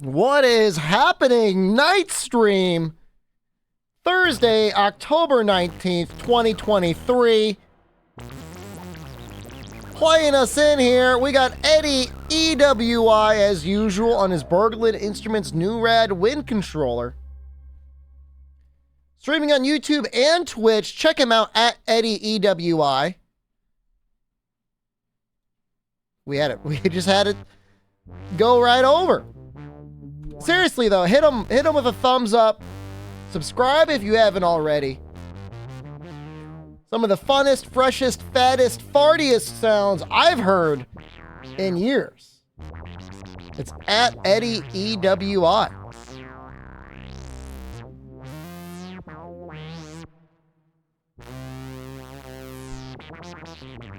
What is happening? Night stream. Thursday, October 19th, 2023. Playing us in here, we got Eddie EWI as usual on his Berglund Instruments new rad wind controller. Streaming on YouTube and Twitch. Check him out at Eddie EWI. We just had it go right over. Seriously though, hit him with a thumbs up. Subscribe if you haven't already. Some of the funnest, freshest, fattest, fartiest sounds I've heard in years. It's at Eddie EWI.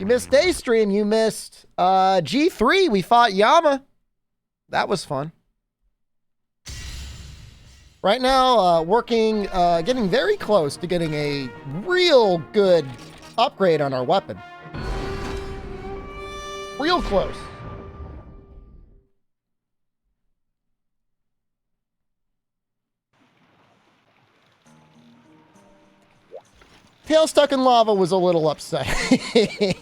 You missed Daystream. You missed G3. We fought Yama. That was fun. Right now, working, getting very close to getting a real good upgrade on our weapon. Real close. Tail stuck in lava was a little upsetting.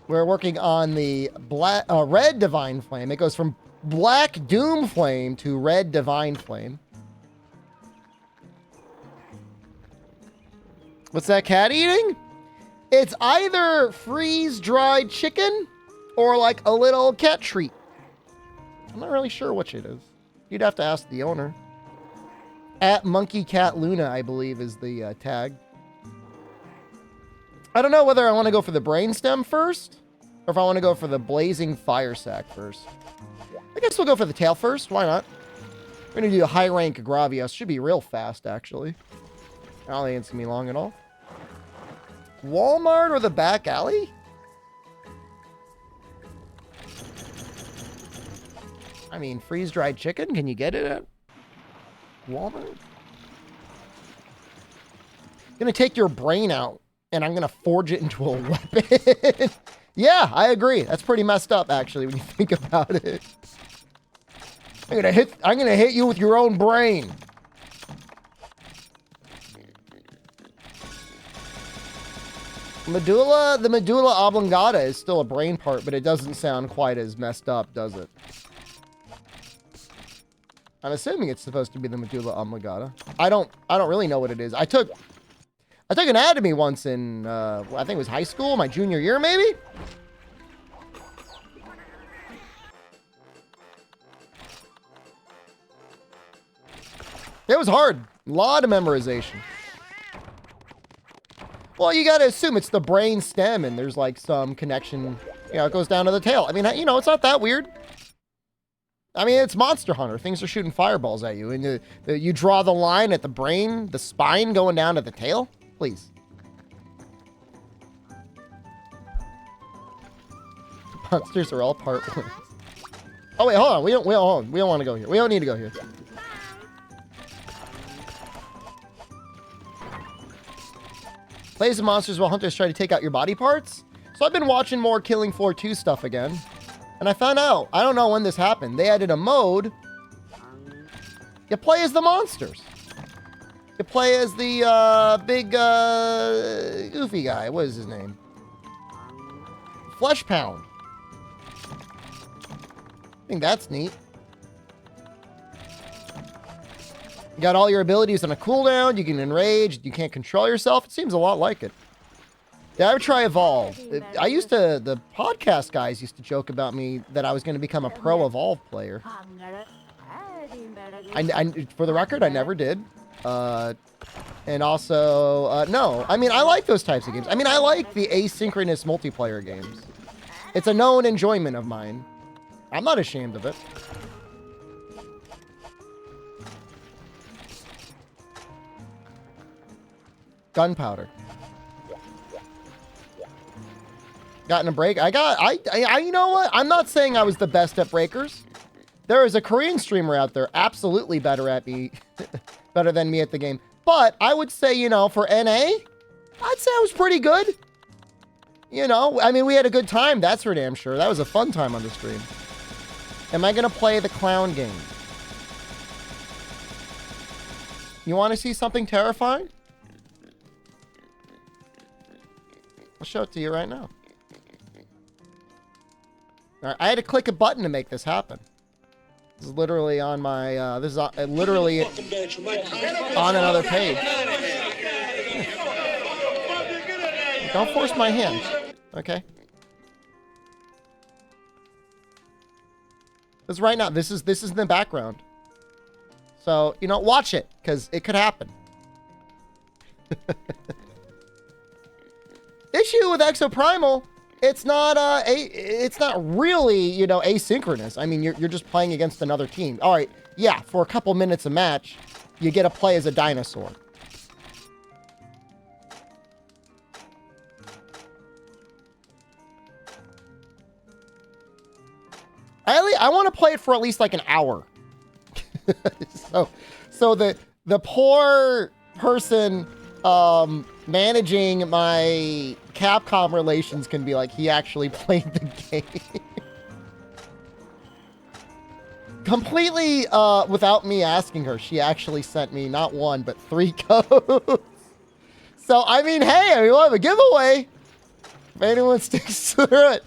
We're working on the red Divine Flame. It goes from Black Doom Flame to Red Divine Flame. What's that cat eating? It's either freeze-dried chicken or like a little cat treat. I'm not really sure which it is. You'd have to ask the owner. At Monkey Cat Luna, I believe, is the tag. I don't know whether I want to go for the brainstem first or if I want to go for the blazing fire sack first. I guess we'll go for the tail first. Why not? We're going to do a high rank Gravios. Should be real fast, actually. I don't think it's going to be long at all. Walmart or the back alley? I mean, freeze-dried chicken? Can you get it at Walmart? I'm going to take your brain out, and I'm going to forge it into a weapon. Yeah, I agree. That's pretty messed up, actually, when you think about it. I'm gonna hit you with your own brain. The medulla oblongata is still a brain part, but it doesn't sound quite as messed up, does it? I'm assuming it's supposed to be the medulla oblongata. I don't really know what it is. I took anatomy once in I think it was high school, my junior year maybe. It was hard. A lot of memorization. Well, you gotta assume it's the brain stem and there's like some connection, you know, it goes down to the tail. I mean, you know, it's not that weird. I mean, it's Monster Hunter. Things are shooting fireballs at you. And you draw the line at the brain, the spine going down to the tail. Please. Monsters are all part one. Oh, wait, hold on. We don't want to go here. We don't need to go here. Plays the monsters while hunters try to take out your body parts. So I've been watching more Killing Floor 2 stuff again. And I found out, I don't know when this happened, they added a mode. You play as the monsters. You play as the big goofy guy. What is his name? Flesh Pound. I think that's neat. You got all your abilities on a cooldown. You can enrage. You can't control yourself. It seems a lot like it. Did I ever try Evolve? The podcast guys used to joke about me that I was going to become a pro Evolve player. For the record, I never did. And also, no. I mean, I like those types of games. I mean, I like the asynchronous multiplayer games. It's a known enjoyment of mine. I'm not ashamed of it. Gunpowder. Gotten a break? You know what? I'm not saying I was the best at breakers. There is a Korean streamer out there absolutely better than me at the game. But I would say, you know, for NA, I'd say I was pretty good. You know, I mean, we had a good time. That's for damn sure. That was a fun time on the stream. Am I going to play the clown game? You want to see something terrifying? I'll show it to you right now. All right, I had to click a button to make this happen. This is literally on my, this is literally on another page. Don't force my hand. Okay. This is right now. This is in the background. So, you know, watch it, because it could happen. Issue with Exoprimal, it's not really, you know, asynchronous. I mean, you're just playing against another team. All right, yeah, for a couple minutes a match, you get to play as a dinosaur. I want to play it for at least like an hour. so the poor person managing my Capcom relations can be like, he actually played the game. Completely without me asking her, she actually sent me not one, but 3 codes. So, I mean, hey, we'll have a giveaway. If anyone sticks through it.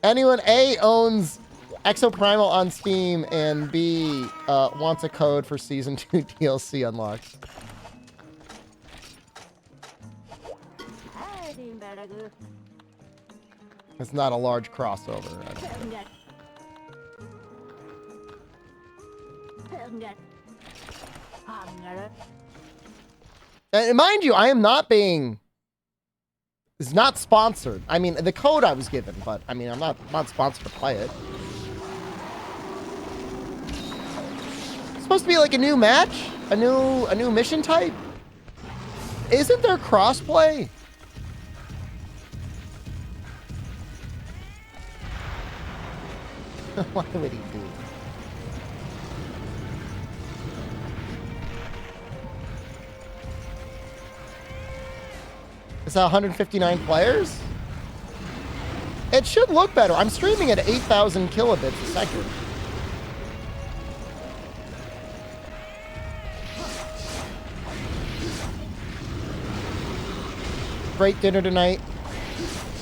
Anyone A, owns Exoprimal on Steam, and B, wants a code for Season 2 DLC unlocked. It's not a large crossover. I don't think. And mind you, I am not being... It's not sponsored. I mean, the code I was given, but I mean, I'm not sponsored to play it. It's supposed to be like a new match, a new mission type. Isn't there crossplay? Why would he do? Is that 159 players? It should look better. I'm streaming at 8,000 kilobits a second. Great dinner tonight.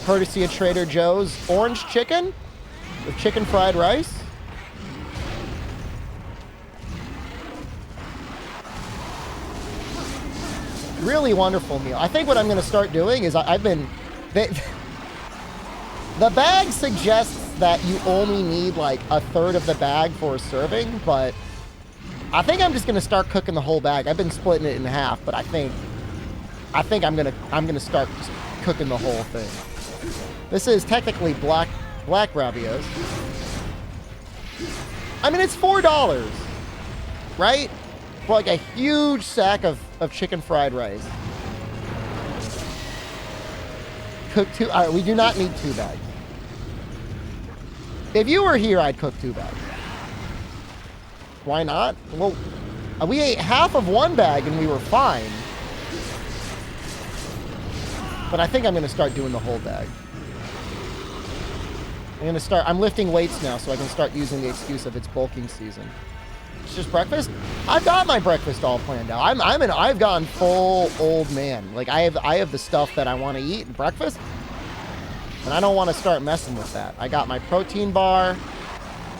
Courtesy of Trader Joe's. Orange chicken with chicken fried rice. Really wonderful meal. I think what I'm going to start doing is the bag suggests that you only need like a third of the bag for a serving, but I think I'm just going to start cooking the whole bag. I've been splitting it in half, but I think I'm going to start just cooking the whole thing. This is technically black ravios. I mean, it's $4, right? For like a huge sack of chicken fried rice. Cook 2. All right, we do not need 2 bags. If you were here, I'd cook 2 bags. Why not? Well, we ate half of 1 bag and we were fine. But I think I'm going to start doing the whole bag. I'm lifting weights now so I can start using the excuse of it's bulking season. It's just breakfast? I've got my breakfast all planned out. I've gone full old man. Like I have the stuff that I want to eat in breakfast. And I don't want to start messing with that. I got my protein bar.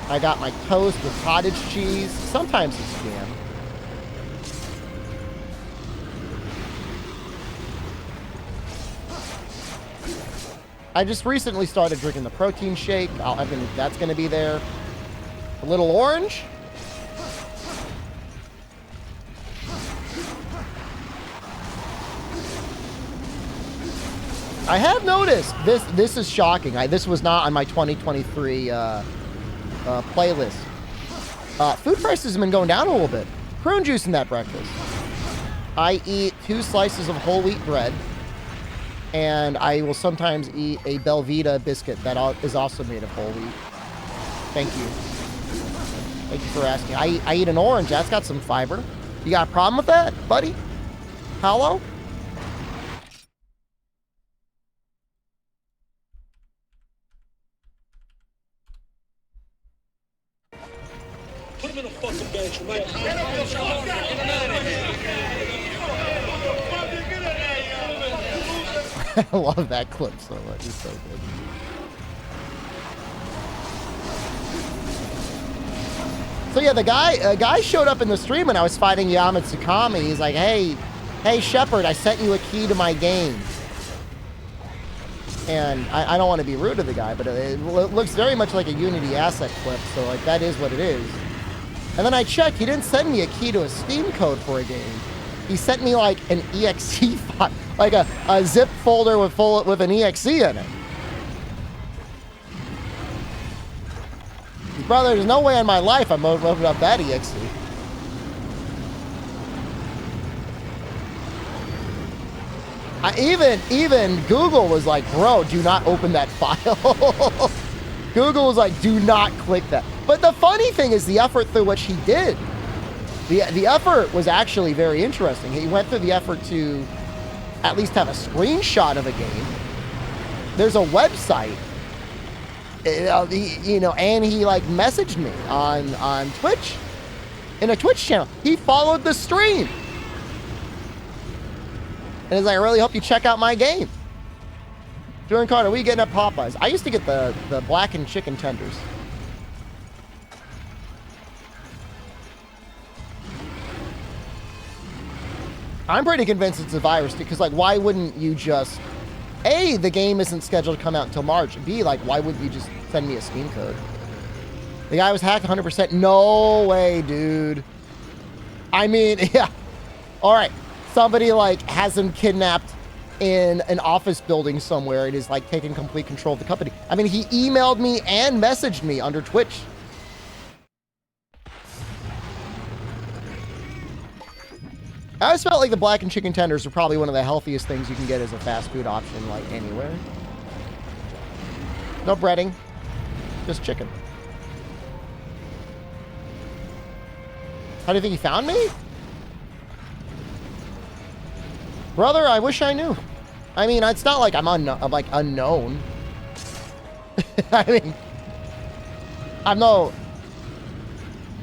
I got my toast with cottage cheese. Sometimes it's jam. I just recently started drinking the protein shake. That's going to be there. A little orange. I have noticed this is shocking. This was not on my 2023 playlist. Food prices have been going down a little bit. Prune juice in that breakfast. I eat 2 slices of whole wheat bread. And I will sometimes eat a Belvita biscuit that is also made of whole wheat. Thank you. Thank you for asking. I eat an orange. That's got some fiber. You got a problem with that, buddy? Hello? Put him in a fucking bench, Mike. I love that clip so much. It's so good. So yeah, a guy showed up in the stream when I was fighting Yamatsukami. He's like, hey, Shepard, I sent you a key to my game. And I don't want to be rude to the guy, but it looks very much like a Unity asset clip, so like that is what it is. And then I checked, he didn't send me a key to a Steam code for a game. He sent me like an exe file, like a zip folder with an exe in it. Brother, there's no way in my life I'm opening up that exe. Even Google was like, bro, do not open that file. Google was like, do not click that. But the funny thing is the effort through which he did. The effort was actually very interesting. He went through the effort to at least have a screenshot of a game. There's a website, and he like messaged me on Twitch, in a Twitch channel. He followed the stream. And he's like, I really hope you check out my game. Jordan Carter, what are you getting at Popeyes? I used to get the blackened chicken tenders. I'm pretty convinced it's a virus, because like, why wouldn't you just, A, the game isn't scheduled to come out until March. B, like, why wouldn't you just send me a Steam code? The guy was hacked 100%. No way, dude. I mean, yeah. All right. Somebody like has him kidnapped in an office building somewhere and is like taking complete control of the company. I mean, he emailed me and messaged me under Twitch. I always felt like the blackened chicken tenders are probably one of the healthiest things you can get as a fast food option, like anywhere. No breading, just chicken. How do you think he found me? Brother, I wish I knew. I mean, it's not like I'm unknown. I mean,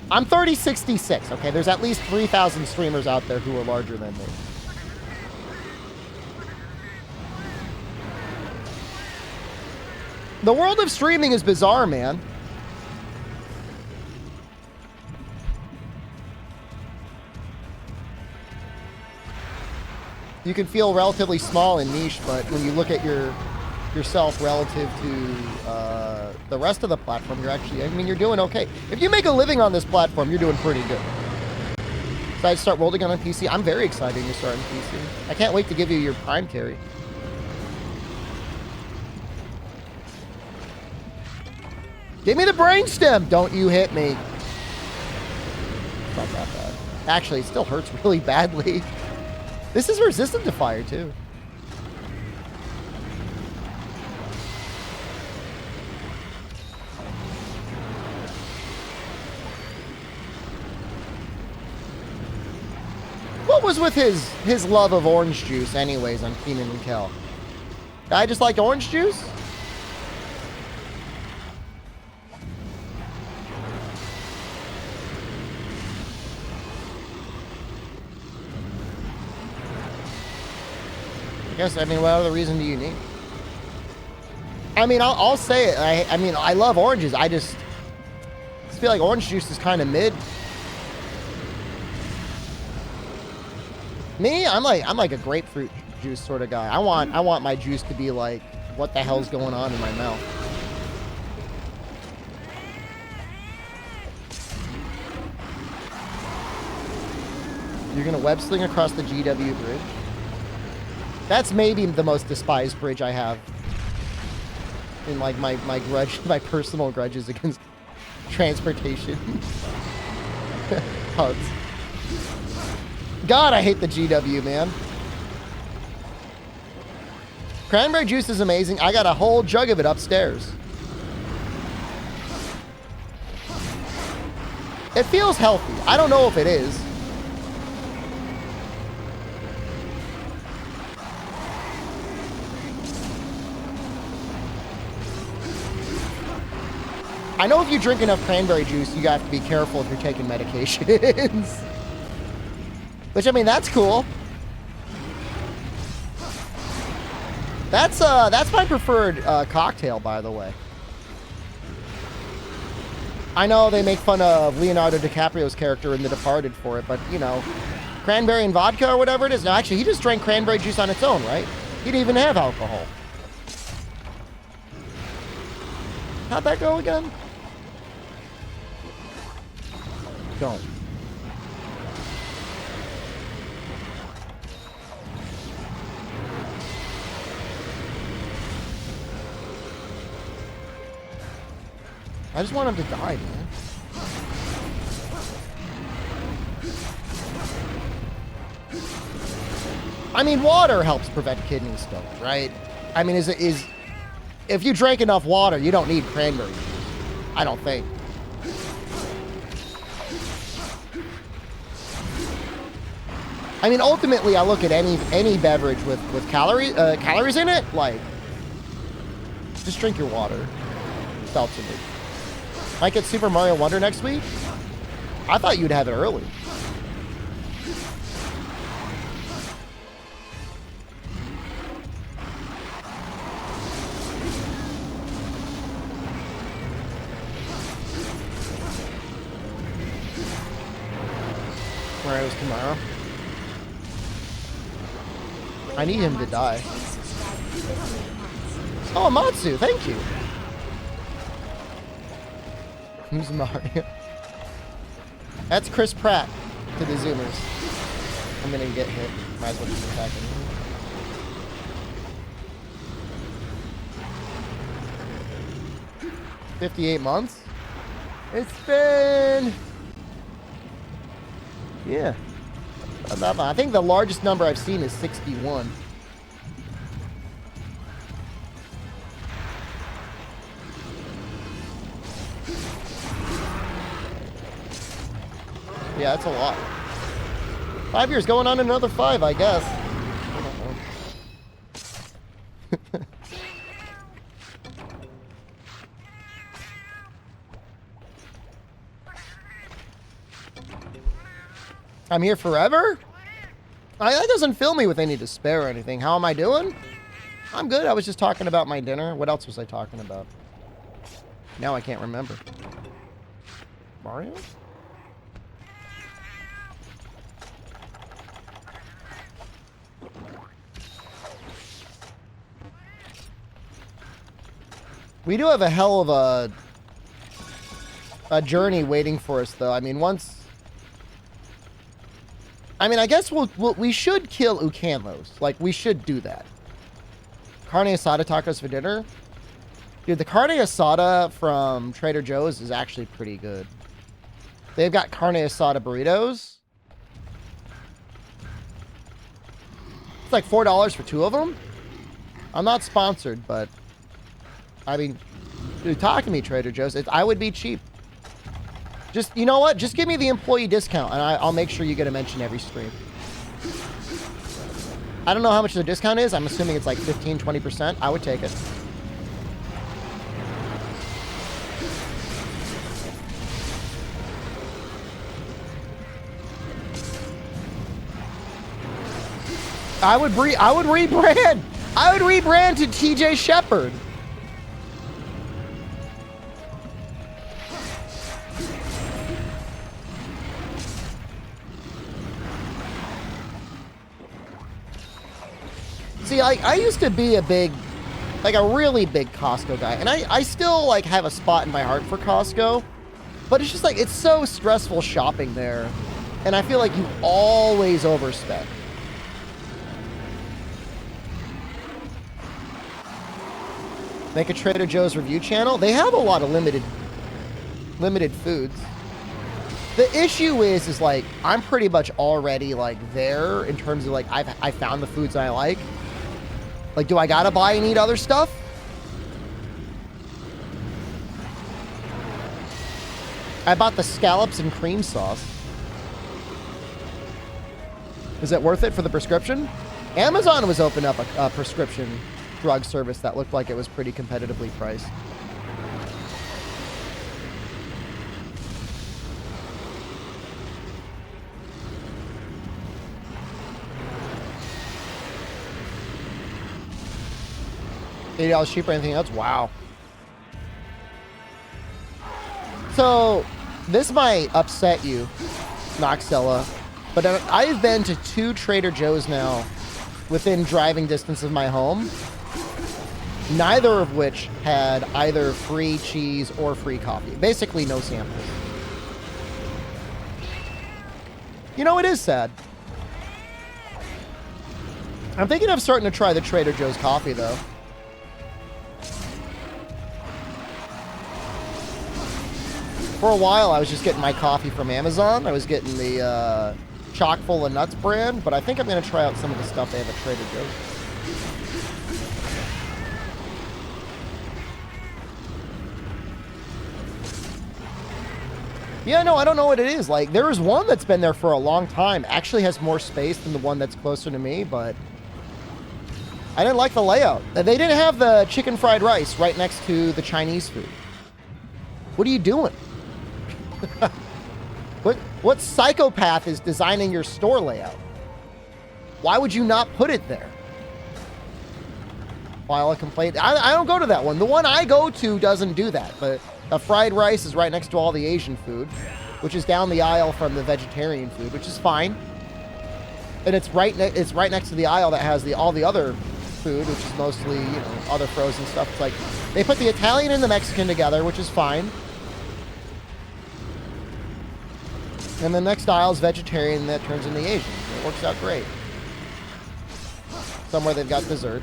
I'm 3066, okay? There's at least 3,000 streamers out there who are larger than me. The world of streaming is bizarre, man. You can feel relatively small and niche, but when you look at yourself relative to the rest of the platform, you're actually, I mean, you're doing okay. If you make a living on this platform, you're doing pretty good. So I start rolling on PC. I'm very excited to start on PC. I can't wait to give you your prime carry. Give me the brainstem. Don't you hit me. It's not that bad. Actually, it still hurts really badly. This is resistant to fire, too. What was with his love of orange juice anyways on Keenan and Kel? I just like orange juice? I mean, what other reason do you need? I mean, I'll say it. I mean, I love oranges. I just feel like orange juice is kind of mid. Me, I'm like a grapefruit juice sort of guy. I want my juice to be like, what the hell's going on in my mouth? You're gonna web sling across the GW bridge? That's maybe the most despised bridge I have in like my grudge, my personal grudges against transportation. Hugs. God, I hate the GW, man. Cranberry juice is amazing. I got a whole jug of it upstairs. It feels healthy. I don't know if it is. I know if you drink enough cranberry juice, you have to be careful if you're taking medications. Which, I mean, that's cool. That's my preferred cocktail, by the way. I know they make fun of Leonardo DiCaprio's character in The Departed for it, but, you know, cranberry and vodka or whatever it is. No, actually, he just drank cranberry juice on its own, right? He didn't even have alcohol. How'd that go again? Don't. I just want him to die, man. I mean, water helps prevent kidney stones, right? I mean, if you drank enough water, you don't need cranberry juice. I don't think. I mean, ultimately, I look at any beverage with calories in it, like, just drink your water. Felt to me. Might get Super Mario Wonder next week? I thought you'd have it early. Mario's tomorrow. I need him to die. Oh, Matsu, thank you. Who's Mario? That's Chris Pratt to the Zoomers. I'm gonna get hit. Might as well just attack him. $58 months? It's been... Yeah. I think the largest number I've seen is 61. Yeah, that's a lot. 5 years, going on another 5, I guess. I don't know. I'm here forever? That doesn't fill me with any despair or anything. How am I doing? I'm good. I was just talking about my dinner. What else was I talking about? Now I can't remember. Mario? We do have a hell of a journey waiting for us, though. I mean, I guess we should kill Ucanlos. Like, we should do that. Carne asada tacos for dinner. Dude, the carne asada from Trader Joe's is actually pretty good. They've got carne asada burritos. It's like $4 for 2 of them. I'm not sponsored, but... I mean, dude, talk to me, Trader Joe's. I would be cheap. Just, you know what? Just give me the employee discount, and I'll make sure you get a mention every stream. I don't know how much the discount is. I'm assuming it's like 15, 20%. I would take it. I would rebrand. I would rebrand to SDShepard. See, I used to be a really big Costco guy, and I still, like, have a spot in my heart for Costco, but it's just, like, it's so stressful shopping there, and I feel like you always overspend. Make a Trader Joe's review channel. They have a lot of limited foods. The issue is like, I'm pretty much already, like, there in terms of, like, I found the foods I like. Like, do I gotta buy and eat other stuff? I bought the scallops and cream sauce. Is it worth it for the prescription? Amazon was opening up a prescription drug service that looked like it was pretty competitively priced. $80 cheaper than anything else? Wow. So, this might upset you, Noxella, but I've been to 2 Trader Joe's now within driving distance of my home, neither of which had either free cheese or free coffee. Basically, no samples. You know, it is sad. I'm thinking of starting to try the Trader Joe's coffee, though. For a while, I was just getting my coffee from Amazon. I was getting the chock full of nuts brand, but I think I'm going to try out some of the stuff they have at Trader Joe's. Yeah, no, I don't know what it is. Like, there is one that's been there for a long time. Actually has more space than the one that's closer to me, but I didn't like the layout. They didn't have the chicken fried rice right next to the Chinese food. What are you doing? What psychopath is designing your store layout? Why would you not put it there? File a complaint. I don't go to that one. The one I go to doesn't do that, but the fried rice is right next to all the Asian food, which is down the aisle from the vegetarian food, which is fine. And it's right next to the aisle that has all the other food, which is mostly, you know, other frozen stuff. It's like they put the Italian and the Mexican together, which is fine. And the next aisle is vegetarian, and that turns into Asian. It works out great. Somewhere they've got dessert.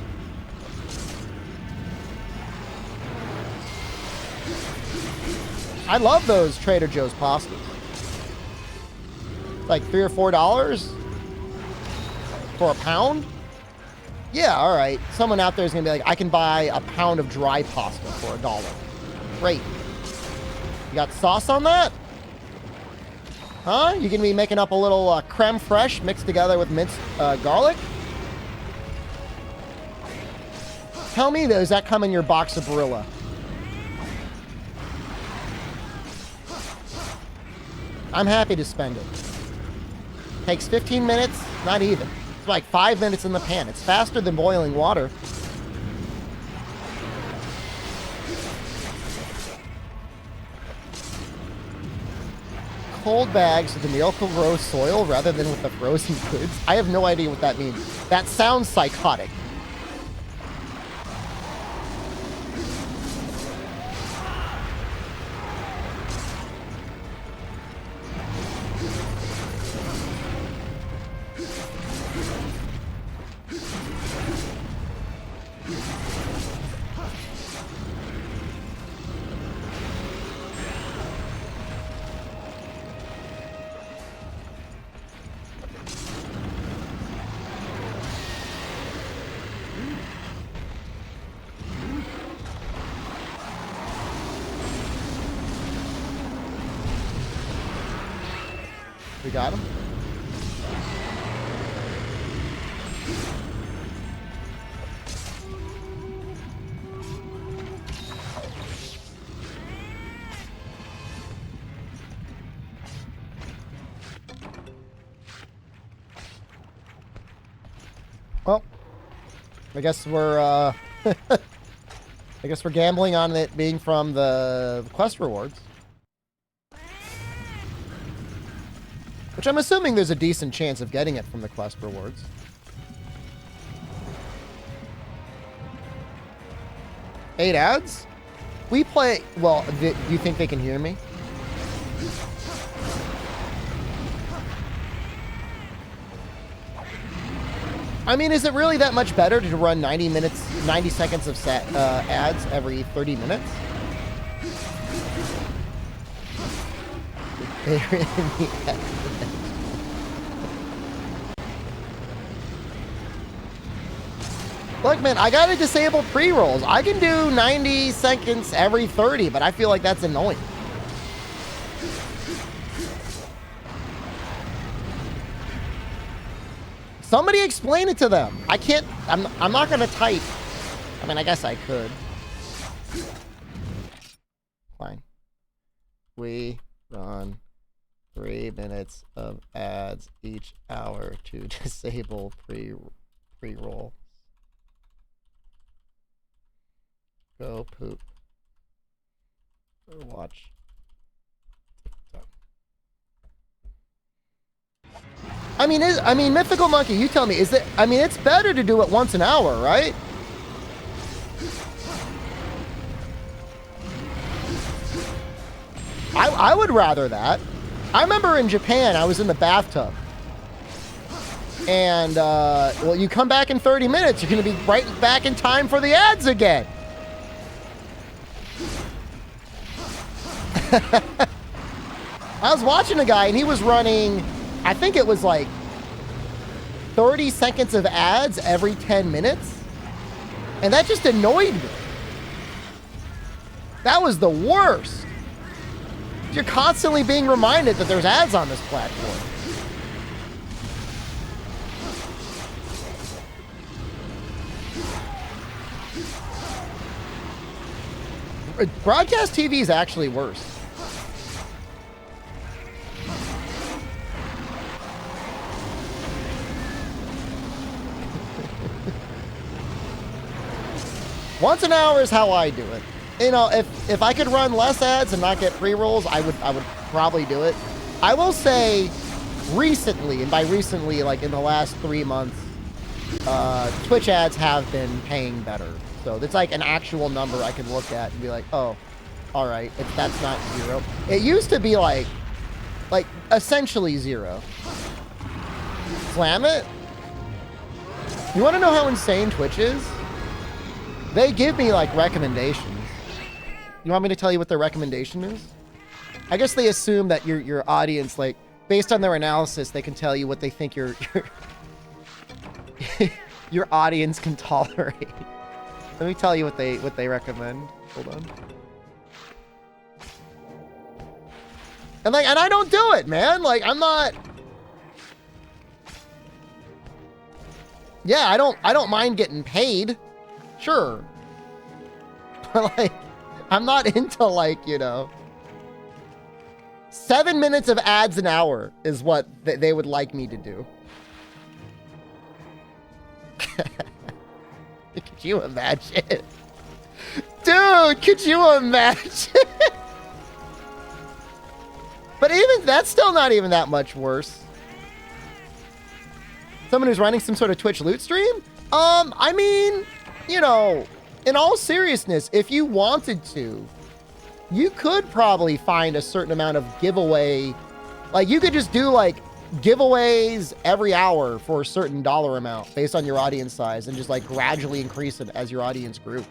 I love those Trader Joe's pastas. Like $3 or $4 for a pound? Yeah, all right. Someone out there is going to be like, I can buy a pound of dry pasta for $1. Great. You got sauce on that? Huh? You going to be making up a little creme fraiche mixed together with minced garlic? Tell me, does that come in your box of Barilla? I'm happy to spend it. Takes 15 minutes, not even. It's like 5 minutes in the pan. It's faster than boiling water. Cold bags with the Miracle-Gro soil rather than with the frozen goods. I have no idea what that means. That sounds psychotic. We got him. Well, I guess we're I guess we're gambling on it being from the quest rewards. Which I'm assuming there's a decent chance of getting it from the quest rewards. Eight ads? We play... Well, do you think they can hear me? I mean, is it really that much better to run 90 seconds of ads every 30 minutes? They really need that. Look, man, I gotta disable pre-rolls. I can do 90 seconds every 30, but I feel like that's annoying. Somebody explain it to them. I can't, I'm not gonna type. I mean, I guess I could. Fine. We run 3 minutes of ads each hour to disable pre-roll. Go poop. Or watch. I mean, Mythical Monkey, you tell me, is it, I mean, it's better to do it once an hour, right? I would rather that. I remember in Japan, I was in the bathtub. And, well, you come back in 30 minutes, you're going to be right back in time for the ads again. I was watching a guy, and he was running, I think it was like 30 seconds of ads every 10 minutes. And that just annoyed me. That was the worst. You're constantly being reminded that there's ads on this platform. Broadcast TV is actually worse. Once an hour is how I do it. You know, if I could run less ads and not get pre-rolls, I would probably do it. I will say recently, and by recently, like in the last 3 months, Twitch ads have been paying better. So it's like an actual number I can look at and be like, oh, all right, that's not 0. It used to be like essentially 0. Slam it. You want to know how insane Twitch is? They give me like recommendations. You want me to tell you what their recommendation is? I guess they assume that your audience, like, based on their analysis, they can tell you what they think your your audience can tolerate. Let me tell you what they recommend. Hold on. And I don't do it, man. Like, I'm not. Yeah, I don't mind getting paid. Sure. But like, I'm not into, like, you know, 7 minutes of ads an hour is what they would like me to do. Could you imagine? Dude, could you imagine? But even that's still not even that much worse. Someone who's running some sort of Twitch loot stream? I mean, you know, in all seriousness, if you wanted to, you could probably find a certain amount of giveaway. Like, you could just do, like, giveaways every hour for a certain dollar amount based on your audience size and just, like, gradually increase it as your audience grew.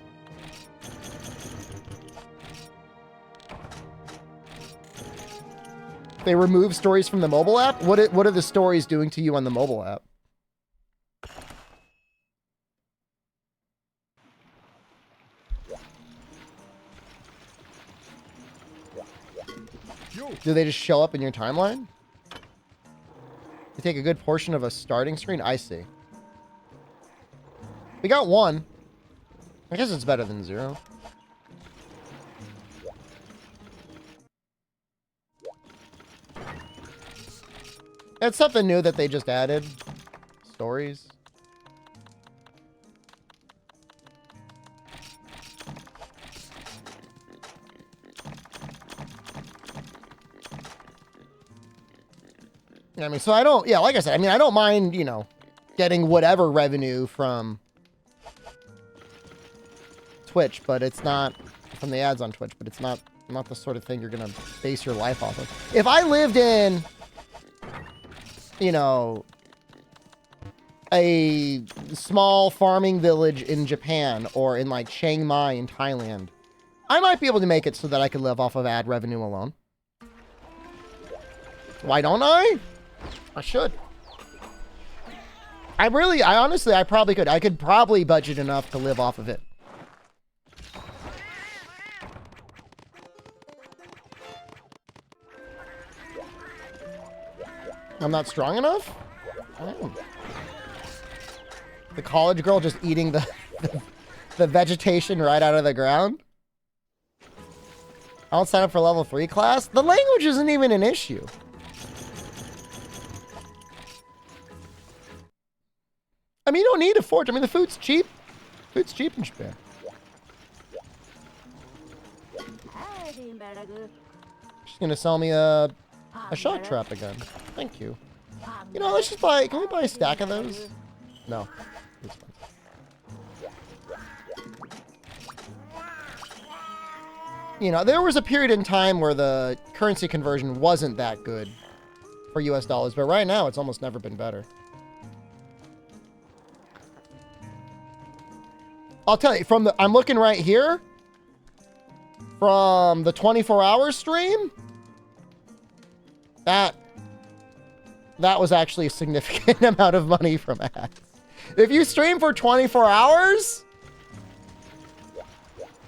They remove stories from the mobile app? What are the stories doing to you on the mobile app? Do they just show up in your timeline? They take a good portion of a starting screen? I see. We got 1. I guess it's better than 0. It's something new that they just added. Stories. I mean, so I don't, yeah, like I said, I mean, I don't mind, you know, getting whatever revenue from Twitch, but it's not, from the ads on Twitch, but it's not the sort of thing you're going to base your life off of. If I lived in, you know, a small farming village in Japan or in, like, Chiang Mai in Thailand, I might be able to make it so that I could live off of ad revenue alone. Why don't I? I should. I honestly, I probably could. I could probably budget enough to live off of it. I'm not strong enough? I am. The college girl just eating the vegetation right out of the ground? I don't sign up for level 3 class? The language isn't even an issue. I mean, you don't need a forge. I mean, the food's cheap. Food's cheap in Japan. She's gonna sell me a shock trap again. Thank you. You know, let's just buy... Can we buy a stack of those? No. It's fine. You know, there was a period in time where the currency conversion wasn't that good for US dollars, but right now it's almost never been better. I'll tell you, from the... I'm looking right here. From the 24-hour stream, that was actually a significant amount of money from ads. If you stream for 24 hours,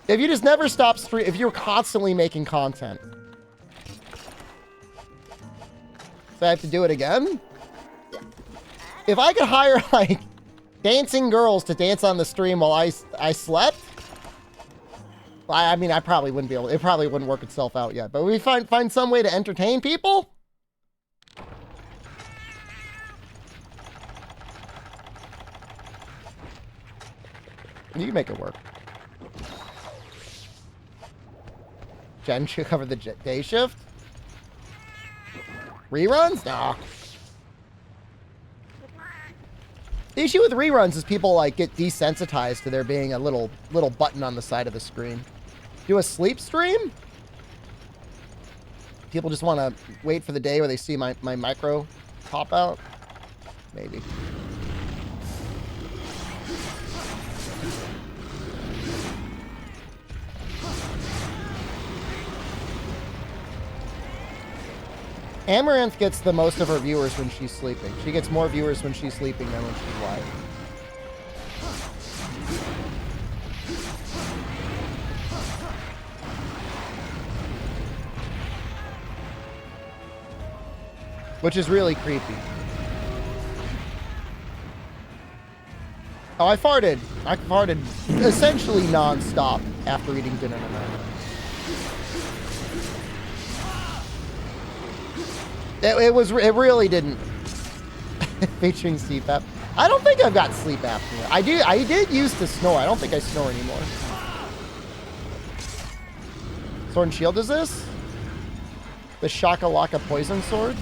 if you just never stop stream, if you're constantly making content, so I have to do it again. If I could hire like dancing girls to dance on the stream while I slept, I mean, I probably wouldn't be able. It probably wouldn't work itself out yet. But we find some way to entertain people. You can make it work. Jen should cover the day shift. Reruns? Nah. The issue with reruns is people like get desensitized to there being a little button on the side of the screen. Do a sleep stream? People just want to wait for the day where they see my micro pop out? Maybe. Amaranth gets the most of her viewers when she's sleeping. She gets more viewers when she's sleeping than when she's live. Which is really creepy. Oh, I farted. I farted essentially non-stop after eating dinner tonight. It really didn't. Featuring CPAP. I don't think I've got sleep apnea. I did used to snore. I don't think I snore anymore. Sword and Shield is this? The Shakalaka Poison Sword?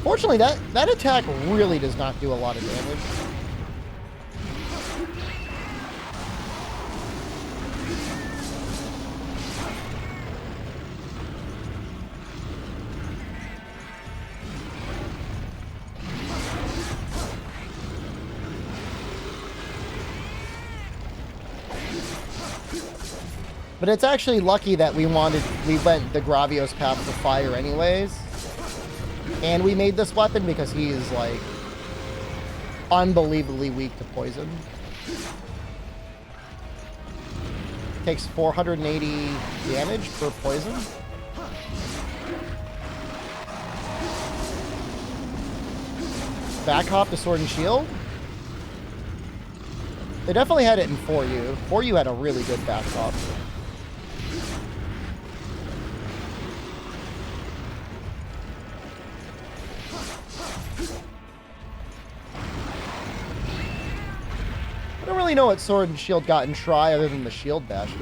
Fortunately, that attack really does not do a lot of damage. But it's actually lucky that we went the Gravios path for fire anyways. And we made this weapon because he is, like, unbelievably weak to poison. Takes 480 damage per poison. Back hop to Sword and Shield. They definitely had it in 4U. 4U had a really good back hop. I don't really know what Sword and Shield got in Try other than the shield bashes.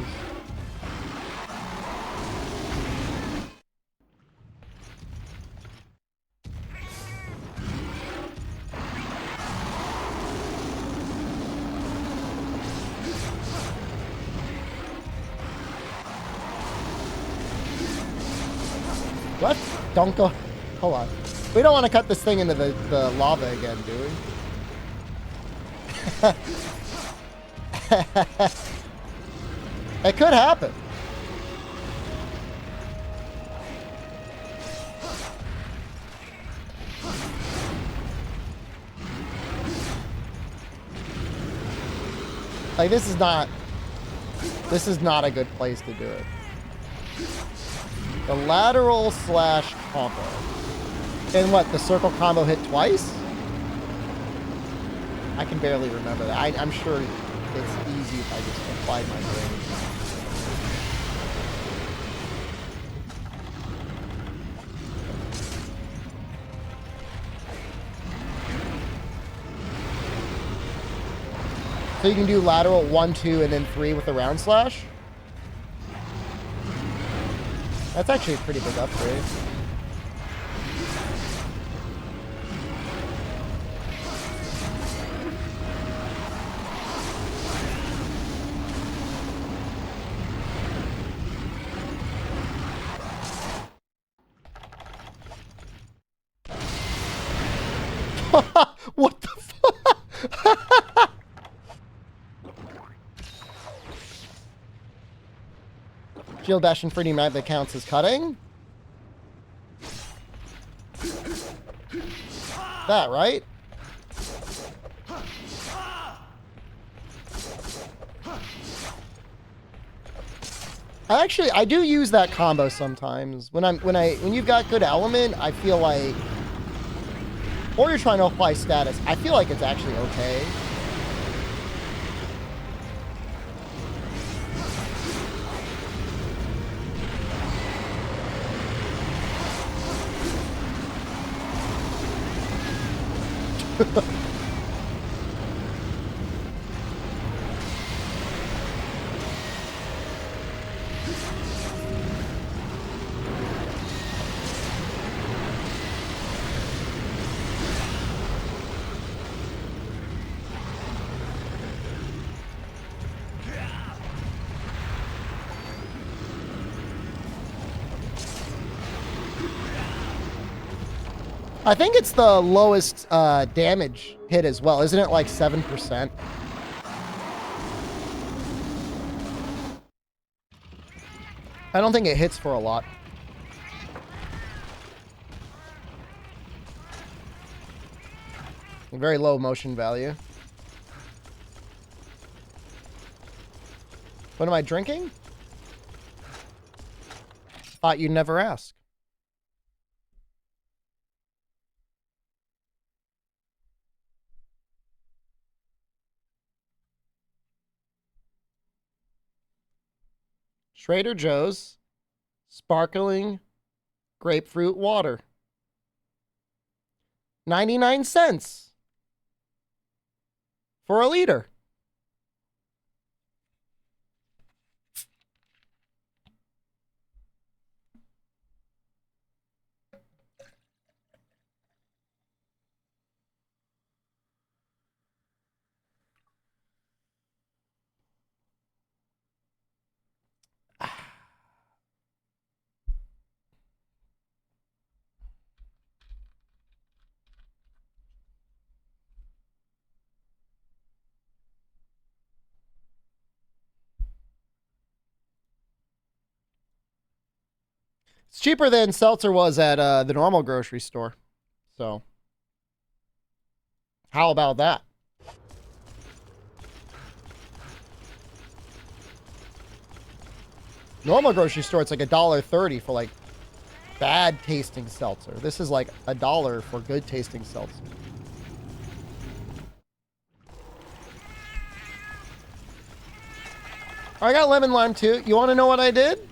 What? Don't go. Hold on. We don't want to cut this thing into the lava again, do we? It could happen. Like, this is not a good place to do it. The lateral slash combo. And what, the circle combo hit twice? I can barely remember that. I'm sure it's easy if I just applied my brain. So you can do lateral 1, 2, and then 3 with the round slash? That's actually a pretty big upgrade. What the fuck? Shield bash and freedom map that counts as cutting? That, right? I do use that combo sometimes. When you've got good element, I feel like, or you're trying to apply status, I feel like it's actually okay. I think it's the lowest damage hit as well. Isn't it like 7%? I don't think it hits for a lot. Very low motion value. What am I drinking? Thought you'd never ask. Trader Joe's sparkling grapefruit water. 99 cents for a liter. It's cheaper than seltzer was at the normal grocery store. So, how about that? Normal grocery store, it's like $1.30 for like bad tasting seltzer. This is like $1 for good tasting seltzer. I got lemon lime too. You want to know what I did?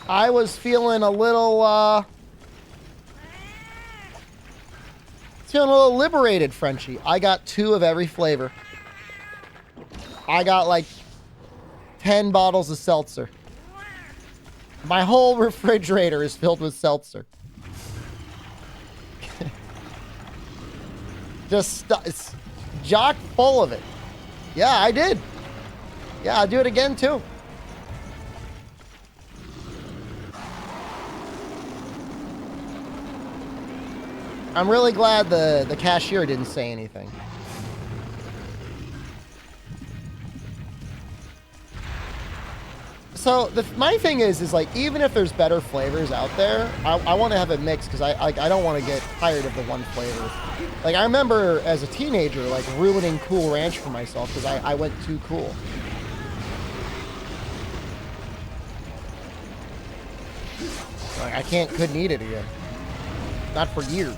I was feeling a little, liberated, Frenchie. I got 2 of every flavor. I got like 10 bottles of seltzer. My whole refrigerator is filled with seltzer. It's chock full of it. Yeah, I did. Yeah, I'll do it again too. I'm really glad the cashier didn't say anything. So my thing is like, even if there's better flavors out there, I want to have it mixed because I don't want to get tired of the one flavor. Like I remember as a teenager, like ruining Cool Ranch for myself because I went too cool. Like, I couldn't eat it again. Not for years.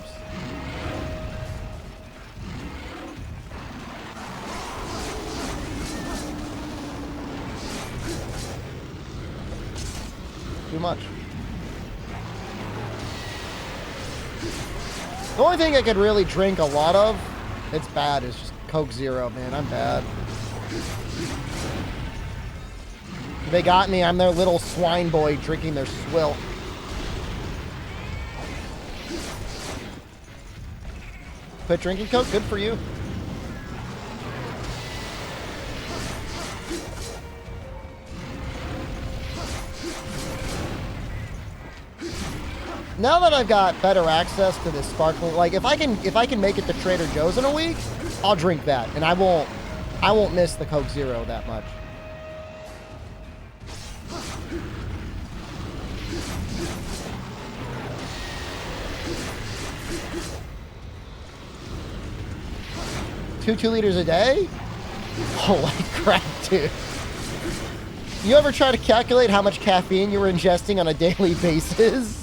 Too much. The only thing I could really drink a lot of, it's bad, is just Coke Zero, man. I'm bad. They got me. I'm their little swine boy drinking their swill. Quit drinking Coke? Good for you. Now that I've got better access to this sparkling, like if I can make it to Trader Joe's in a week, I'll drink that, and I won't miss the Coke Zero that much. Two liters a day? Holy crap, dude. You ever try to calculate how much caffeine you were ingesting on a daily basis?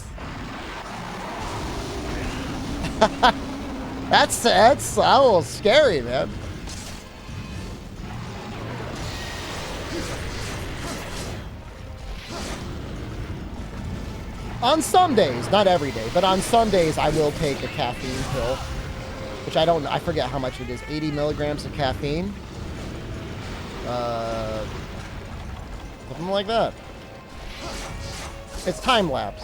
That's a little scary, man. On some days, not every day, but on some days I will take a caffeine pill, which I forget how much it is, 80 milligrams of caffeine. Something like that. It's time lapse.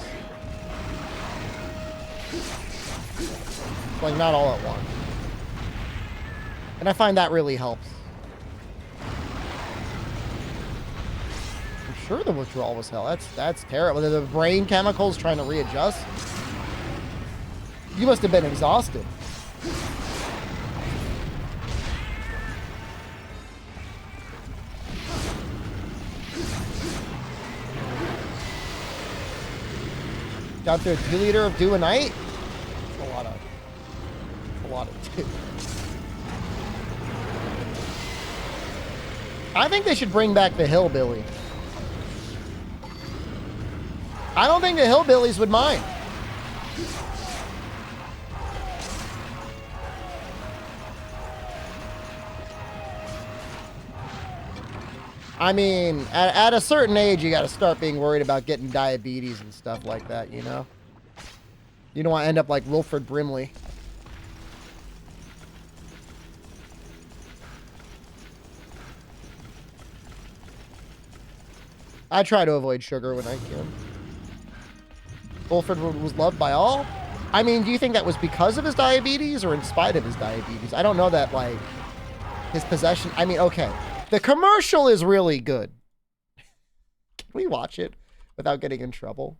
Like, not all at once. And I find that really helps. I'm sure the withdrawal was hell. That's terrible. The brain chemicals trying to readjust. You must have been exhausted. Got through a 2 liter of dew a night? That's a lot of dew. I think they should bring back the hillbilly. I don't think the hillbillies would mind. I mean, at a certain age, you got to start being worried about getting diabetes and stuff like that, you know? You don't want to end up like Wilford Brimley. I try to avoid sugar when I can. Wilford was loved by all? I mean, do you think that was because of his diabetes or in spite of his diabetes? I don't know that, like, his possession... I mean, okay. The commercial is really good. Can we watch it without getting in trouble?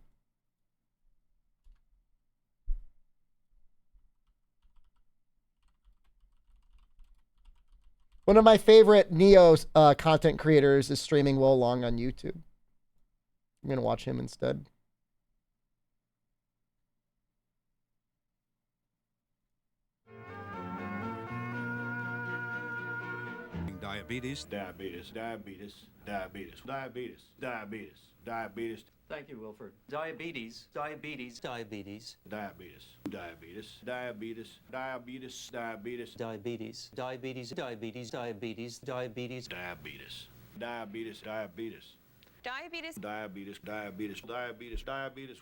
One of my favorite Neo content creators is streaming Wo Long on YouTube. I'm going to watch him instead. Diabetes, diabetes, diabetes, diabetes, diabetes, diabetes, diabetes. Thank you, Wilford. Diabetes, diabetes, diabetes, Diabetes, diabetes, diabetes, diabetes, diabetes, diabetes, diabetes, diabetes, diabetes, diabetes, diabetes, diabetes, diabetes, Diabetes. diabetes, diabetes, diabetes, diabetes, diabetes,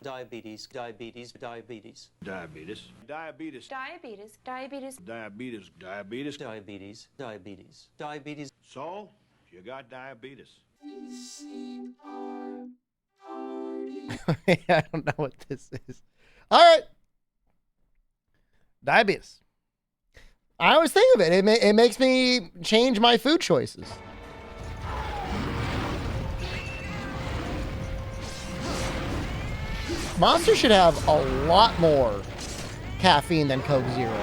diabetes, diabetes, diabetes, diabetes, Diabetes. Diabetes. diabetes, diabetes. diabetes, diabetes, diabetes. So, you got diabetes. I don't know what this is. All right. Diabetes. I always think of it. It makes me change my food choices. Monster should have a lot more caffeine than Coke Zero.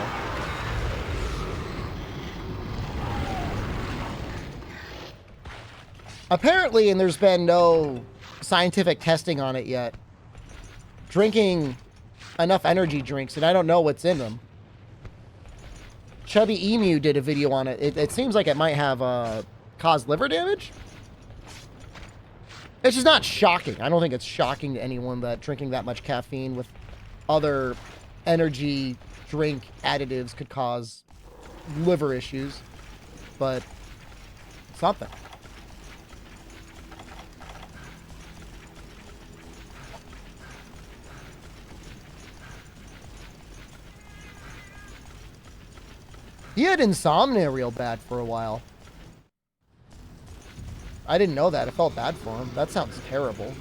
Apparently, and there's been no scientific testing on it yet, drinking enough energy drinks, and I don't know what's in them. Chubby Emu did a video on it. It seems like it might have cause liver damage. It's just not shocking. I don't think it's shocking to anyone that drinking that much caffeine with other energy drink additives could cause liver issues. But something. He had insomnia real bad for a while. I didn't know that. I felt bad for him. That sounds terrible.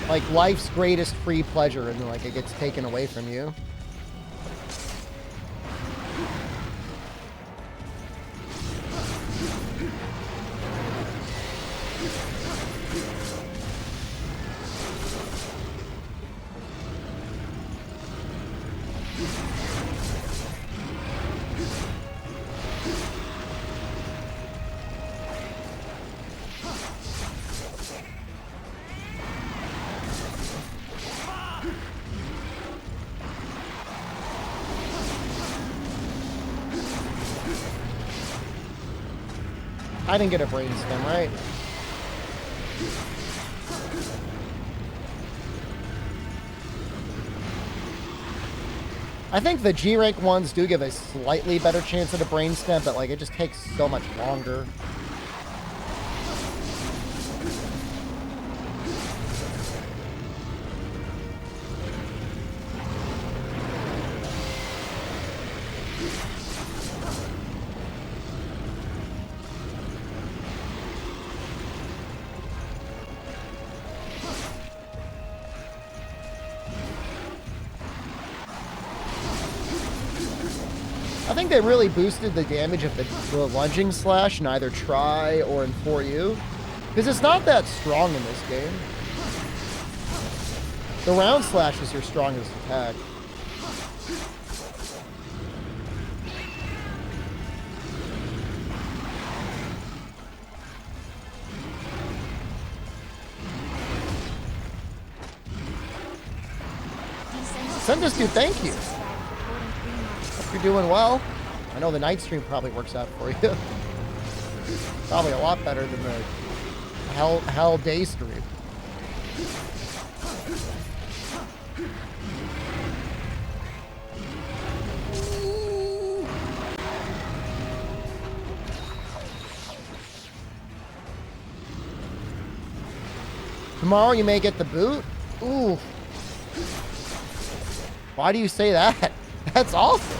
Like life's greatest free pleasure, and then like it gets taken away from you. I didn't get a brainstem, right? I think the G rank ones do give a slightly better chance at a brainstem, but like it just takes so much longer. I think they really boosted the damage of the lunging slash in either Try or in 4U. Because it's not that strong in this game. The round slash is your strongest attack. Send this dude, thank you. Hope you're doing well. I know the night stream probably works out for you. Probably a lot better than the hell day stream. Tomorrow you may get the boot? Ooh. Why do you say that? That's awful.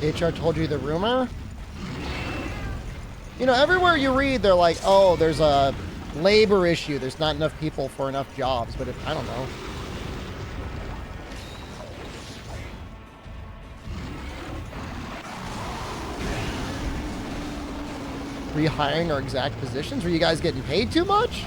HR told you the rumor? You know, everywhere you read, they're like, oh, there's a labor issue. There's not enough people for enough jobs. But I don't know. Rehiring our exact positions? Were you guys getting paid too much?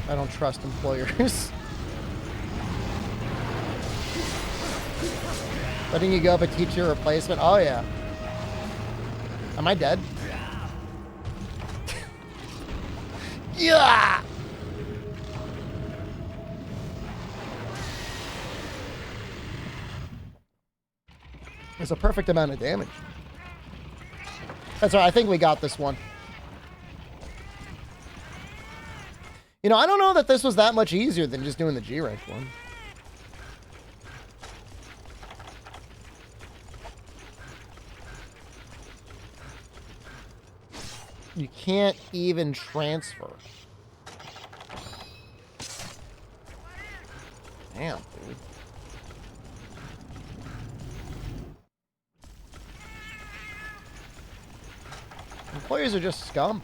I don't trust employers. Letting you go but teach your replacement? Oh, yeah. Am I dead? Yeah! There's a perfect amount of damage. That's right, I think we got this one. You know, I don't know that this was that much easier than just doing the G-rank one. You can't even transfer. Damn, dude. Employers are just scum.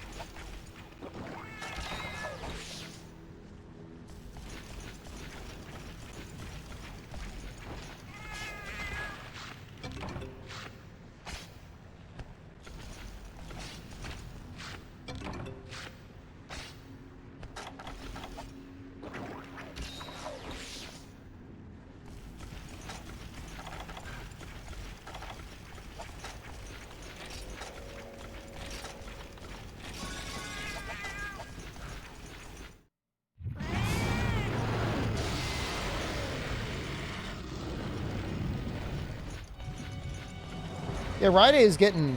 Yeah, Ride is getting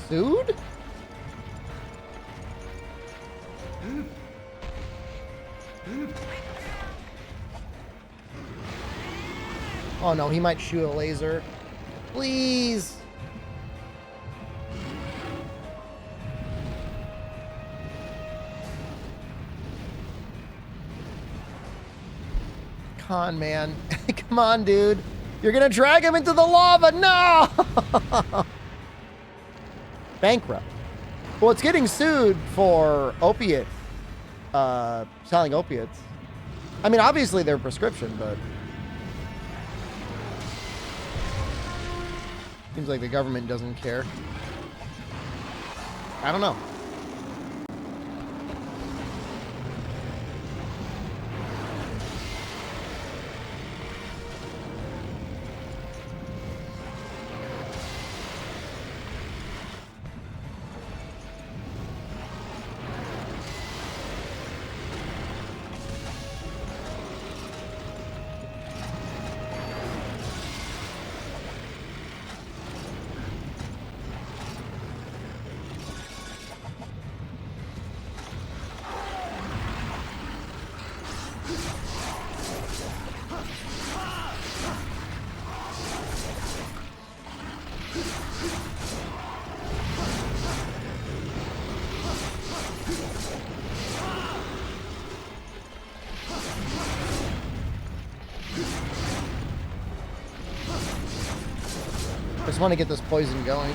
sued? Oh no, he might shoot a laser. Please. Con man. Come on, dude. You're gonna drag him into the lava. No! Bankrupt. Well, it's getting sued for opiate, selling opiates. I mean, obviously they're prescription, but seems like the government doesn't care. I don't know. I just want to get this poison going.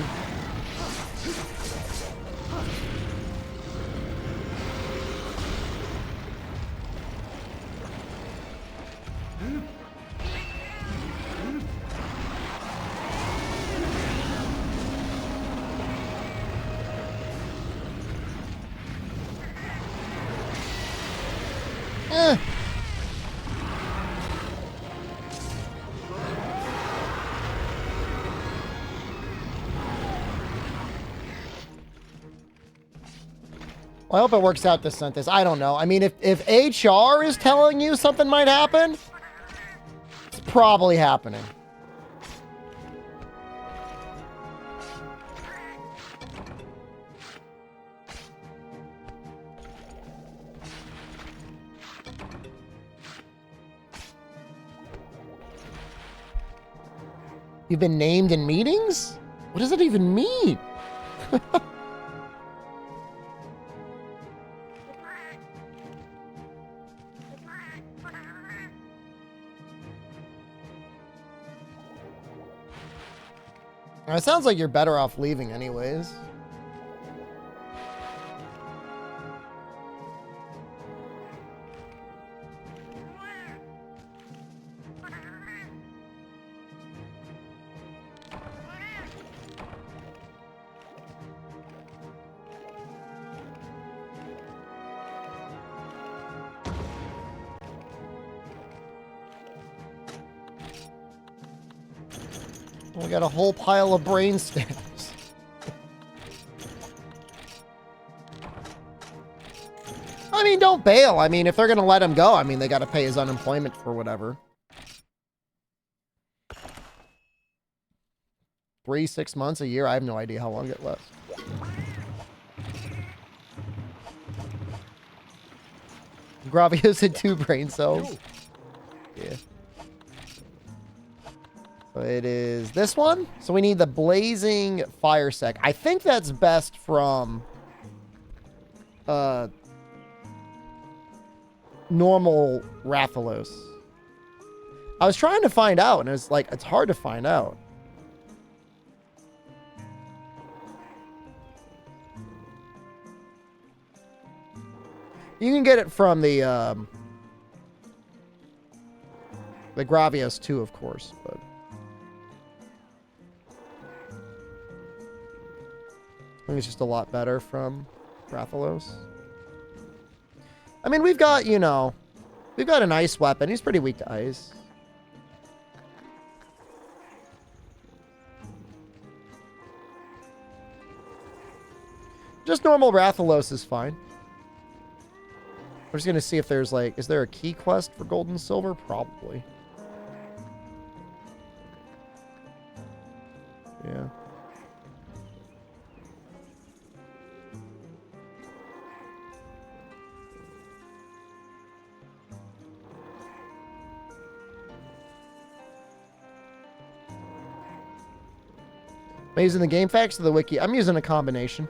Well, I hope it works out this sentence. I don't know. I mean, if HR is telling you something might happen, it's probably happening. You've been named in meetings? What does that even mean? It sounds like you're better off leaving anyways. We got a whole pile of brain stems. I mean, don't bail. I mean, if they're going to let him go, I mean, they got to pay his unemployment for whatever. 3, 6 months, a year. I have no idea how long it lasts. Gravios had 2 brain cells. Yeah. So it is this one. So we need the blazing fire sec. I think that's best from normal Rathalos. I was trying to find out, and it's like, it's hard to find out. You can get it from the Gravios too, of course, but I think it's just a lot better from Rathalos. I mean, we've got, you know, we've got an ice weapon. He's pretty weak to ice. Just normal Rathalos is fine. We're just going to see if there's, like, is there a key quest for gold and silver? Probably. Yeah. Am I using the game facts or the wiki? I'm using a combination.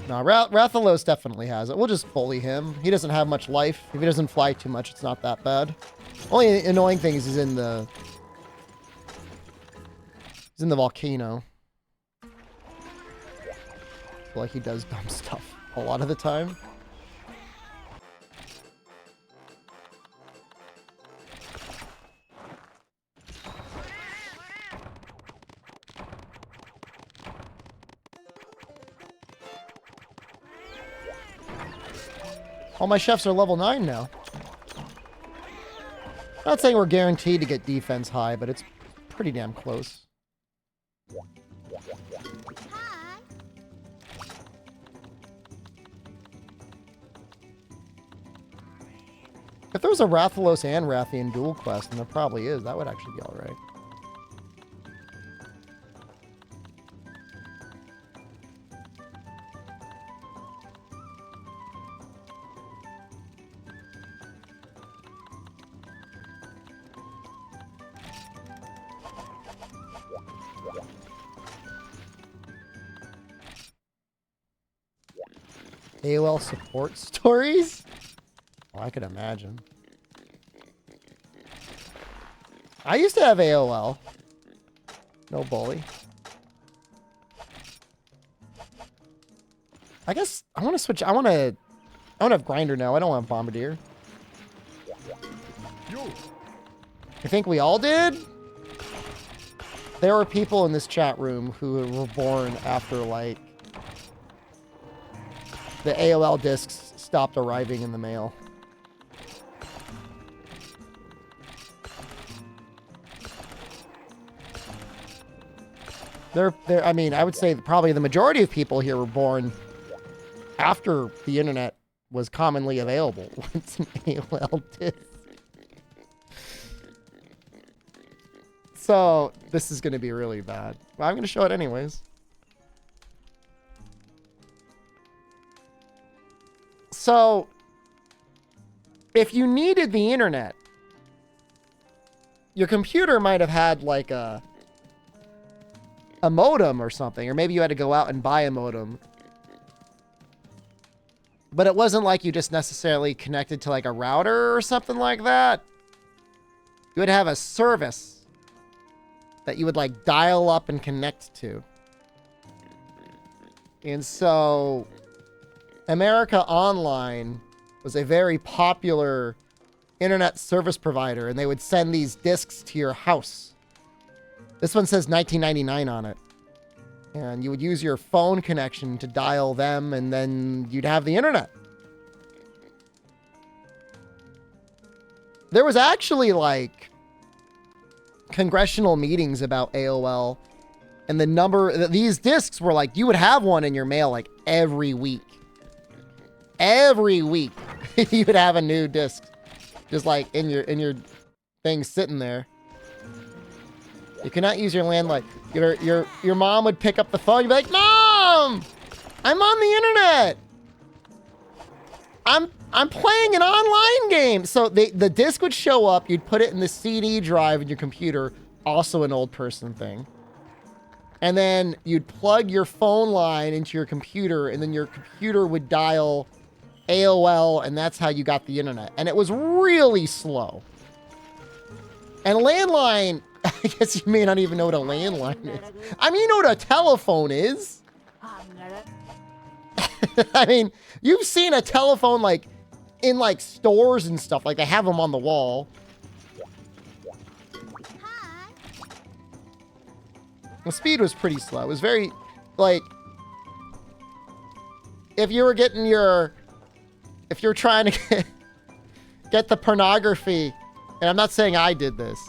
No, Rathalos definitely has it. We'll just bully him. He doesn't have much life. If he doesn't fly too much, it's not that bad. Only annoying thing is he's in the volcano. I feel like he does dumb stuff a lot of the time. All my chefs are level 9 now. Not saying we're guaranteed to get defense high, but it's pretty damn close. If there was a Rathalos and Rathian dual quest, and there probably is, that would actually be alright. AOL support stories? Oh, I could imagine. I used to have AOL. No bully. I guess I want to switch. I want to have Grinder now. I don't want Bombardier. I think we all did? There were people in this chat room who were born after, like, the AOL discs stopped arriving in the mail. I mean, I would say probably the majority of people here were born after the internet was commonly available. Once an AOL disc. So, this is going to be really bad. Well, I'm going to show it anyways. So, if you needed the internet, your computer might have had like a modem or something, or maybe you had to go out and buy a modem. But it wasn't like you just necessarily connected to like a router or something like that. You would have a service that you would like dial up and connect to. And so America Online was a very popular internet service provider, and they would send these discs to your house. This one says 1999 on it. And you would use your phone connection to dial them, and then you'd have the internet. There was actually, like, congressional meetings about AOL, and the number, these discs were like, you would have one in your mail, like, every week. Every week, you would have a new disc, just like in your thing sitting there. You cannot use your landline. Your mom would pick up the phone. You'd be like, "Mom, I'm on the internet. I'm playing an online game. So the disc would show up. You'd put it in the CD drive in your computer. Also an old person thing. And then you'd plug your phone line into your computer, and then your computer would dial AOL, and that's how you got the internet. And it was really slow. And landline, I guess you may not even know what a landline is. I mean, you know what a telephone is. I mean, you've seen a telephone like in like stores and stuff. Like they have them on the wall. The speed was pretty slow. It was very, like, if you were getting your, if you're trying to get the pornography, and I'm not saying I did this,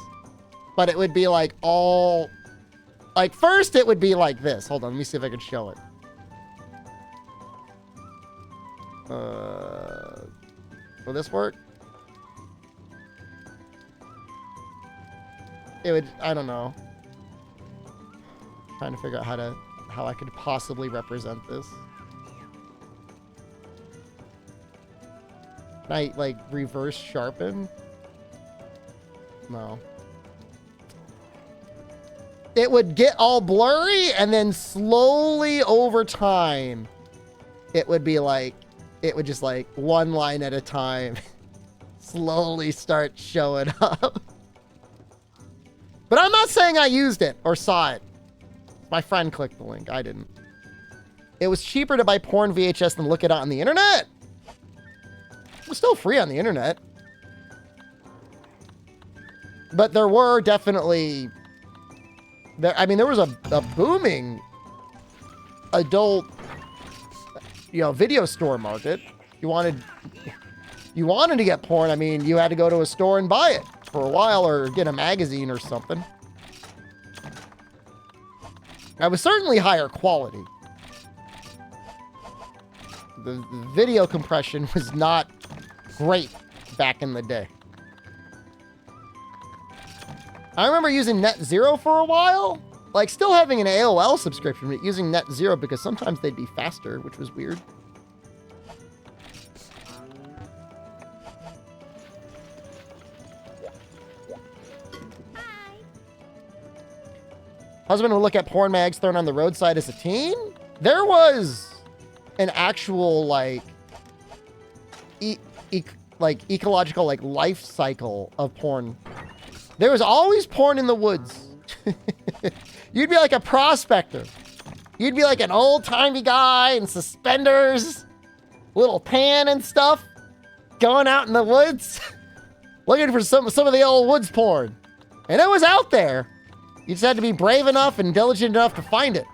but it would be like all, like first it would be like this. Hold on, let me see if I can show it. Will this work? It would, I don't know. Trying to figure out how I could possibly represent this. Can I like reverse sharpen? No. It would get all blurry and then slowly over time it would be like, it would just like one line at a time slowly start showing up. But I'm not saying I used it or saw it. My friend clicked the link. I didn't. It was cheaper to buy porn VHS than look it up on the internet. It was still free on the internet. But there were definitely... I mean, there was a booming adult, you know, video store market. You wanted to get porn. I mean, you had to go to a store and buy it for a while or get a magazine or something. It was certainly higher quality. The video compression was not great back in the day. I remember using NetZero for a while. Like, still having an AOL subscription, but using NetZero because sometimes they'd be faster, which was weird. Husband would look at porn mags thrown on the roadside as a teen. There was an actual, like, ecological, like, life cycle of porn. There was always porn in the woods. You'd be like a prospector. You'd be like an old-timey guy in suspenders, little tan and stuff, going out in the woods, looking for some of the old woods porn. And it was out there. You just had to be brave enough and diligent enough to find it.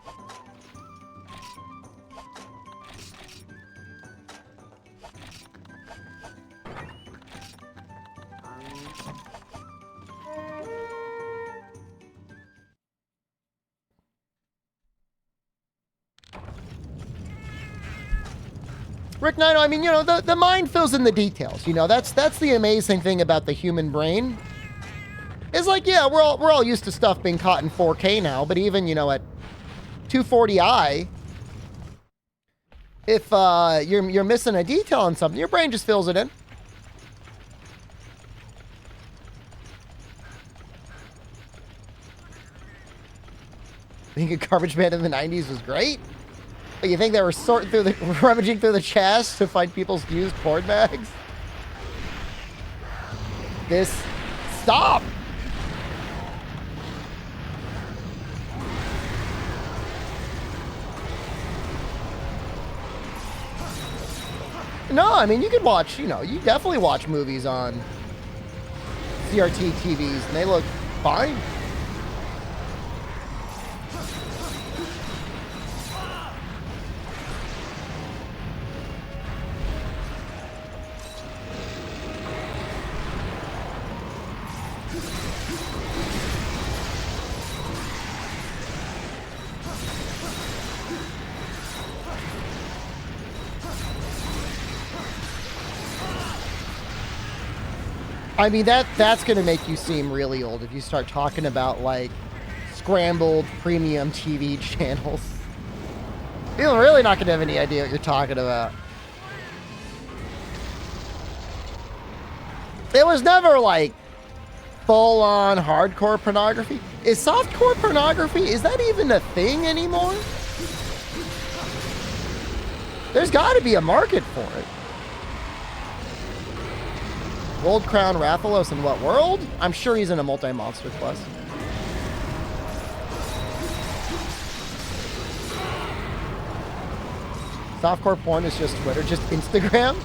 Rick Nino, I mean, you know, the mind fills in the details. You know, that's the amazing thing about the human brain. It's like, yeah, we're all used to stuff being caught in 4K now, but even, you know, at 240i, if you're missing a detail on something, your brain just fills it in. I think a Garbage Man in the 90s was great. But you think they were rummaging through the chest to find people's used porn bags? Stop! No, I mean, you could watch, you know, you definitely watch movies on CRT TVs, and they look fine. I mean, that's going to make you seem really old if you start talking about, like, scrambled premium TV channels. You're really not going to have any idea what you're talking about. It was never like full-on hardcore pornography. Is softcore pornography, is that even a thing anymore? There's got to be a market for it. Gold Crown Rathalos in what world? I'm sure he's in a multi-monster quest. Softcore porn is just Twitter, just Instagram.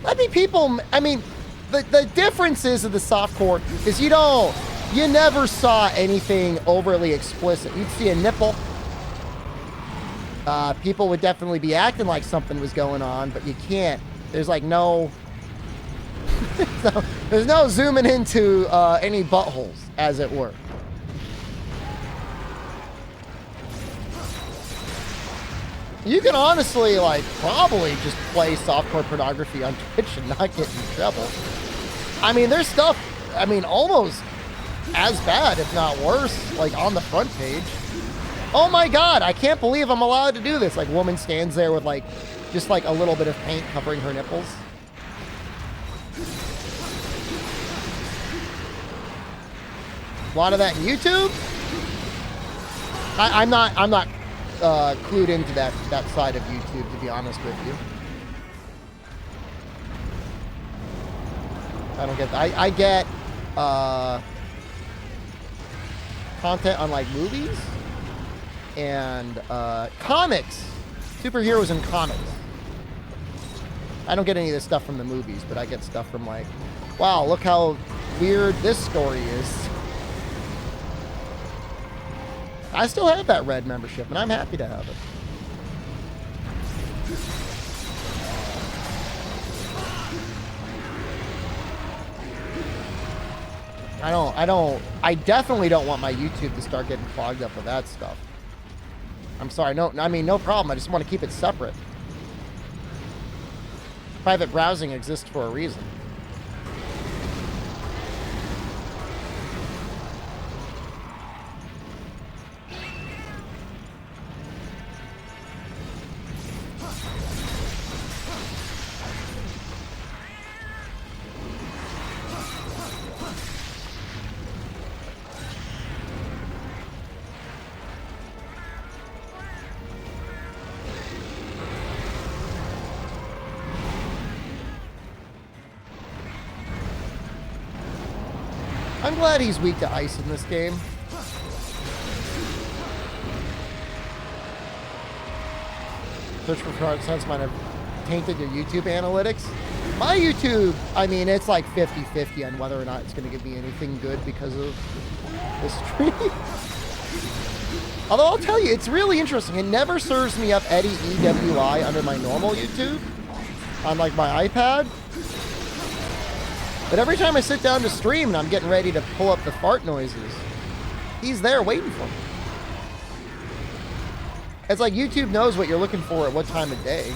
I think people, I mean, the differences of the softcore is you never saw anything overly explicit. You'd see a nipple. People would definitely be acting like something was going on, but you can't. There's like no, there's no zooming into any buttholes, as it were. You can honestly, like, probably just play softcore pornography on Twitch and not get in trouble. I mean, there's stuff, I mean, almost as bad, if not worse, like, on the front page. Oh my God, I can't believe I'm allowed to do this. Like, woman stands there with, like, just, like, a little bit of paint covering her nipples. A lot of that in YouTube. I'm not clued into that side of YouTube, to be honest with you. I don't get that. I get content on like movies and comics, superheroes and comics. I don't get any of this stuff from the movies, but I get stuff from like, wow, look how weird this story is. I still have that red membership, and I'm happy to have it. I definitely don't want my YouTube to start getting clogged up with that stuff. I'm sorry, no problem. I just want to keep it separate. Private browsing exists for a reason. I'm glad he's weak to ice in this game. Search for fraud sense might have tainted your YouTube analytics. My YouTube, I mean, it's like 50-50 on whether or not it's going to give me anything good because of the stream. Although I'll tell you, it's really interesting. It never serves me up any EWI under my normal YouTube on like my iPad. But every time I sit down to stream and I'm getting ready to pull up the fart noises, he's there waiting for me. It's like YouTube knows what you're looking for at what time of day.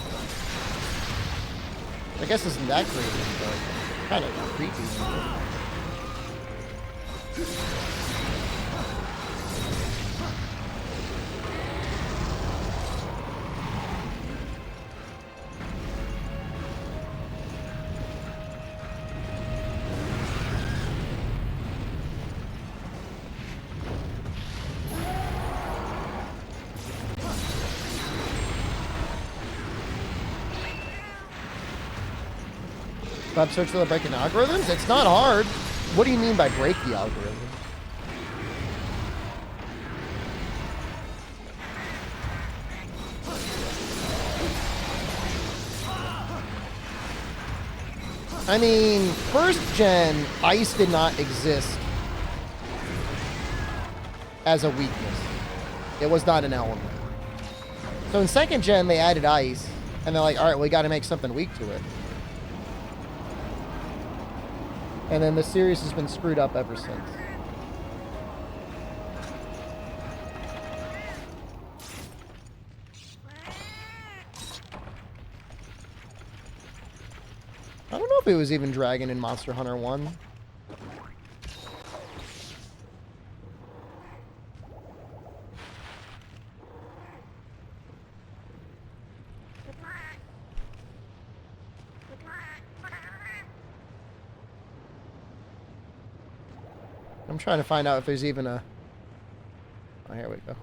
I guess isn't that creepy, but kind of creepy. Web search for the breaking algorithms? It's not hard. What do you mean by break the algorithm? I mean, first gen, ice did not exist as a weakness. It was not an element. So in second gen, they added ice, and they're like, all right, we got to make something weak to it. And then the series has been screwed up ever since. I don't know if it was even Dragon in Monster Hunter 1. I'm trying to find out if there's even a... Oh, here we go.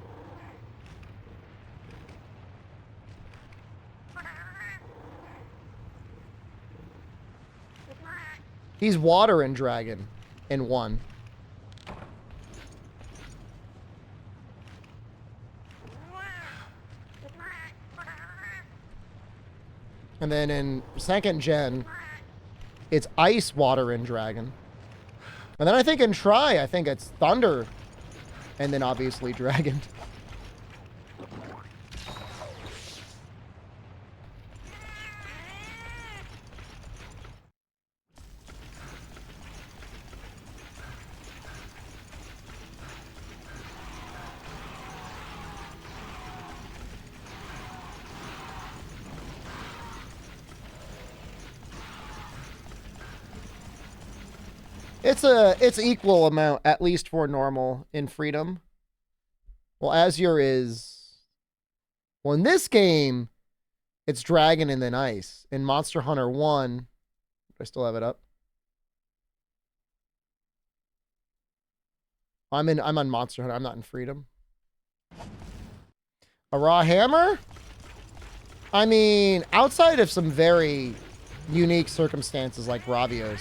He's water and dragon in one. And then in second gen, it's ice, water, and dragon. And then I think in Tri, I think it's thunder. And then obviously dragon. It's equal amount, at least for normal in Freedom. Well, Azure is... Well, in this game, it's Dragon and then Ice. In Monster Hunter 1... Do I still have it up? I'm on Monster Hunter. I'm not in Freedom. A raw hammer? I mean, outside of some very unique circumstances like Ravios.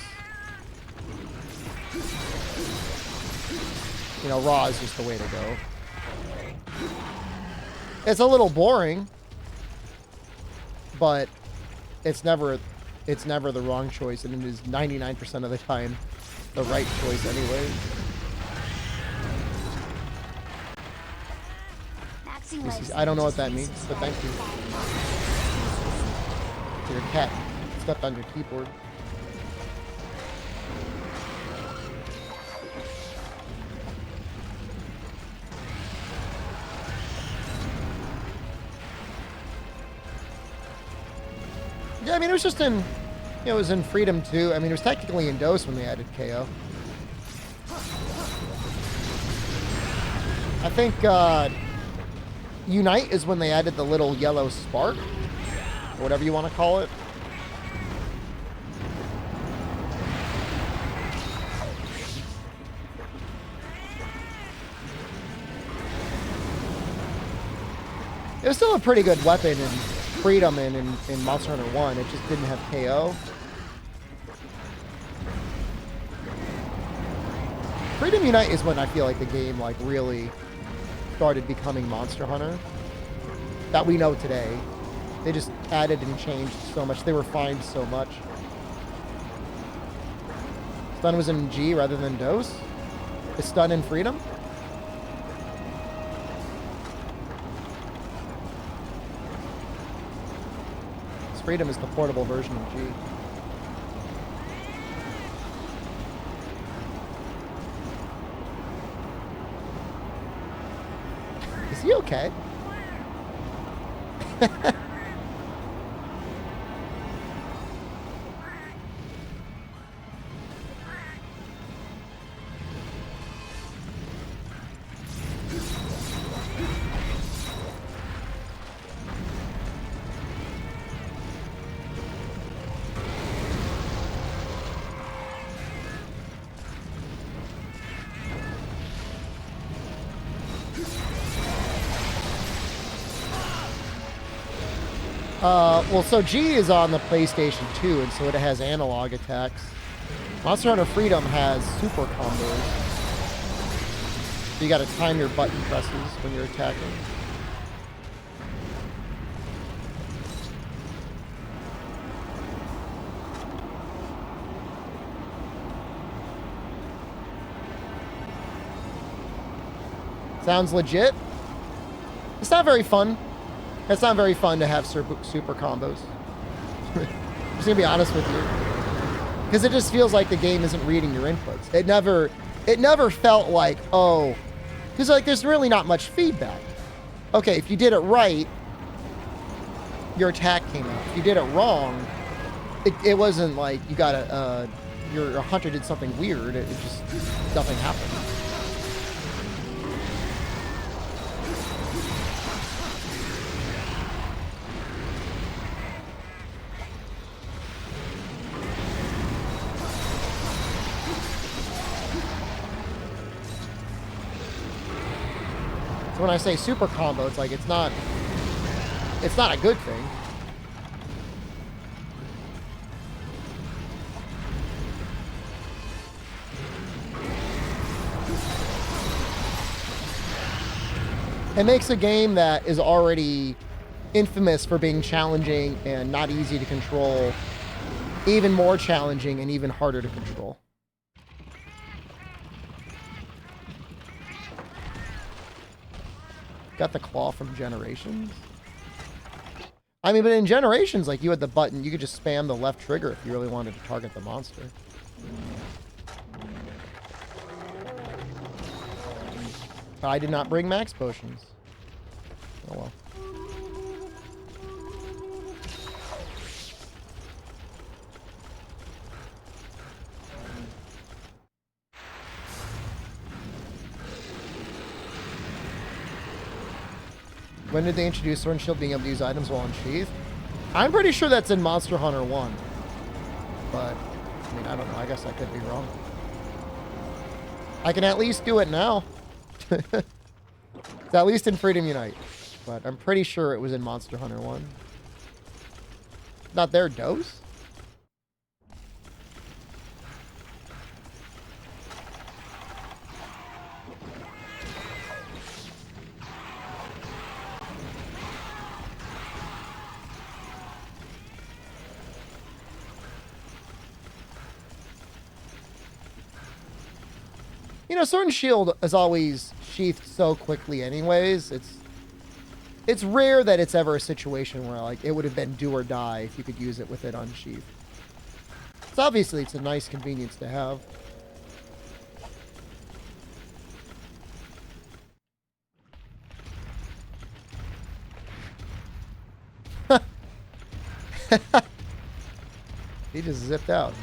You know, raw is just the way to go. It's a little boring, but it's never the wrong choice, and it is 99% of the time the right choice anyway. I don't know what that means, but thank you. Your cat stepped on your keyboard. Yeah, I mean, it was just in, it was in Freedom too. I mean, it was technically in DOS when they added KO. I think Unite is when they added the little yellow spark, or whatever you want to call it. It was still a pretty good weapon in Freedom and in Monster Hunter 1. It just didn't have KO. Freedom Unite is when I feel like the game like really started becoming Monster Hunter that we know today. They just added and changed so much. They refined so much. Stun was in G rather than DOS. Is stun in Freedom? Freedom is the portable version of G. Is he okay? Well, so G is on the PlayStation 2, and so it has analog attacks. Monster Hunter Freedom has super combos. So you gotta time your button presses when you're attacking. Sounds legit. It's not very fun. It's not very fun to have super combos. I'm just gonna be honest with you, because it just feels like the game isn't reading your inputs. It never felt like, oh, because like there's really not much feedback. Okay, if you did it right, your attack came out. If you did it wrong, it wasn't like you got your hunter did something weird. It just nothing happened. So when I say super combo, it's like it's not a good thing. It makes a game that is already infamous for being challenging and not easy to control even more challenging and even harder to control. Got the claw from Generations. I mean, but in Generations, like, you had the button, you could just spam the left trigger if you really wanted to target the monster. I did not bring max potions. Oh well. When did they introduce Sword and Shield being able to use items while unsheathed? I'm pretty sure that's in Monster Hunter 1. But, I mean, I don't know. I guess I could be wrong. I can at least do it now. It's at least in Freedom Unite. But I'm pretty sure it was in Monster Hunter 1. Not their dose? You know, Sword and Shield is always sheathed so quickly anyways. It's rare that it's ever a situation where, like, it would have been do or die if you could use it with it unsheathed. So obviously it's a nice convenience to have. He just zipped out.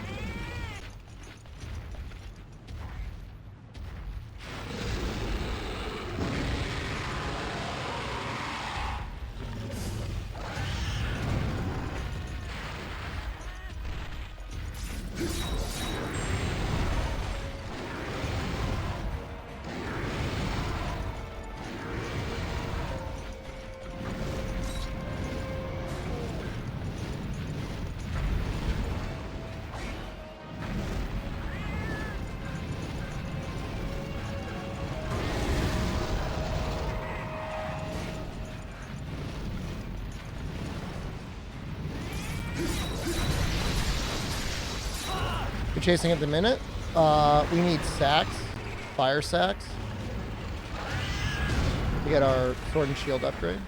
You're chasing at the minute. We need sacks, fire sacks, to get our sword and shield upgrade.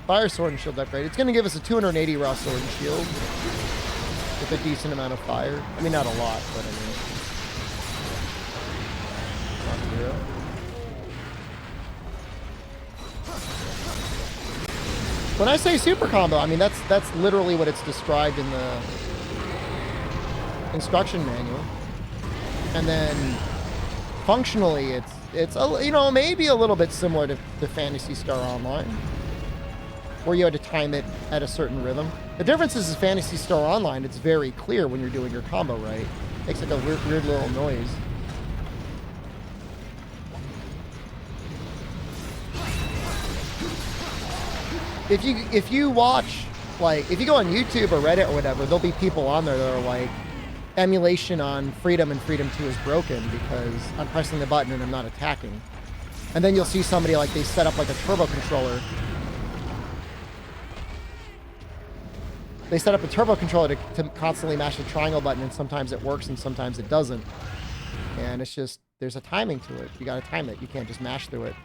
Fire sword and shield upgrade. It's going to give us a 280 raw sword and shield with a decent amount of fire. I mean, not a lot, but I mean, not zero. When I say super combo, I mean that's literally what it's described in the instruction manual. And then functionally it's a, you know, maybe a little bit similar to the Phantasy Star Online, where you had to time it at a certain rhythm. The difference is Phantasy Star Online, it's very clear when you're doing your combo right. It makes like a weird little noise. If you watch, like, if you go on YouTube or Reddit or whatever, there'll be people on there that are like, emulation on Freedom and Freedom 2 is broken because I'm pressing the button and I'm not attacking. And then you'll see somebody, like, they set up like a turbo controller. They set up a turbo controller to constantly mash the triangle button, and sometimes it works and sometimes it doesn't. And it's just, there's a timing to it. You gotta time it. You can't just mash through it.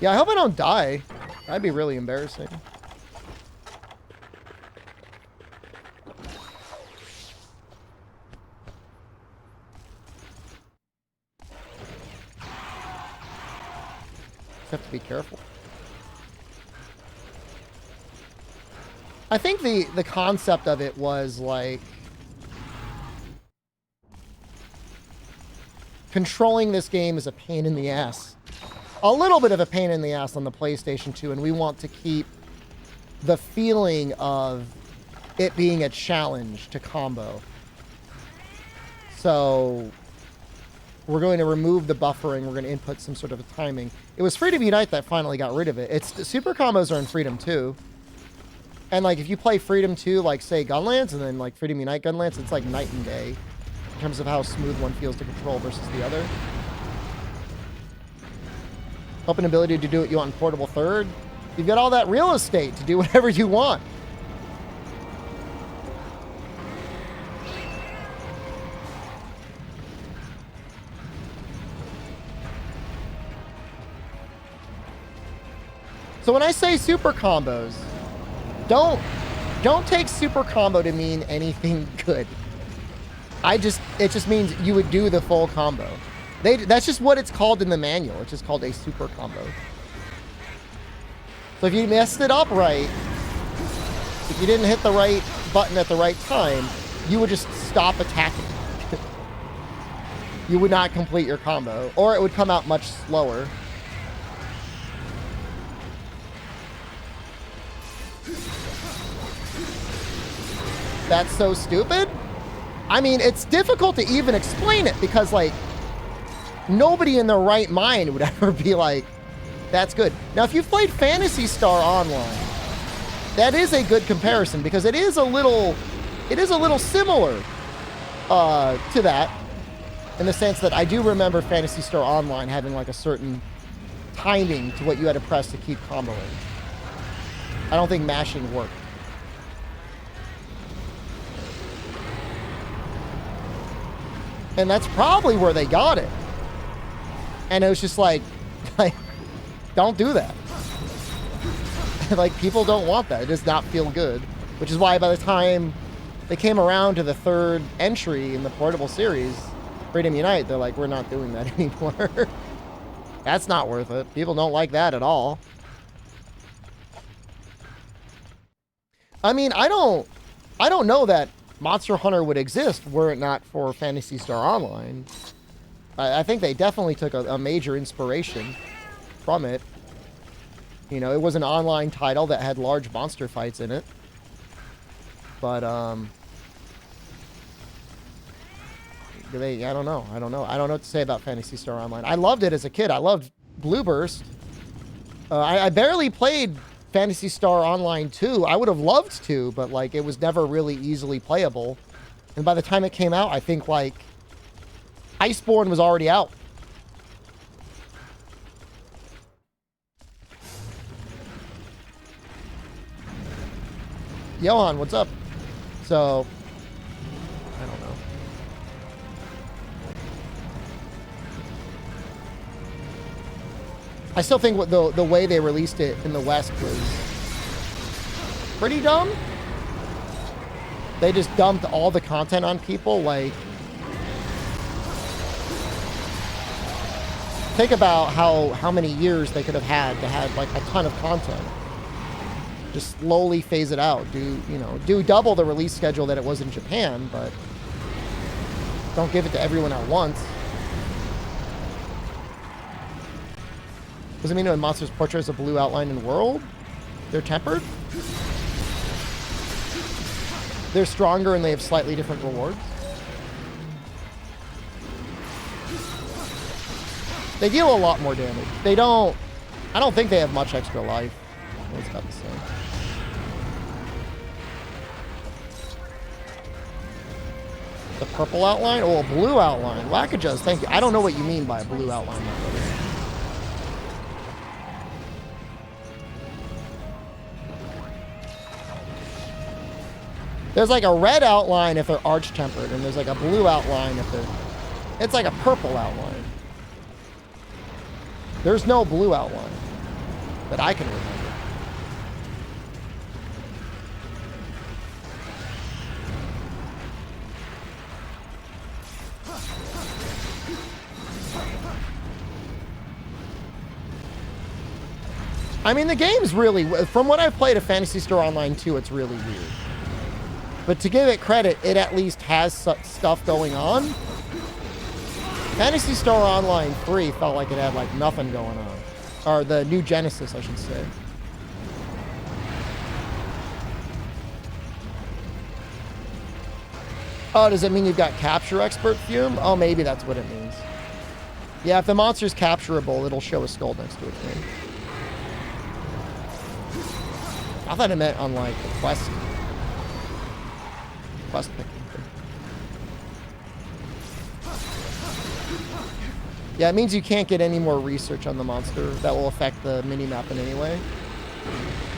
Yeah, I hope I don't die. That'd be really embarrassing. Just have to be careful. I think the concept of it was like controlling this game is a pain in the ass. A little bit of a pain in the ass on the PlayStation 2, and we want to keep the feeling of it being a challenge to combo. So we're going to remove the buffering. We're going to input some sort of a timing. It was Freedom Unite that finally got rid of it. It's super combos are in Freedom 2. And like if you play Freedom 2, like say Gunlance, and then like Freedom Unite Gunlance, it's like night and day in terms of how smooth one feels to control versus the other. Open ability to do what you want in Portable Third. You've got all that real estate to do whatever you want. So when I say super combos, don't take super combo to mean anything good. It just means you would do the full combo. That's just what it's called in the manual. It's just called a super combo. So if you messed it up right, if you didn't hit the right button at the right time, you would just stop attacking. You would not complete your combo, or it would come out much slower. That's so stupid. I mean, it's difficult to even explain it because, like, nobody in their right mind would ever be like, that's good. Now, if you've played Phantasy Star Online, that is a good comparison because it is a little similar to that in the sense that I do remember Phantasy Star Online having like a certain timing to what you had to press to keep comboing. I don't think mashing worked. And that's probably where they got it. And it was just like, don't do that. Like, people don't want that. It does not feel good. Which is why by the time they came around to the third entry in the portable series, Freedom Unite, they're like, we're not doing that anymore. That's not worth it. People don't like that at all. I mean, I don't know that Monster Hunter would exist were it not for Phantasy Star Online. I think they definitely took a major inspiration from it. You know, it was an online title that had large monster fights in it. But, I don't know. I don't know what to say about Phantasy Star Online. I loved it as a kid. I loved Blue Burst. I barely played Phantasy Star Online 2. I would have loved to, but like it was never really easily playable. And by the time it came out, I think like Iceborne was already out. Johan, what's up? So, I don't know. I still think what the way they released it in the West was pretty dumb. They just dumped all the content on people. Like, think about how many years they could have had to have like a ton of content. Just slowly phase it out. Do double the release schedule that it was in Japan, but don't give it to everyone at once. Does it mean when monsters portrays a blue outline in the world, they're tempered? They're stronger and they have slightly different rewards. They deal a lot more damage. I don't think they have much extra life. It's about the same. The purple outline? Oh, a blue outline. Wackajas, thank you. I don't know what you mean by a blue outline, my brother. There's like a red outline if they're arch-tempered, and there's like a blue outline if they're... It's like a purple outline. There's no blue outline that I can remember. I mean, the game's really... From what I've played of Phantasy Star Online 2, it's really weird. But to give it credit, it at least has stuff going on. Phantasy Star Online 3 felt like it had like nothing going on. Or the new Genesis, I should say. Oh, does it mean you've got capture expert fume? Oh, maybe that's what it means. Yeah, if the monster's capturable, it'll show a skull next to it. Maybe. I thought it meant on like the quest picking thing. Yeah, it means you can't get any more research on the monster. That will affect the mini-map in any way.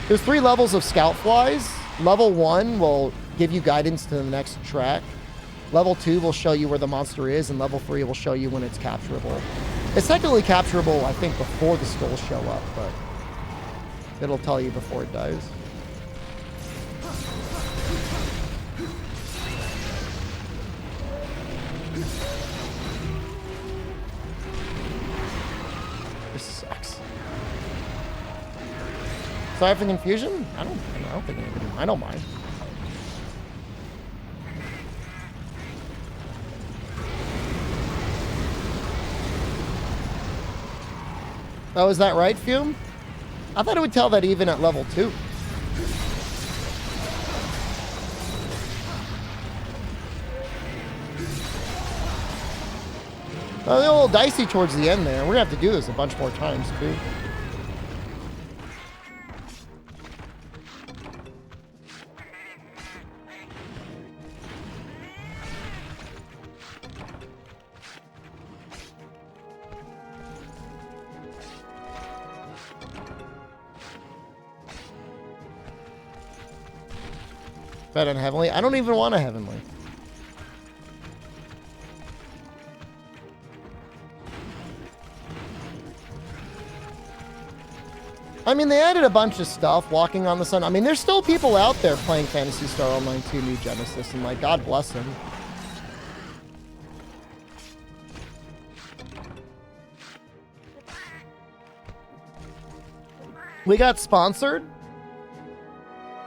There's 3 levels of scout flies. Level 1 will give you guidance to the next track. Level 2 will show you where the monster is, and level 3 will show you when it's capturable. It's technically capturable, I think, before the skulls show up, but it'll tell you before it dies. This sucks. Sorry for the confusion? I don't think anybody. I don't mind. Oh, is that right, Fume? I thought it would tell that even at level 2. Oh, they're a little dicey towards the end there. We're gonna have to do this a bunch more times, too. Bet on Heavenly. I don't even want a Heavenly. I mean, they added a bunch of stuff, Walking on the Sun. I mean, there's still people out there playing Phantasy Star Online 2 New Genesis, and like, God bless them. We got sponsored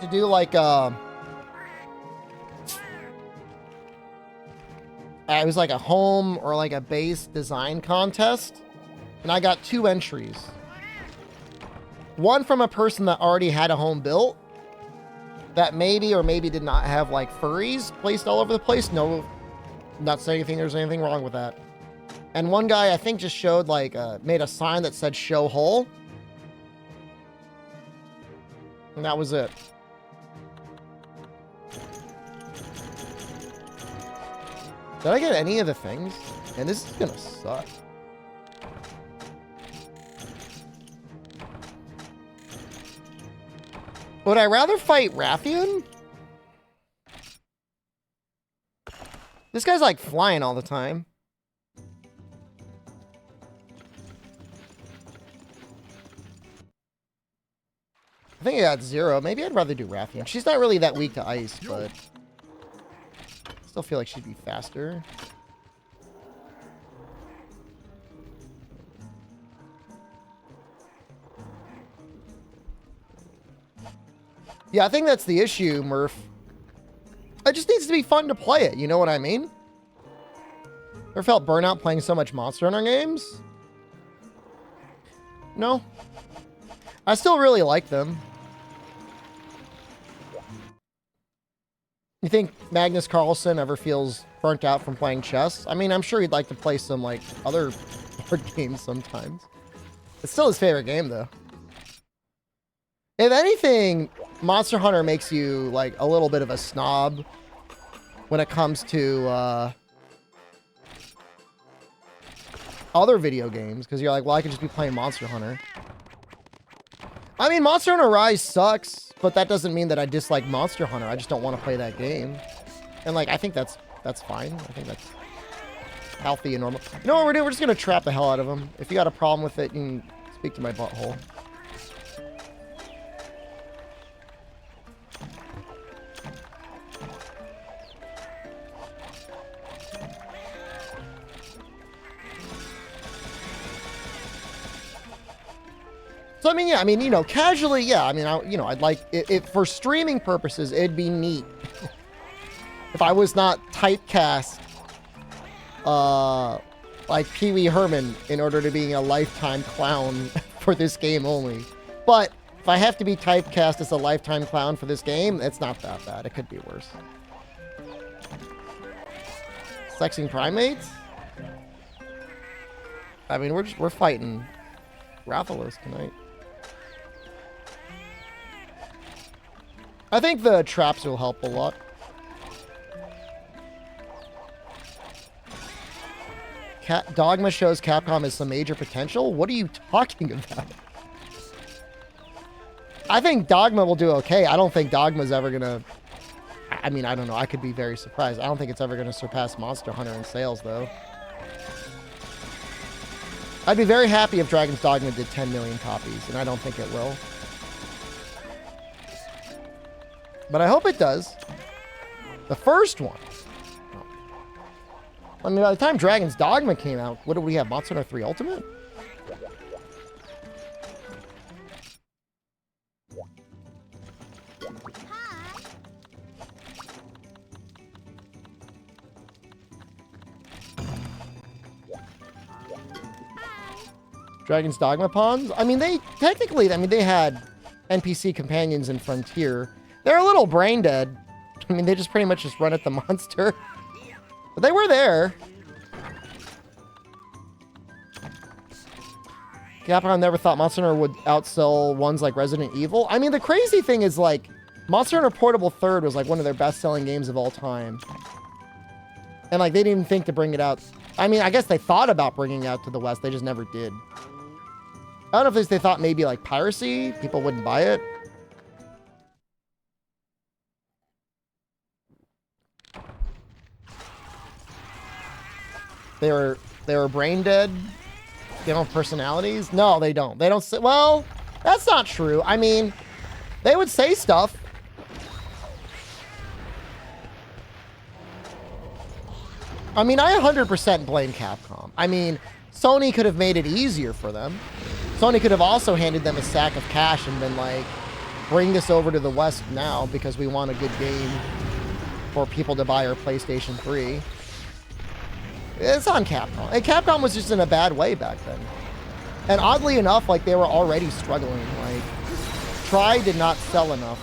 to do like it was like a home or like a base design contest, and I got 2 entries. One from a person that already had a home built that maybe or maybe did not have like furries placed all over the place. No, not saying anything there's anything wrong with that. And one guy I think just showed like made a sign that said show hole, and that was it. Did I get any of the things? And this is gonna suck. Would I rather fight Rathian? This guy's like flying all the time. I think I got 0. Maybe I'd rather do Rathian. She's not really that weak to ice, but still feel like she'd be faster. Yeah, I think that's the issue, Murph. It just needs to be fun to play it, you know what I mean? Ever felt burnout playing so much Monster Hunter games? No. I still really like them. You think Magnus Carlsen ever feels burnt out from playing chess? I mean, I'm sure he'd like to play some, like, other board games sometimes. It's still his favorite game, though. If anything, Monster Hunter makes you, like, a little bit of a snob when it comes to, other video games, because you're like, well, I could just be playing Monster Hunter. I mean, Monster Hunter Rise sucks, but that doesn't mean that I dislike Monster Hunter. I just don't want to play that game. And, like, I think that's fine. I think that's healthy and normal. You know what we're doing? We're just going to trap the hell out of him. If you got a problem with it, you can speak to my butthole. So, I mean, yeah, I mean, you know, casually, yeah, I mean, I'd like, it for streaming purposes, it'd be neat if I was not typecast, like Pee-wee Herman in order to being a lifetime clown for this game only. But if I have to be typecast as a lifetime clown for this game, it's not that bad. It could be worse. Sexing primates? I mean, we're fighting Rathalos tonight. I think the traps will help a lot. Dogma shows Capcom has some major potential? What are you talking about? I think Dogma will do okay. I don't think Dogma's ever gonna... I mean, I don't know. I could be very surprised. I don't think it's ever gonna surpass Monster Hunter in sales, though. I'd be very happy if Dragon's Dogma did 10 million copies, and I don't think it will. But I hope it does. The first one. I mean, by the time Dragon's Dogma came out, what do we have? Monster Hunter 3 Ultimate? Dragon's Dogma pawns? I mean, they had NPC companions in Frontier. They're a little brain dead. I mean, they just pretty much just run at the monster. But they were there. Capcom never thought Monster Hunter would outsell ones like Resident Evil. I mean, the crazy thing is, like, Monster Hunter Portable 3rd was, like, one of their best-selling games of all time. And, like, they didn't even think to bring it out. I mean, I guess they thought about bringing it out to the West. They just never did. I don't know if they thought maybe, like, piracy. People wouldn't buy it. They were brain dead. They don't have personalities. No, they don't. They don't say, well, that's not true. I mean, they would say stuff. I mean, I 100% blame Capcom. I mean, Sony could have made it easier for them. Sony could have also handed them a sack of cash and been like, bring this over to the West now because we want a good game for people to buy our PlayStation 3. It's on Capcom. And Capcom was just in a bad way back then. And oddly enough, like, they were already struggling. Like, Tri did not sell enough.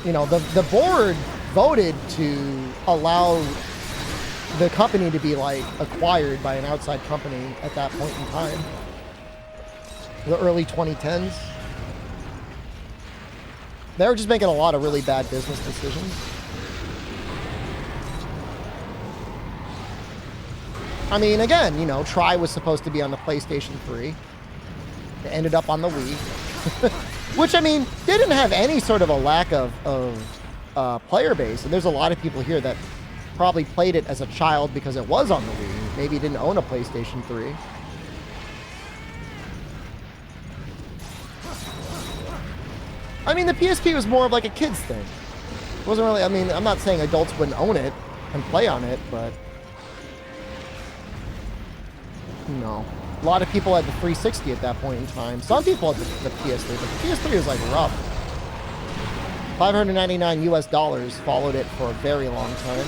You know, the board voted to allow the company to be, like, acquired by an outside company at that point in time. The early 2010s. They were just making a lot of really bad business decisions. I mean, again, you know, Tri was supposed to be on the PlayStation 3. It ended up on the Wii. Which, I mean, didn't have any sort of a lack of player base. And there's a lot of people here that probably played it as a child because it was on the Wii. Maybe didn't own a PlayStation 3. I mean, the PSP was more of like a kid's thing. It wasn't really, I mean, I'm not saying adults wouldn't own it and play on it, but... No. A lot of people had the 360 at that point in time. Some people had the PS3, but the PS3 was like rough. $599 US followed it for a very long time.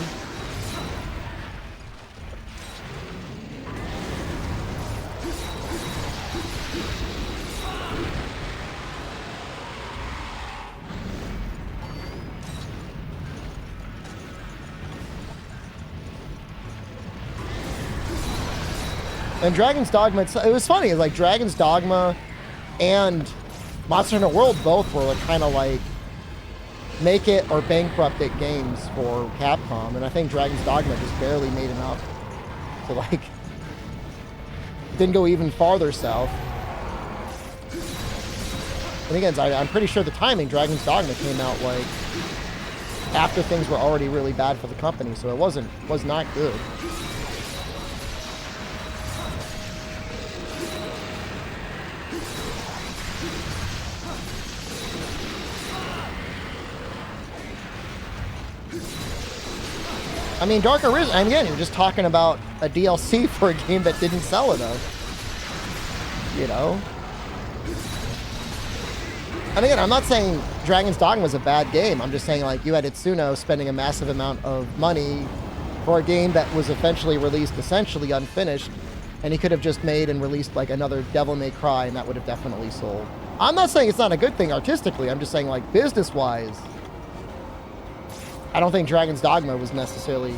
And Dragon's Dogma, it was funny. It was like Dragon's Dogma and Monster Hunter World both were like, kind of like make it or bankrupt it games for Capcom. And I think Dragon's Dogma just barely made enough to like, didn't go even farther south. And again, I'm pretty sure the timing, Dragon's Dogma came out like after things were already really bad for the company. So it was not good. I mean, Dark Arisen, and again, you're just talking about a DLC for a game that didn't sell enough. You know? And again, I'm not saying Dragon's Dogma was a bad game. I'm just saying, like, you had Itsuno spending a massive amount of money for a game that was eventually released essentially unfinished, and he could have just made and released, like, another Devil May Cry, and that would have definitely sold. I'm not saying it's not a good thing artistically. I'm just saying, like, business-wise, I don't think Dragon's Dogma was necessarily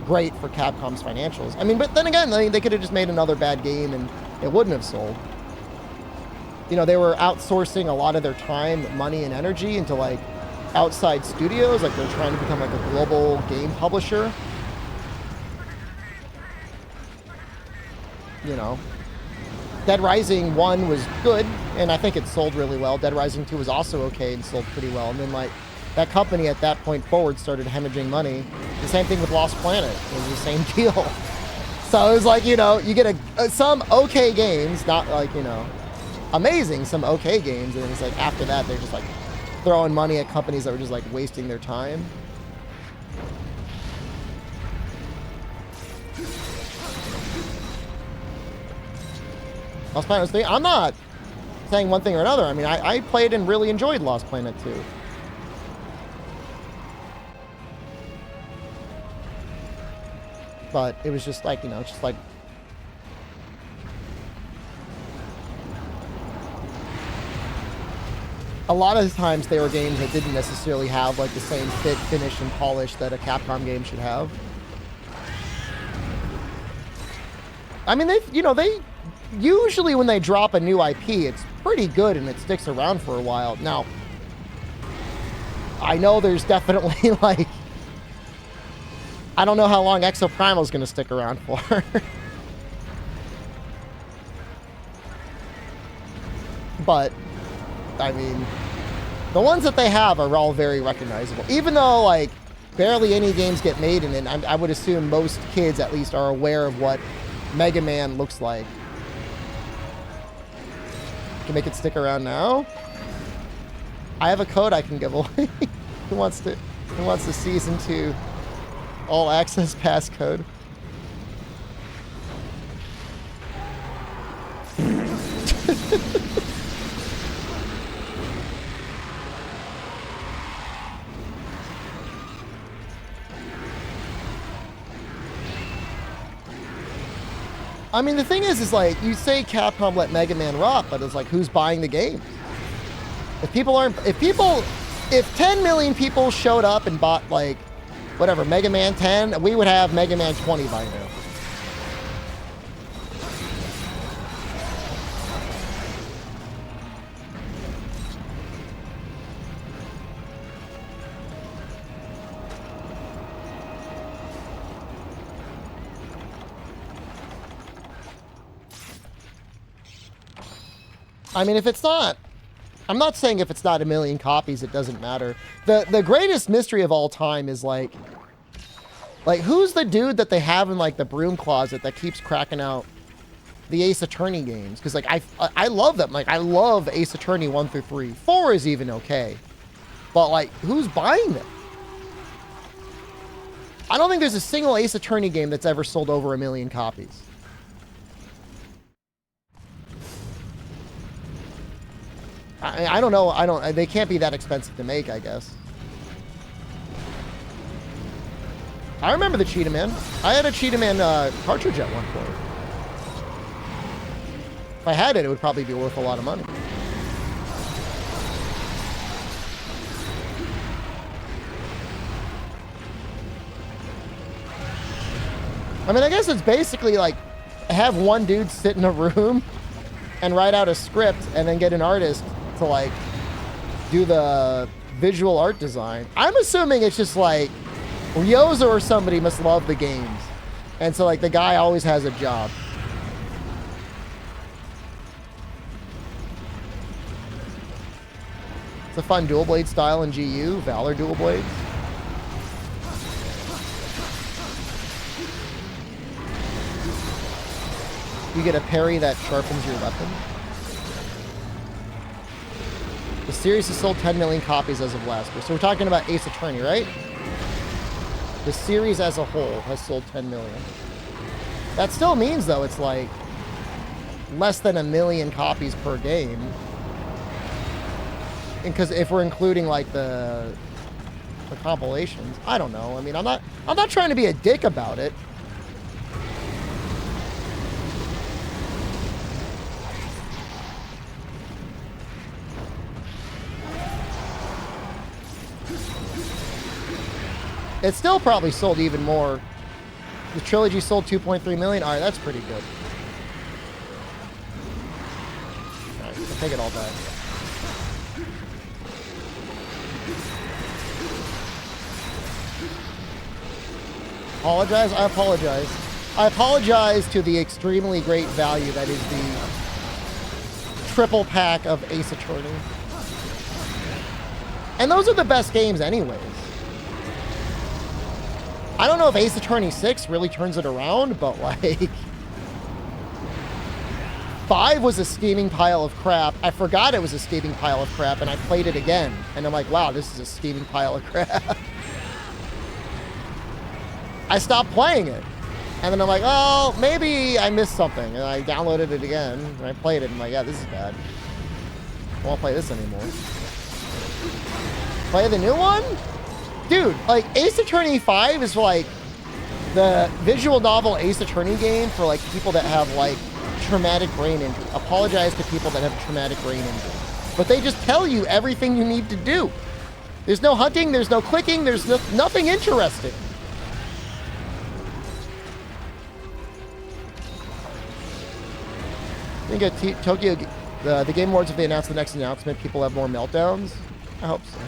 great for Capcom's financials. I mean, but then again, they could have just made another bad game and it wouldn't have sold. You know, they were outsourcing a lot of their time, money, and energy into like outside studios. Like they're trying to become like a global game publisher. You know, Dead Rising 1 was good, and I think it sold really well. Dead Rising 2 was also okay and sold pretty well. And then like that company at that point forward started hemorrhaging money. The same thing with Lost Planet. It was the same deal. So it was like, you know, you get some okay games, not like, you know, amazing, some okay games, and then it's like after that they're just like throwing money at companies that were just like wasting their time. Lost Planet was 3. I'm not saying one thing or another. I mean, I played and really enjoyed Lost Planet 2. But it was just like, you know, just like a lot of times they were games that didn't necessarily have like the same fit, finish, and polish that a Capcom game should have. I mean, they usually when they drop a new IP, it's pretty good and it sticks around for a while. Now, I know there's definitely like, I don't know how long Exoprimal is going to stick around for. But, I mean, the ones that they have are all very recognizable. Even though, like, barely any games get made in it, I would assume most kids, at least, are aware of what Mega Man looks like. Can make it stick around now? I have a code I can give away. Who wants the Season 2 All Access passcode? I mean, the thing is like, you say Capcom let Mega Man rock, but it's like, who's buying the game? If 10 million people showed up and bought, like, whatever, Mega Man 10, we would have Mega Man 20 by now. I mean, if it's not, I'm not saying if it's not 1 million copies, it doesn't matter. The greatest mystery of all time is like who's the dude that they have in like the broom closet that keeps cracking out the Ace Attorney games? Because like I love them. Like I love Ace Attorney 1 through 3. 4 is even okay, but like who's buying them? I don't think there's a single Ace Attorney game that's ever sold over 1 million copies. I don't know. They can't be that expensive to make, I guess. I remember the Cheetah Man. I had a Cheetah Man cartridge at one point. If I had it, it would probably be worth a lot of money. I mean, I guess it's basically like have one dude sit in a room and write out a script and then get an artist to like do the visual art design. I'm assuming it's just like Ryozo or somebody must love the games, and so like the guy always has a job. It's a fun dual blade style in GU, Valor dual blades. You get a parry that sharpens your weapon. The series has sold 10 million copies as of last year. So we're talking about Ace Attorney, right? The series as a whole has sold 10 million. That still means, though, it's like less than 1 million copies per game. And because if we're including like the compilations, I don't know. I mean, I'm not trying to be a dick about it. It still probably sold even more The trilogy sold 2.3 million. All right, that's pretty good. All right, I'll take it all back. Apologize? I apologize. I apologize to the extremely great value that is the triple pack of Ace Attorney. And those are the best games anyways. I don't know if Ace Attorney 6 really turns it around, but like... 5 was a steaming pile of crap. I forgot it was a steaming pile of crap, and I played it again. And I'm like, wow, this is a steaming pile of crap. I stopped playing it. And then I'm like, oh, maybe I missed something. And I downloaded it again, and I played it, and I'm like, yeah, this is bad. I won't play this anymore. Play the new one? Dude, like, Ace Attorney 5 is like the visual novel Ace Attorney game for like people that have like traumatic brain injury. Apologize to people that have traumatic brain injury. But they just tell you everything you need to do. There's no hunting, there's no clicking, there's nothing interesting. I think at Tokyo, the Game Awards, if they announce the next announcement, people have more meltdowns. I hope so.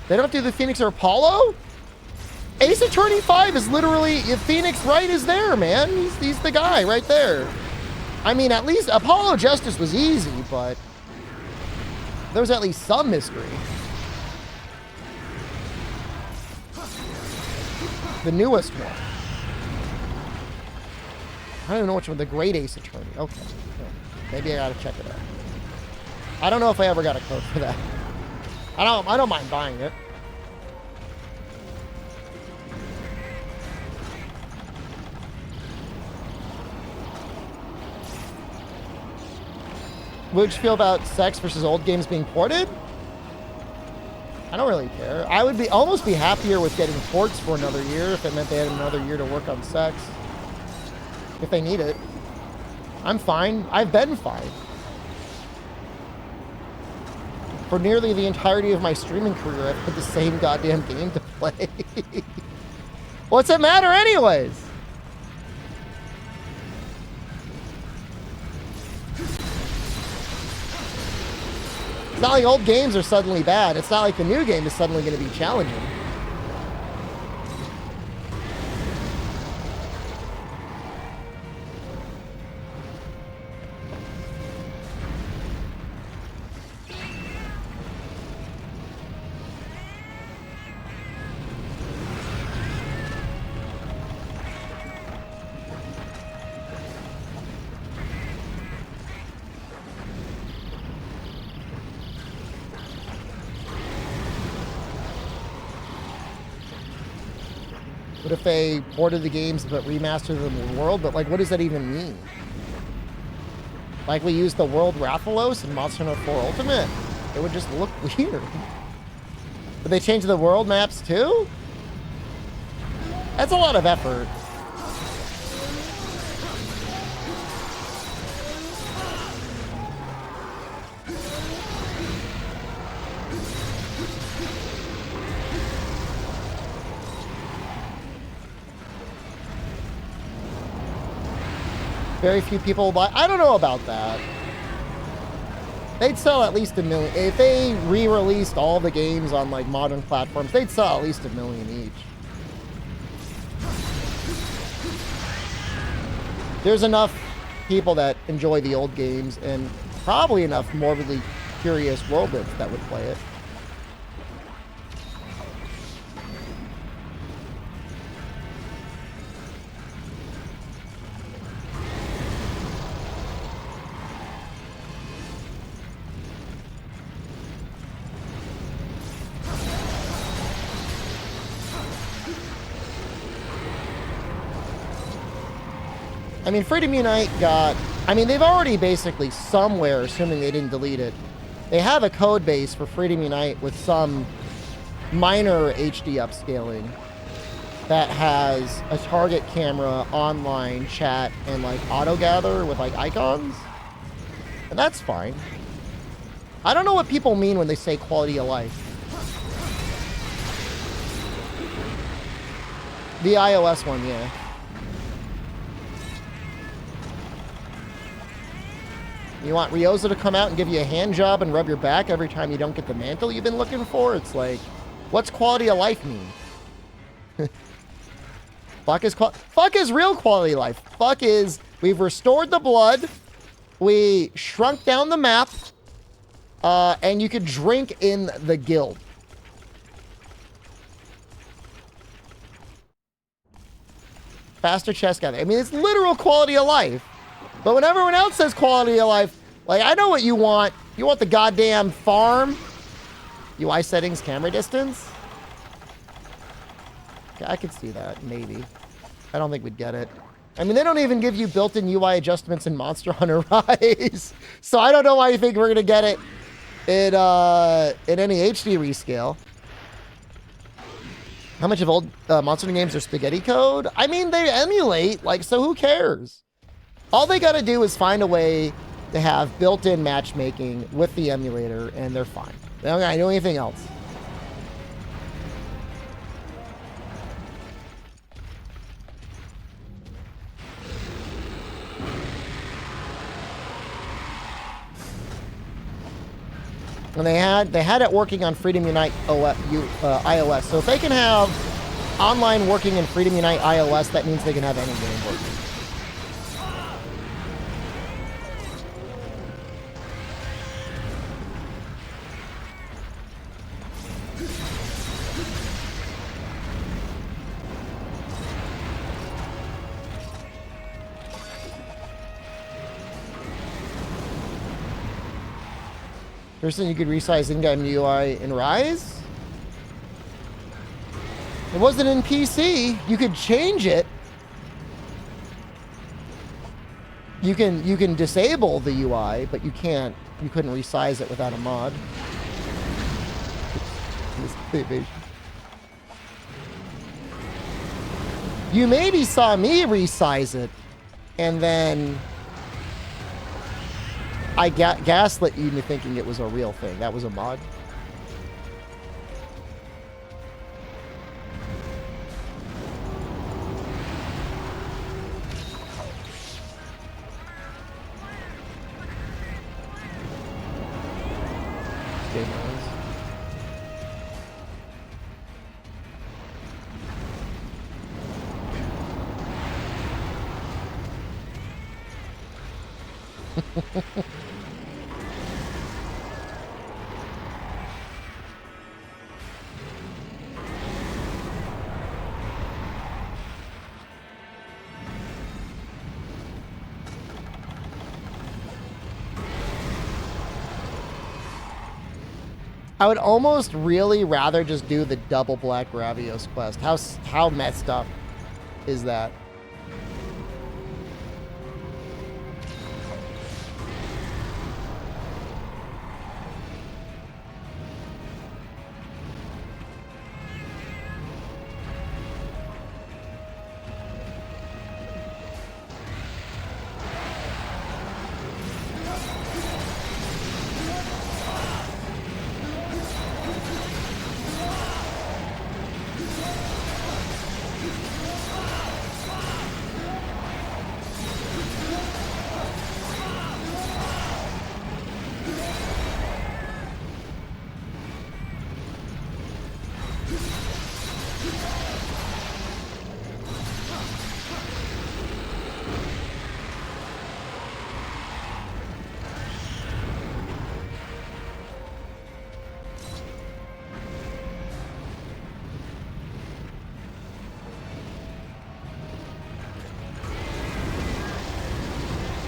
They don't do the Phoenix or Apollo? Ace Attorney 5 is literally, if Phoenix Wright is there, man. He's the guy right there. I mean, at least Apollo Justice was easy, but there was at least some mystery. The newest one. I don't even know which one. The Great Ace Attorney. Okay. Maybe I gotta check it out. I don't know if I ever got a code for that. I don't mind buying it. What would you feel about Sex versus old games being ported? I don't really care. I would almost be happier with getting ports for another year if it meant they had another year to work on Sex. If they need it. I'm fine. I've been fine. For nearly the entirety of my streaming career, I've had the same goddamn game to play. What's it matter anyways? It's not like old games are suddenly bad. It's not like the new game is suddenly going to be challenging. What if they ported the games but remastered them in the world? But like, what does that even mean? Like we used the world Rathalos in Monster Hunter 4 Ultimate? It would just look weird. But they changed the world maps too? That's a lot of effort. Very few people buy. I don't know about that. They'd sell at least 1 million. If they re-released all the games on like modern platforms, they'd sell at least 1 million each. There's enough people that enjoy the old games and probably enough morbidly curious worldlings that would play it. I mean, Freedom Unite got... I mean, they've already basically somewhere, assuming they didn't delete it, they have a code base for Freedom Unite with some minor HD upscaling that has a target camera, online chat, and like auto gather with like icons. And that's fine. I don't know what people mean when they say quality of life. The iOS one, yeah. You want Ryoza to come out and give you a hand job and rub your back every time you don't get the mantle you've been looking for? It's like, what's quality of life mean? Fuck is real quality of life. Fuck is, we've restored the blood, we shrunk down the map, and you could drink in the guild. Faster chest gathering. I mean, it's literal quality of life. But when everyone else says quality of life, like, I know what you want. You want the goddamn farm. UI settings, camera distance. Okay, I could see that, maybe. I don't think we'd get it. I mean, they don't even give you built-in UI adjustments in Monster Hunter Rise. So I don't know why you think we're going to get it in any HD rescale. How much of old Monster Hunter games are spaghetti code? I mean, they emulate, like, so who cares? All they got to do is find a way to have built-in matchmaking with the emulator, and they're fine. They don't got to do anything else. And they had it working on Freedom Unite iOS. So if they can have online working in Freedom Unite iOS, that means they can have any game working. Person, you could resize in-game UI in Rise? It wasn't in PC. You could change it. You can disable the UI, but you couldn't resize it without a mod. You maybe saw me resize it, and then I gaslit you into thinking it was a real thing. That was a mod. I would almost really rather just do the double Black Gravios quest. How messed up is that?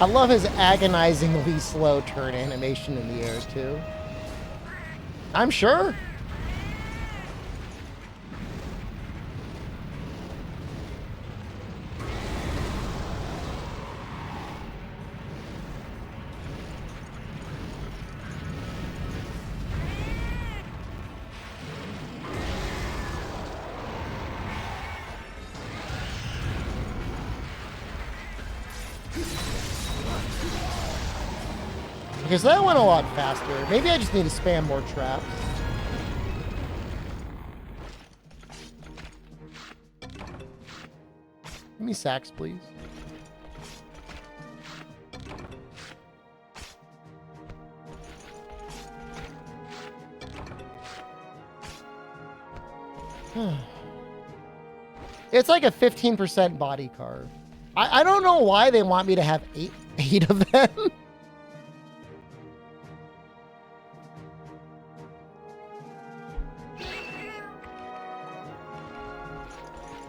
I love his agonizingly slow turn animation in the air, too. I'm sure. Because that went a lot faster. Maybe I just need to spam more traps. Give me sacks, please. It's like a 15% body carve. I don't know why they want me to have eight of them.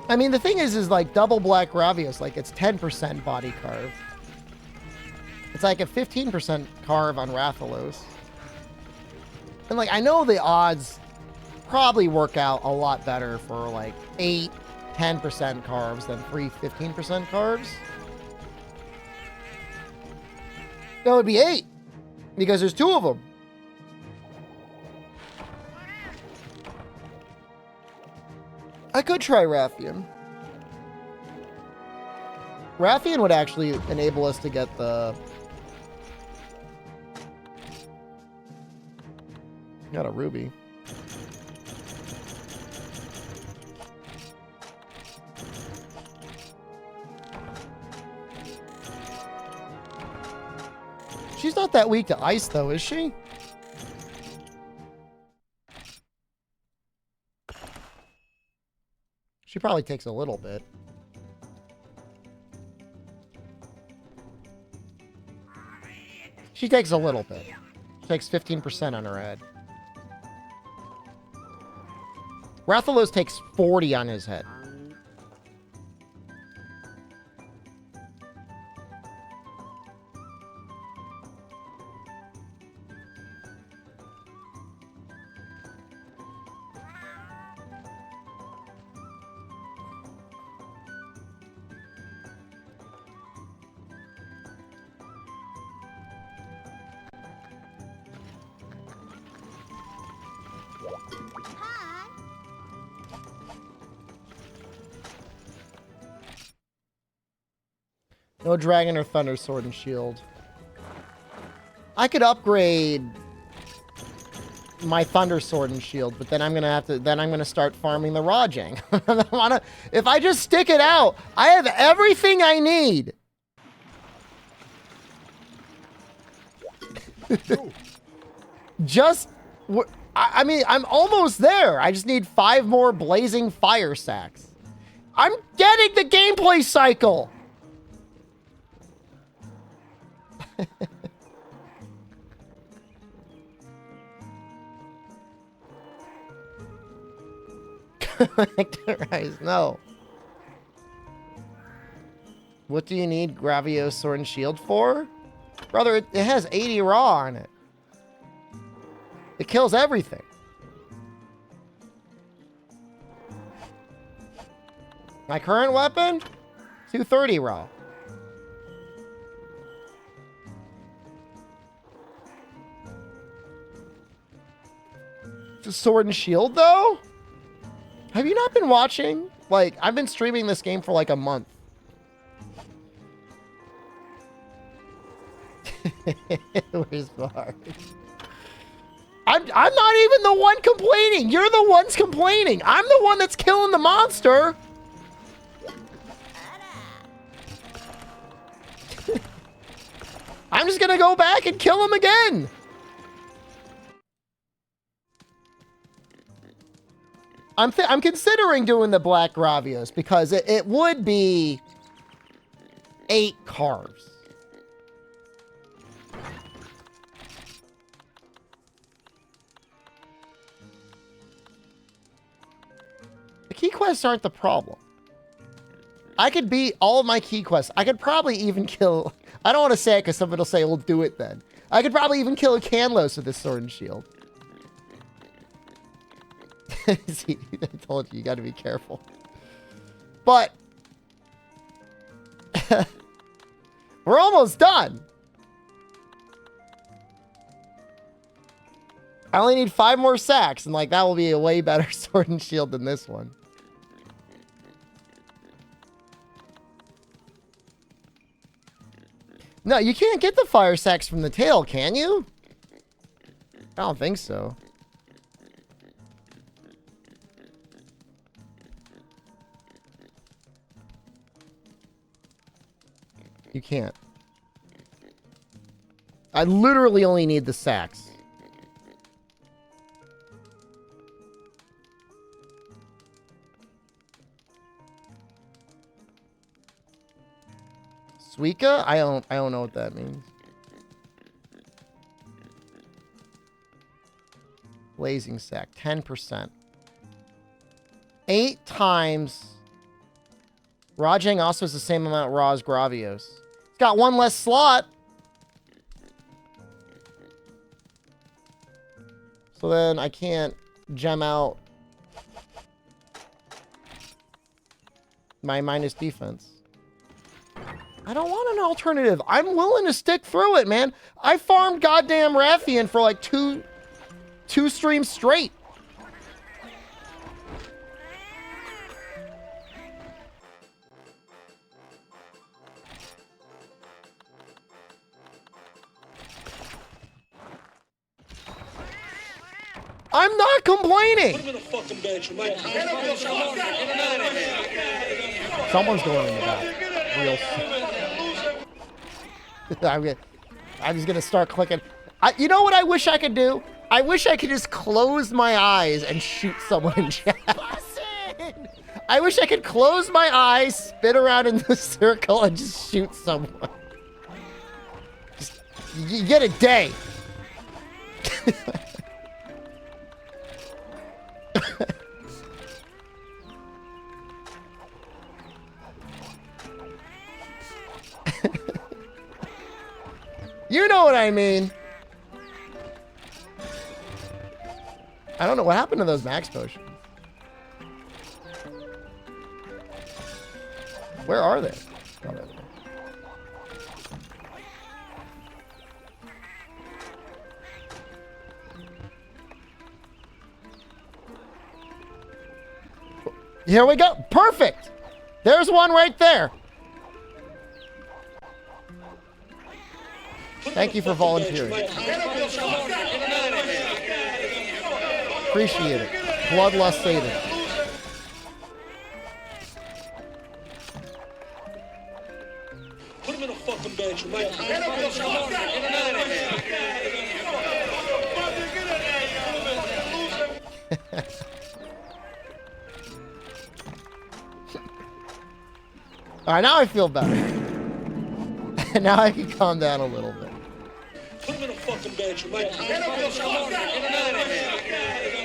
I mean, the thing is like double black Gravios, like it's 10% body carve. It's like a 15% carve on Rathalos. And like, I know the odds probably work out a lot better for like 8, 10% carbs than 3, 15% carbs. That would be 8 because there's 2 of them. I could try Rathian. Rathian would actually enable us to get the... Got a ruby. She's not that weak to ice, though, is she? She probably takes a little bit. She takes a little bit. She takes 15% on her head. Rathalos takes 40 on his head. No dragon or thunder sword and shield. I could upgrade my thunder sword and shield, but then I'm gonna start farming the Rajang. If I just stick it out, I have everything I need. I mean, I'm almost there. I just need 5 more blazing fire sacks. I'm getting the gameplay cycle. Characterize, no. What do you need Gravios Sword and Shield for? Brother, it has 80 raw on it. It kills everything. My current weapon? 230 raw. The Sword and Shield, though? Have you not been watching? Like, I've been streaming this game for like a month. Where's Bard? I'm not even the one complaining. You're the ones complaining. I'm the one that's killing the monster. I'm just gonna go back and kill him again. I'm considering doing the Black Gravios because it would be 8 carbs. The key quests aren't the problem. I could beat all of my key quests. I could probably even kill... I don't want to say it because somebody will say, well, do it then. I could probably even kill a Canlos with this sword and shield. See, I told you, you got to be careful. But... we're almost done. I only need 5 more sacks, and like that will be a way better sword and shield than this one. No, you can't get the fire sacks from the tail, can you? I don't think so. You can't. I literally only need the sacks. Suika? I don't know what that means. Blazing sack, 10%. 8 times. Rajang also has the same amount raw as Gravios. It's got 1 less slot. So then I can't gem out my minus defense. I don't want an alternative. I'm willing to stick through it, man. I farmed goddamn Rathian for like two streams straight. I'm not complaining. Someone's going in the back. Real soon. I'm just gonna start clicking. You know what I wish I could do? I wish I could just close my eyes and shoot someone in chat. I wish I could close my eyes, spin around in the circle, and just shoot someone. Just, you get a day. You know what I mean. I don't know what happened to those max potions. Where are they? Oh, there they are. Here we go. Perfect. There's one right there. Thank you for volunteering. Appreciate it. Bloodlust Satan. Put him in a fucking bench, Mike. All right, now I feel better. Now I can calm down a little bit. Put him in a fucking bench, Mike.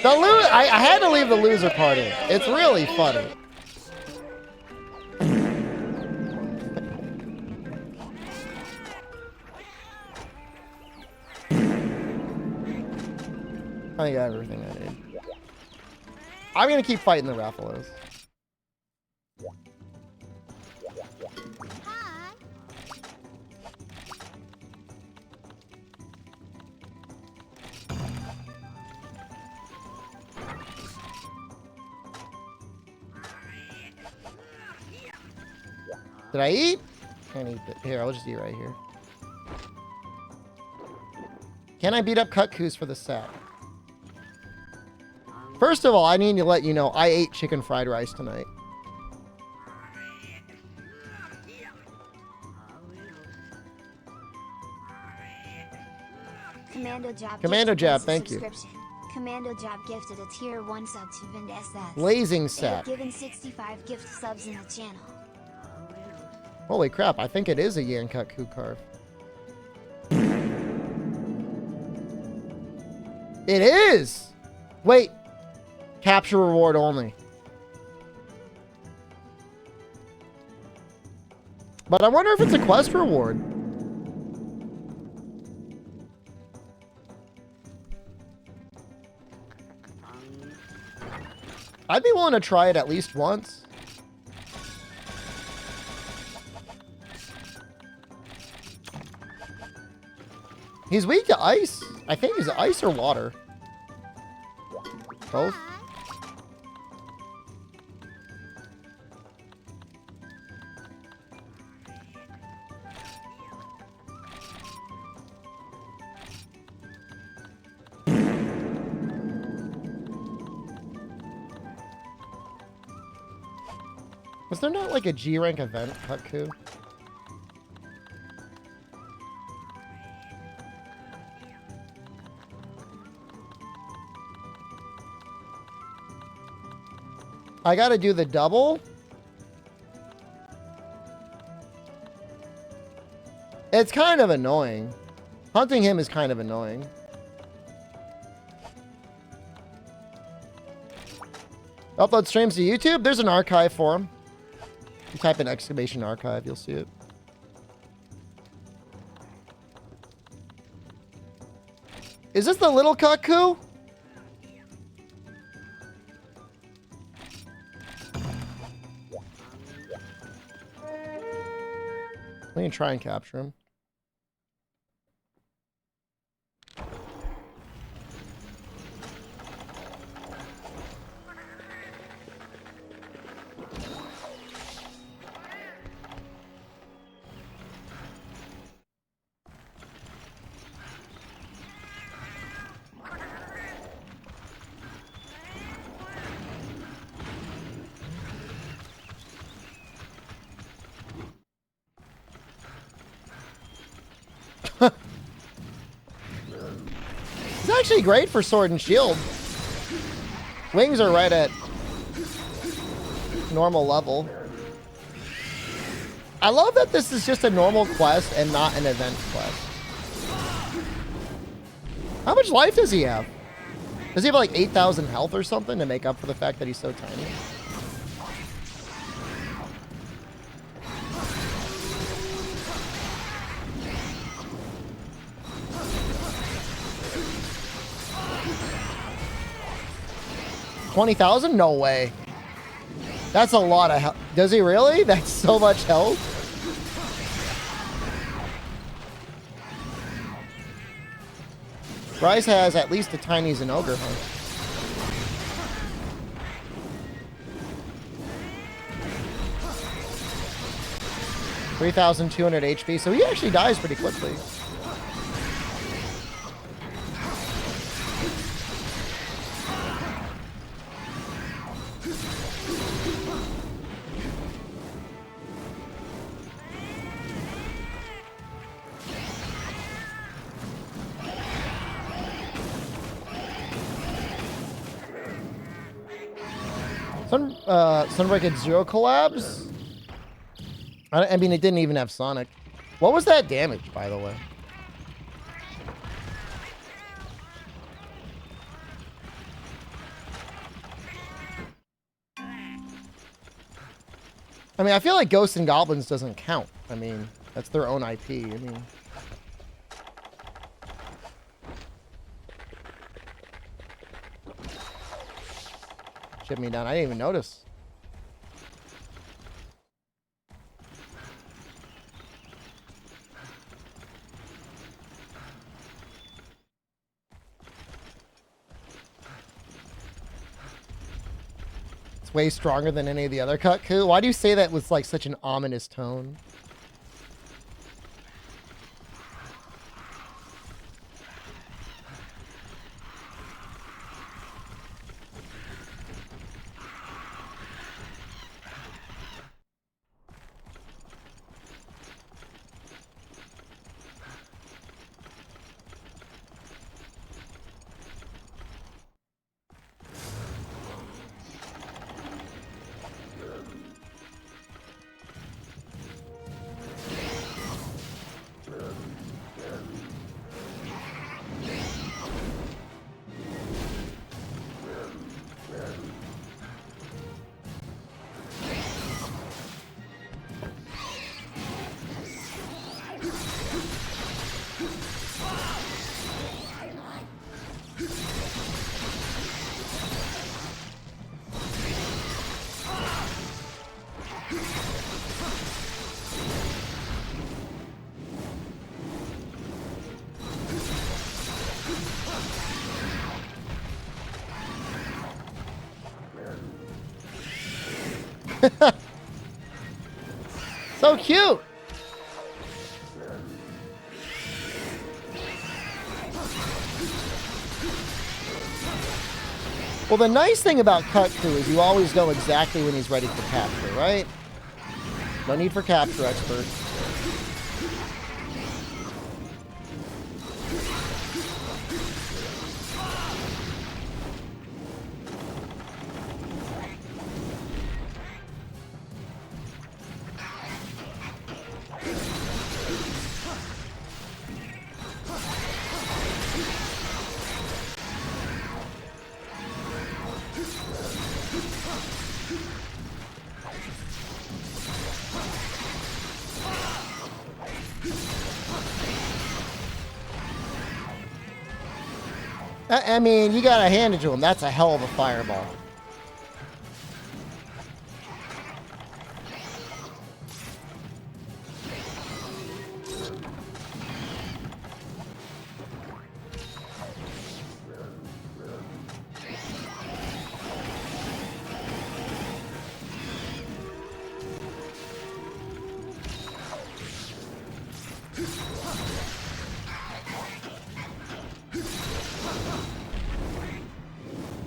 I had to leave the loser part in. It's really funny. I think I got everything I need. I'm gonna keep fighting the Rathalos. Did I eat? Can't eat it. Here, I'll just eat right here. Can I beat up Cutcoos for the sack? First of all, I need to let you know I ate chicken fried rice tonight. Commando Jab, thank you. Commando Jab gifted a tier 1 sub to Vind SS. Blazing They sack. have given 65 gift subs in the channel. Holy crap, I think it is a Yan Cutcoo carve. It is! Wait. Capture reward only. But I wonder if it's a quest reward. I'd be willing to try it at least once. He's weak to ice. I think he's ice or water. Both. Was there not like a G rank event, Cutcoo? I gotta do the double. It's kind of annoying. Hunting him is kind of annoying. Upload streams to YouTube. There's an archive for him. You type in exclamation archive, you'll see it. Is this the little cuckoo? We can try and capture him. It's actually great for sword and shield. Wings are right at normal level. I love that this is just a normal quest and not an event quest. How much life does he have? Does he have like 8,000 health or something to make up for the fact that he's so tiny? $20,000? No way. That's a lot of health. Does he really? That's so much health. Bryce has at least the tinies and ogre, huh? $3,200 HP, so he actually dies pretty quickly. Sunbreak had 0 collabs. I mean, it didn't even have Sonic. What was that damage, by the way? I mean, I feel like Ghosts and Goblins doesn't count. I mean, that's their own IP. I mean... Chip me down. I didn't even notice. It's way stronger than any of the other Cuckoo. Why do you say that with like such an ominous tone? So cute. Well, the nice thing about Cuckoo is you always know exactly when he's ready for capture, right? No need for capture expert. I mean, you gotta hand it to him. That's a hell of a fireball.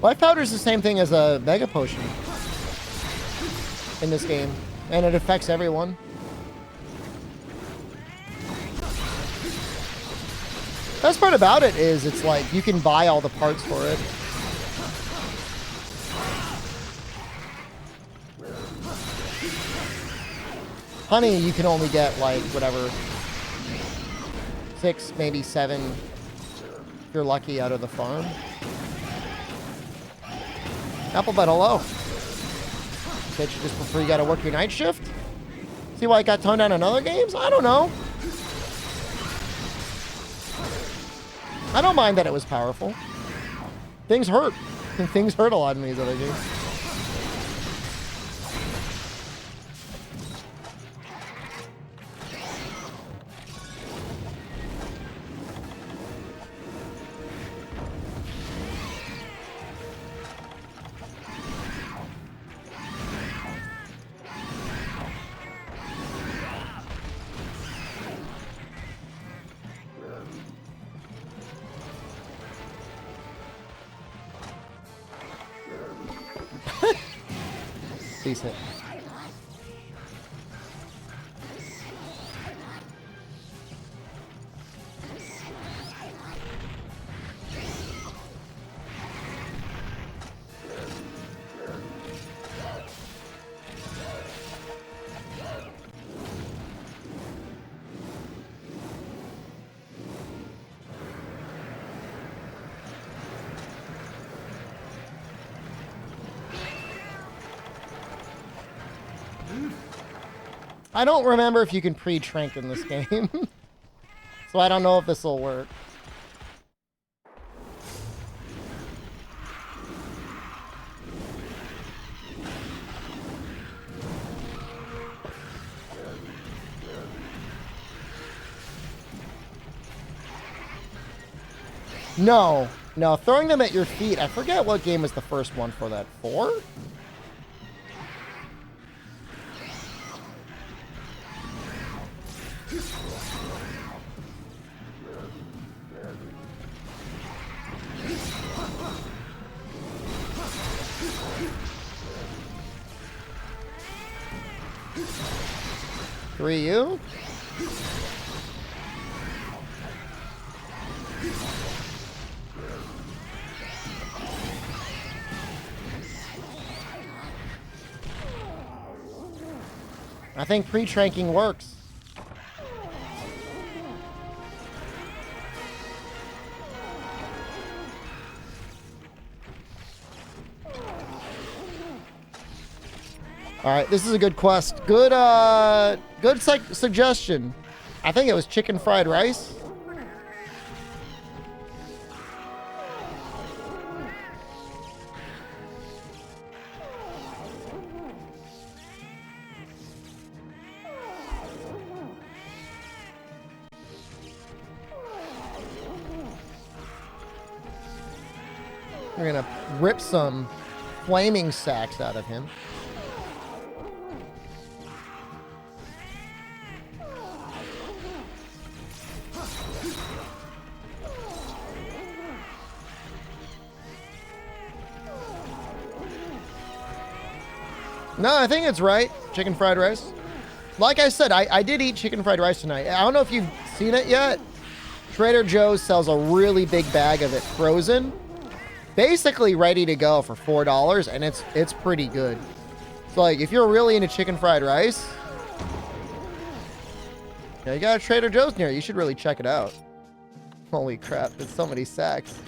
Life powder is the same thing as a mega potion in this game, and it affects everyone. Best part about it is it's like you can buy all the parts for it. Honey, you can only get like whatever, 6, maybe 7, if you're lucky, out of the farm. Applebud, hello. Can't you just prefer you gotta work your night shift? See why it got toned down in other games? I don't know. I don't mind that it was powerful. Things hurt. Things hurt a lot in these other games. Decent. I don't remember if you can pre-trank in this game. So I don't know if this will work. No. No, throwing them at your feet. I forget what game was the first one for that. 4? You? I think pre-tranking works. All right, this is a good quest. Good, good suggestion. I think it was chicken fried rice. We're gonna rip some flaming sacks out of him. No, I think it's right. Chicken fried rice. Like I said, I did eat chicken fried rice tonight. I don't know if you've seen it yet. Trader Joe's sells a really big bag of it frozen. Basically ready to go for $4, and it's pretty good. So like if you're really into chicken fried rice, yeah, you got a Trader Joe's near you. You should really check it out. Holy crap, there's so many sacks.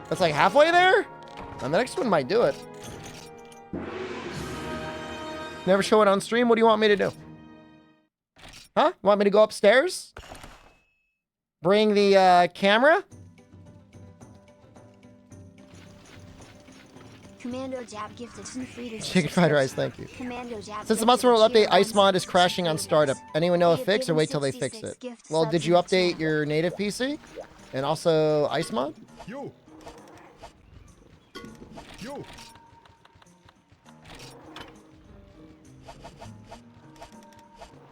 That's like halfway there? And the next one might do it. Never show it on stream? What do you want me to do? Huh? Want me to go upstairs? Bring the camera? Commando Jab gifted 2 free Chicken fried rice, thank you. Commando Jab Since the gifted months will a update, tier Ice 1 Mod is sub to crashing on Freedom. startup. Anyone know a We have fix or given wait till they fix 66 it? gift Well, subs did in you the update channel. your native PC? And also Ice Mod? You. You.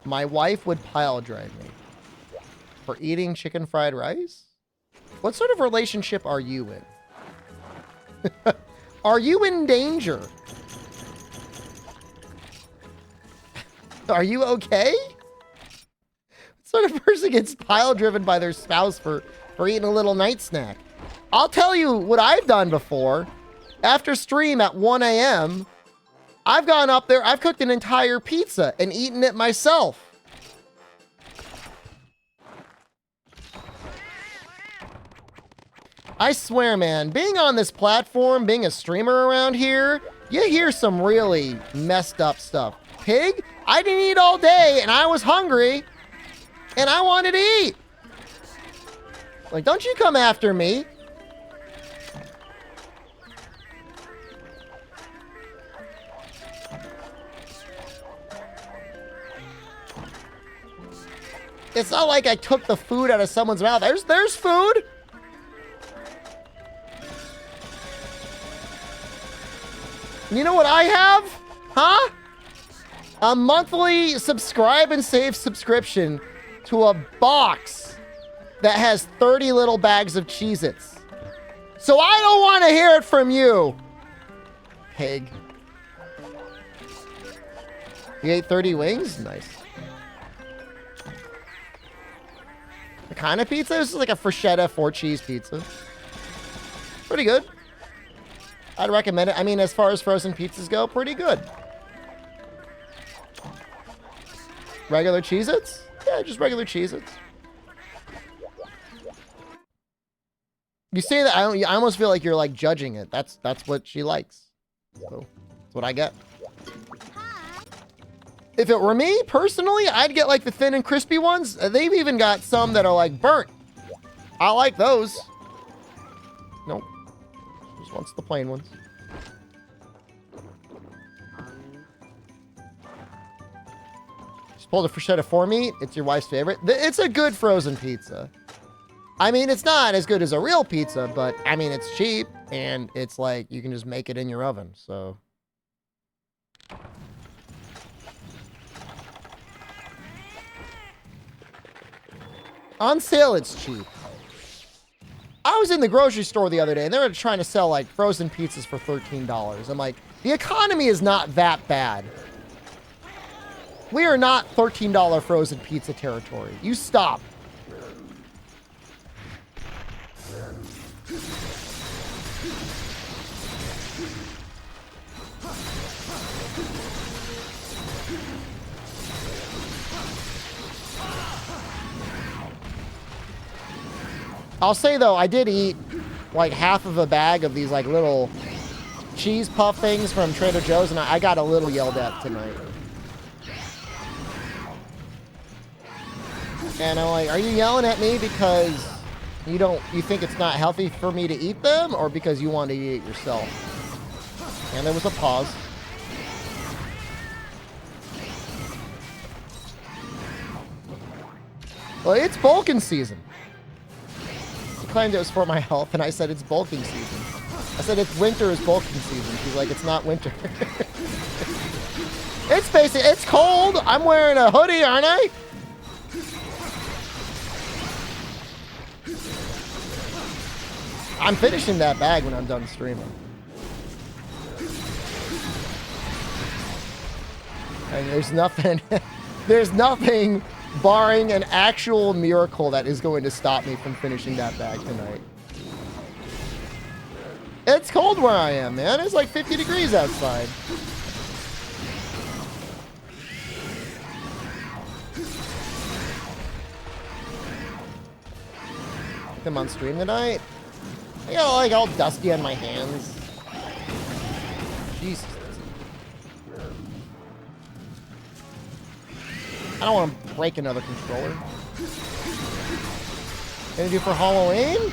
My wife would pile drive me for eating chicken fried rice? What sort of relationship are you in? Are you in danger? Are you okay? What sort of person gets pile driven by their spouse for eating a little night snack? I'll tell you what I've done before. After stream at 1 a.m., I've gone up there, I've cooked an entire pizza and eaten it myself. I swear, man, being on this platform, being a streamer around here, you hear some really messed up stuff. Pig? I didn't eat all day and I was hungry and I wanted to eat. Like, don't you come after me. It's not like I took the food out of someone's mouth. There's food. You know what I have? Huh? A monthly subscribe and save subscription to a box that has 30 little bags of Cheez-Its. So I don't want to hear it from you. Pig. You ate 30 wings? Nice. What kind of pizza? This is like a Freschetta 4-cheese pizza. Pretty good. I'd recommend it. I mean, as far as frozen pizzas go, pretty good. Regular Cheez-Its? Yeah, just regular Cheez-Its. You say that, I almost feel like you're like judging it. That's what she likes. So, that's what I get. If it were me, personally, I'd get like the thin and crispy ones. They've even got some that are like burnt. I like those. Nope. Just wants the plain ones. Just pulled a Freschetta for me. It's your wife's favorite. It's a good frozen pizza. I mean, it's not as good as a real pizza, but I mean, it's cheap and it's like you can just make it in your oven. So. On sale, it's cheap. I was in the grocery store the other day and they were trying to sell like frozen pizzas for $13. I'm like, the economy is not that bad. We are not $13 frozen pizza territory. You stop. I'll say though, I did eat like half of a bag of these like little cheese puff things from Trader Joe's and I got a little yelled at tonight. And I'm like, are you yelling at me because you think it's not healthy for me to eat them or because you want to eat it yourself? And there was a pause. Well, it's bulking season. Claimed it was for my health, and I said it's bulking season. I said it's winter is bulking season. She's like, it's not winter. It's basically, it's cold. I'm wearing a hoodie, aren't I? I'm finishing that bag when I'm done streaming. And there's nothing barring an actual miracle that is going to stop me from finishing that bag tonight. It's cold where I am, man. It's like 50 degrees outside. Come on stream tonight. I got like all dusty on my hands. Jesus. I don't want to break another controller. Gonna do for Halloween?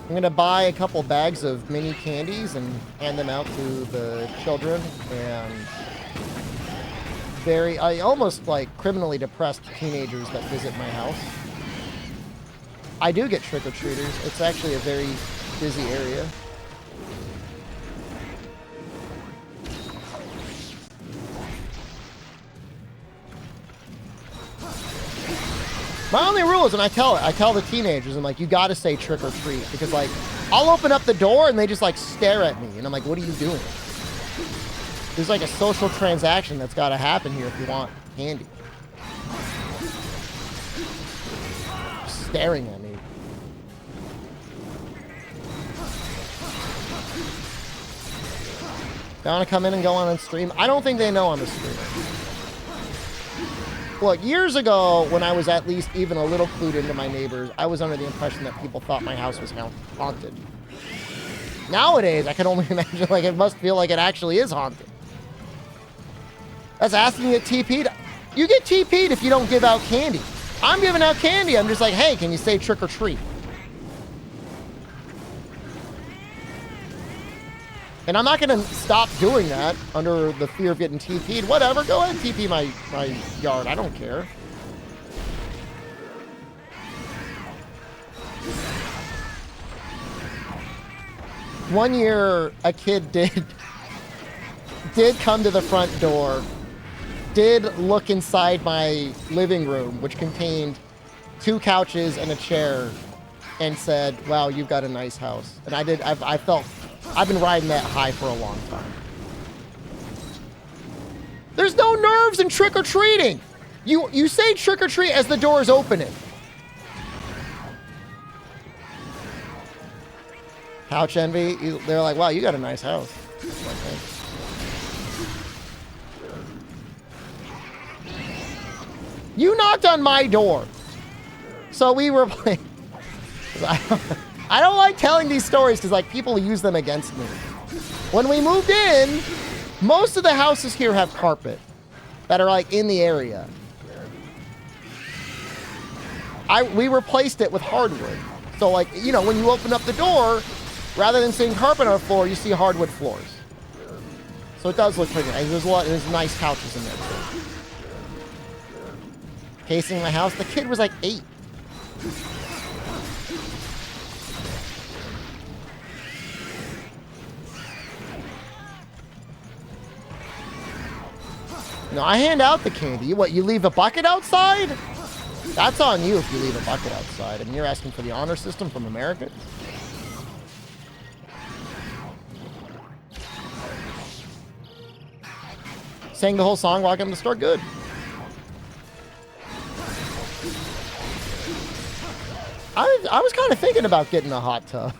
I'm gonna buy a couple bags of mini candies and hand them out to the children and I almost like criminally depressed teenagers that visit my house. I do get trick-or-treaters. It's actually a very busy area. My only rule is when I tell the teenagers, I'm like, you gotta say trick or treat, because like, I'll open up the door and they just like stare at me and I'm like, what are you doing? There's like a social transaction that's gotta happen here if you want candy. Staring at me. They wanna come in and go on and stream? I don't think they know I'm a streamer. Look, years ago, when I was at least even a little clued into my neighbors, I was under the impression that people thought my house was haunted. Nowadays, I can only imagine, like, it must feel like it actually is haunted. That's asking to get TP'd. You get TP'd if you don't give out candy. I'm giving out candy. I'm just like, hey, can you say trick or treat? And I'm not going to stop doing that under the fear of getting TP'd. Whatever, go ahead and TP my yard. I don't care. One year, a kid did come to the front door, did look inside my living room, which contained 2 couches and a chair, and said, wow, you've got a nice house. And I've been riding that high for a long time. There's no nerves in trick-or-treating. You say trick-or-treat as the door is opening. Couch envy. They're like, wow, you got a nice house. You knocked on my door. So we were playing. I don't like telling these stories because like people use them against me. When we moved in, most of the houses here have carpet that are like in the area. We replaced it with hardwood. So like, you know, when you open up the door, rather than seeing carpet on the floor, you see hardwood floors. So it does look pretty nice. There's nice couches in there too. Casing my house. The kid was like 8. No, I hand out the candy. What, you leave a bucket outside? That's on you if you leave a bucket outside. And you're asking for the honor system from America? Sang the whole song while I got in the store? Good. I was kind of thinking about getting a hot tub.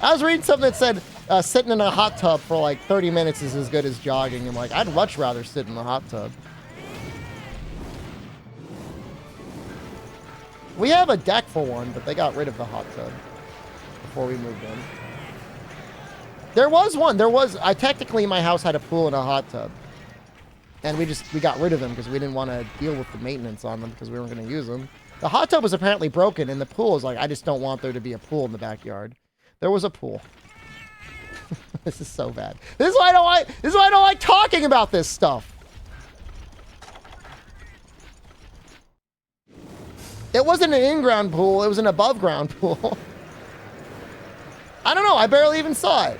I was reading something that said sitting in a hot tub for like 30 minutes is as good as jogging. I'm like, I'd much rather sit in the hot tub. We have a deck for one, but they got rid of the hot tub before we moved in. There was one. Technically my house had a pool and a hot tub. And we got rid of them because we didn't want to deal with the maintenance on them because we weren't going to use them. The hot tub was apparently broken, and the pool is like, I just don't want there to be a pool in the backyard. There was a pool. This is so bad. This is why I don't like talking about this stuff. It wasn't an in-ground pool, it was an above-ground pool. I don't know, I barely even saw it.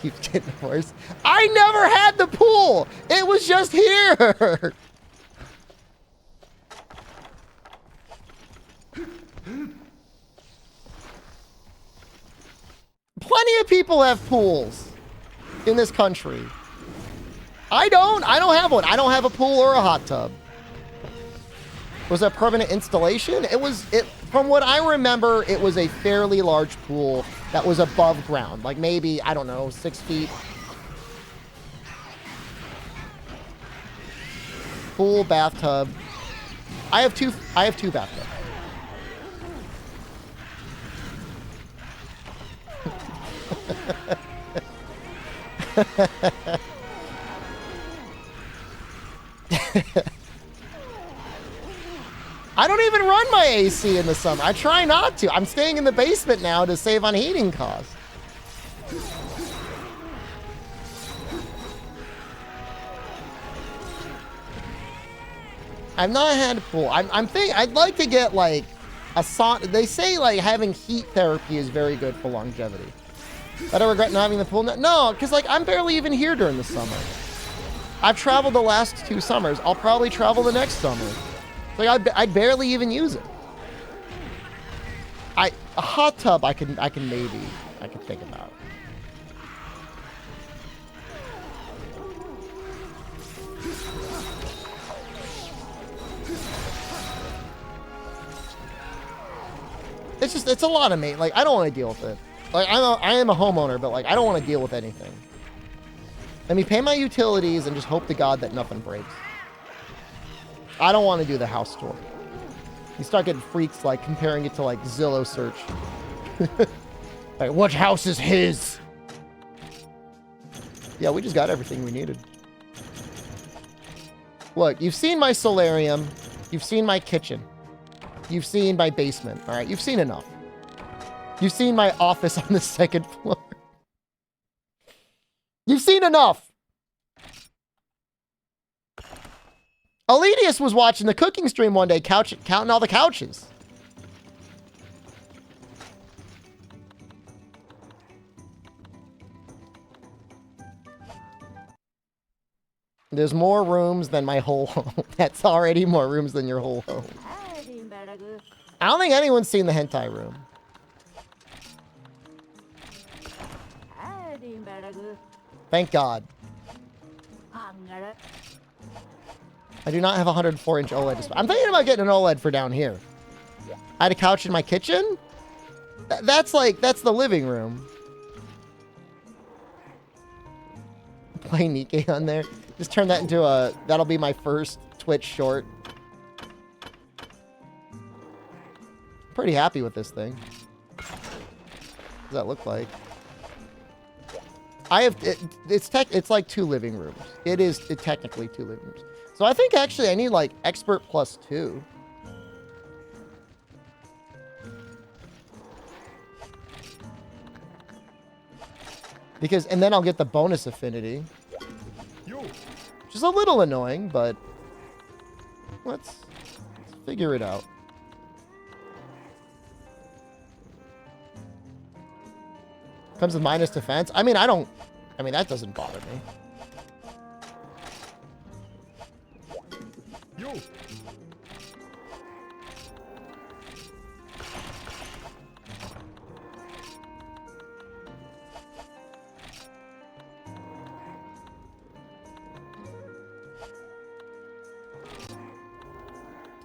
Keeps getting worse. I never had the pool! It was just here! Plenty of people have pools in this country. I don't have one. I don't have a pool or a hot tub. Was it a permanent installation? From what I remember, it was a fairly large pool that was above ground. Like maybe, I don't know, 6 feet. Pool, bathtub. I have two bathtubs. don't even run my AC in the summer. I try not to. I'm staying in the basement now to save on heating costs. I've not had a pool. I'm thinking I'd like to get like a sauna. They say like having heat therapy is very good for longevity. But I regret not having the pool. No, because like I'm barely even here during the summer. I've traveled the last 2 summers. I'll probably travel the next summer. Like I'd barely even use it. A hot tub I can think about. It's a lot of me. Like I don't want to deal with it. Like I am a homeowner, but like I don't want to deal with anything. Let me pay my utilities and just hope to God that nothing breaks. I don't want to do the house tour. You start getting freaks like comparing it to like Zillow search. Like, what house is his? Yeah, we just got everything we needed. Look, you've seen my solarium. You've seen my kitchen. You've seen my basement. All right, you've seen enough. You've seen my office on the 2nd floor. You've seen enough. Elitius was watching the cooking stream one day, counting all the couches. There's more rooms than my whole home. That's already more rooms than your whole home. I don't think anyone's seen the hentai room. Thank God. I do not have a 104-inch OLED display. I'm thinking about getting an OLED for down here. I had a couch in my kitchen. That's the living room. Play Nikkei on there. Just turn that into that'll be my first Twitch short. Pretty happy with this thing. What does that look like? It's like 2 living rooms. It's technically 2 living rooms. So I think actually I need like expert plus 2. Because, and then I'll get the bonus affinity. Which is a little annoying, but let's figure it out. Comes with minus defense. I mean, that doesn't bother me.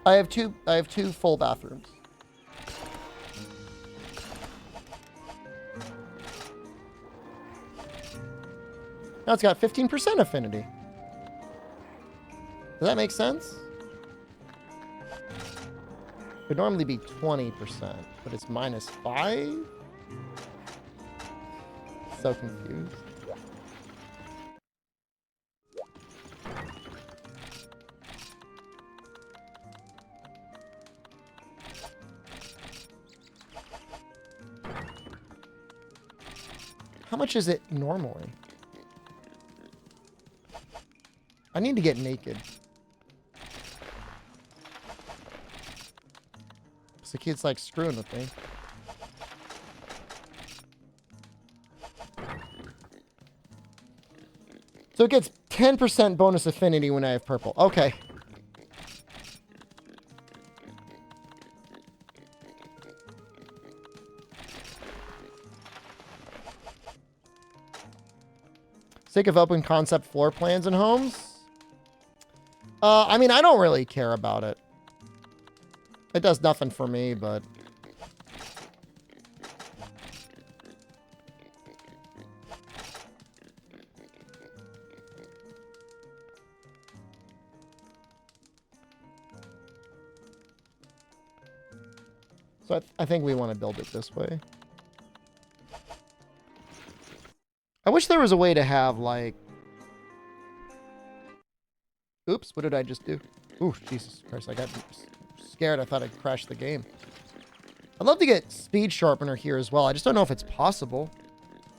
I have two full bathrooms. Now it's got 15% affinity. Does that make sense? It would normally be 20%, but it's minus 5? So confused. How much is it normally? I need to get naked. The kid's like screwing with me. So it gets 10% bonus affinity when I have purple. Okay. Sick of open concept floor plans and homes? I mean, I don't really care about it. It does nothing for me, but... So I think we want to build it this way. I wish there was a way to have, like... Oops, what did I just do? Ooh, Jesus Christ, I got scared. I thought I'd crash the game. I'd love to get speed sharpener here as well. I just don't know if it's possible.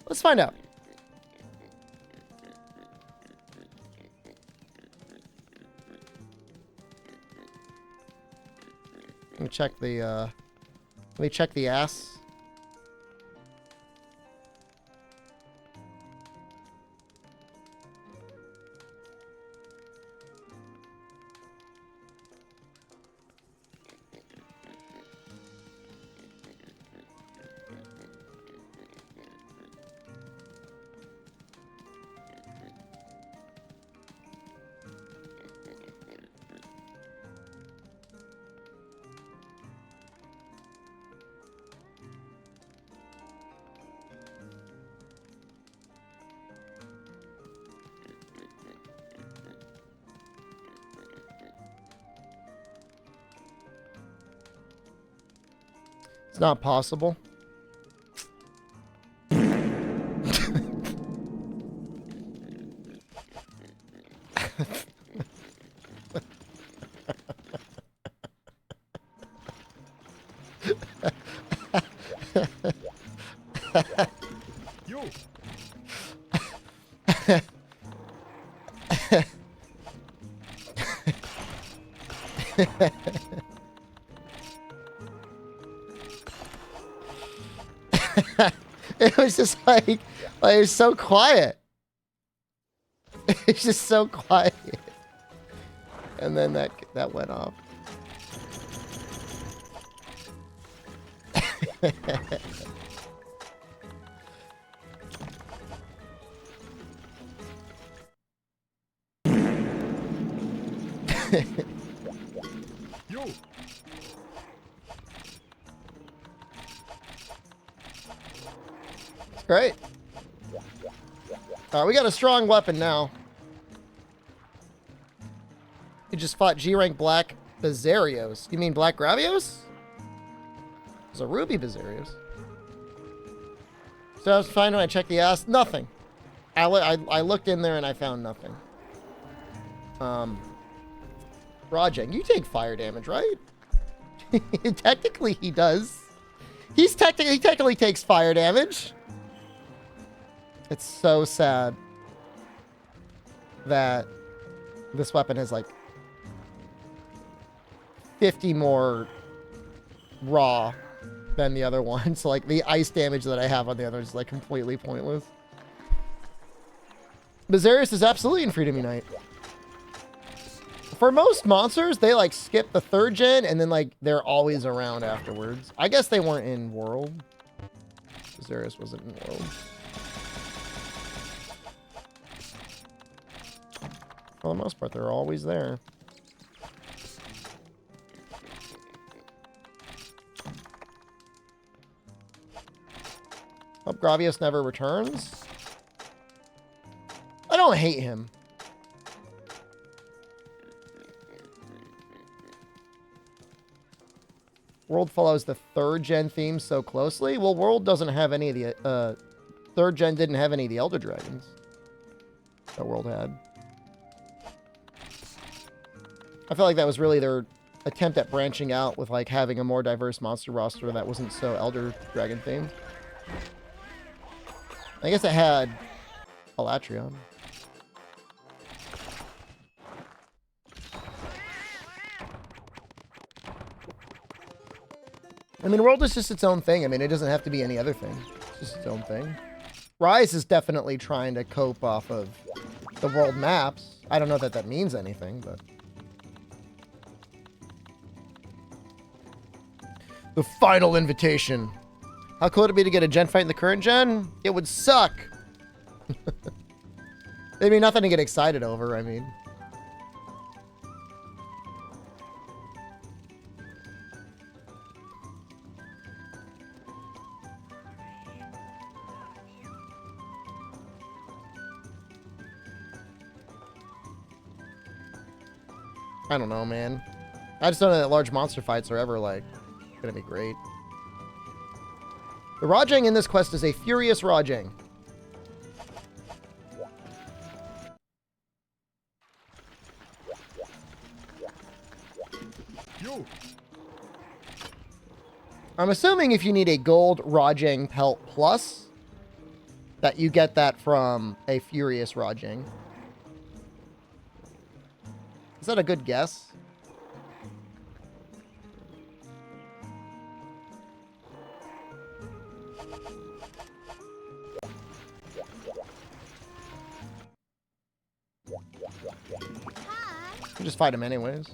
Let's find out. Let me check the ass. It's not possible. You. It was just like it was so quiet. It's just so quiet. And then that went off. You. Great. All right, we got a strong weapon now. You just fought G-rank Black Bizarios. You mean Black Gravios? There's a Ruby Bizarios. So I was fine when I checked the ass. Nothing. I looked in there and I found nothing. Rajang, you take fire damage, right? Technically, he does. He technically takes fire damage. It's so sad that this weapon is like 50 more raw than the other one. So like the ice damage that I have on the other is like completely pointless. Bizarius is absolutely in Freedom Unite. For most monsters, they like skip the 3rd gen and then like they're always around afterwards. I guess they weren't in World. Bizarius wasn't in World. For the most part, they're always there. Hope Gravios never returns. I don't hate him. World follows the 3rd gen theme so closely. Well, World doesn't have any of the 3rd gen didn't have any of the Elder Dragons that World had. I feel like that was really their attempt at branching out with like having a more diverse monster roster that wasn't so Elder Dragon themed. I guess it had Alatrion. I mean, World is just its own thing. I mean, it doesn't have to be any other thing. It's just its own thing. Rise is definitely trying to cope off of the World maps. I don't know that that means anything, but... The final invitation. How cool would it be to get a gen fight in the current gen? It would suck. There'd be nothing to get excited over, I mean. I don't know, man. I just don't know that large monster fights are ever, like, gonna be great. The Rajang in this quest is a furious Rajang. You. I'm assuming if you need a gold Rajang pelt plus, that you get that from a Furious Rajang. Is that a good guess? You just fight him anyways.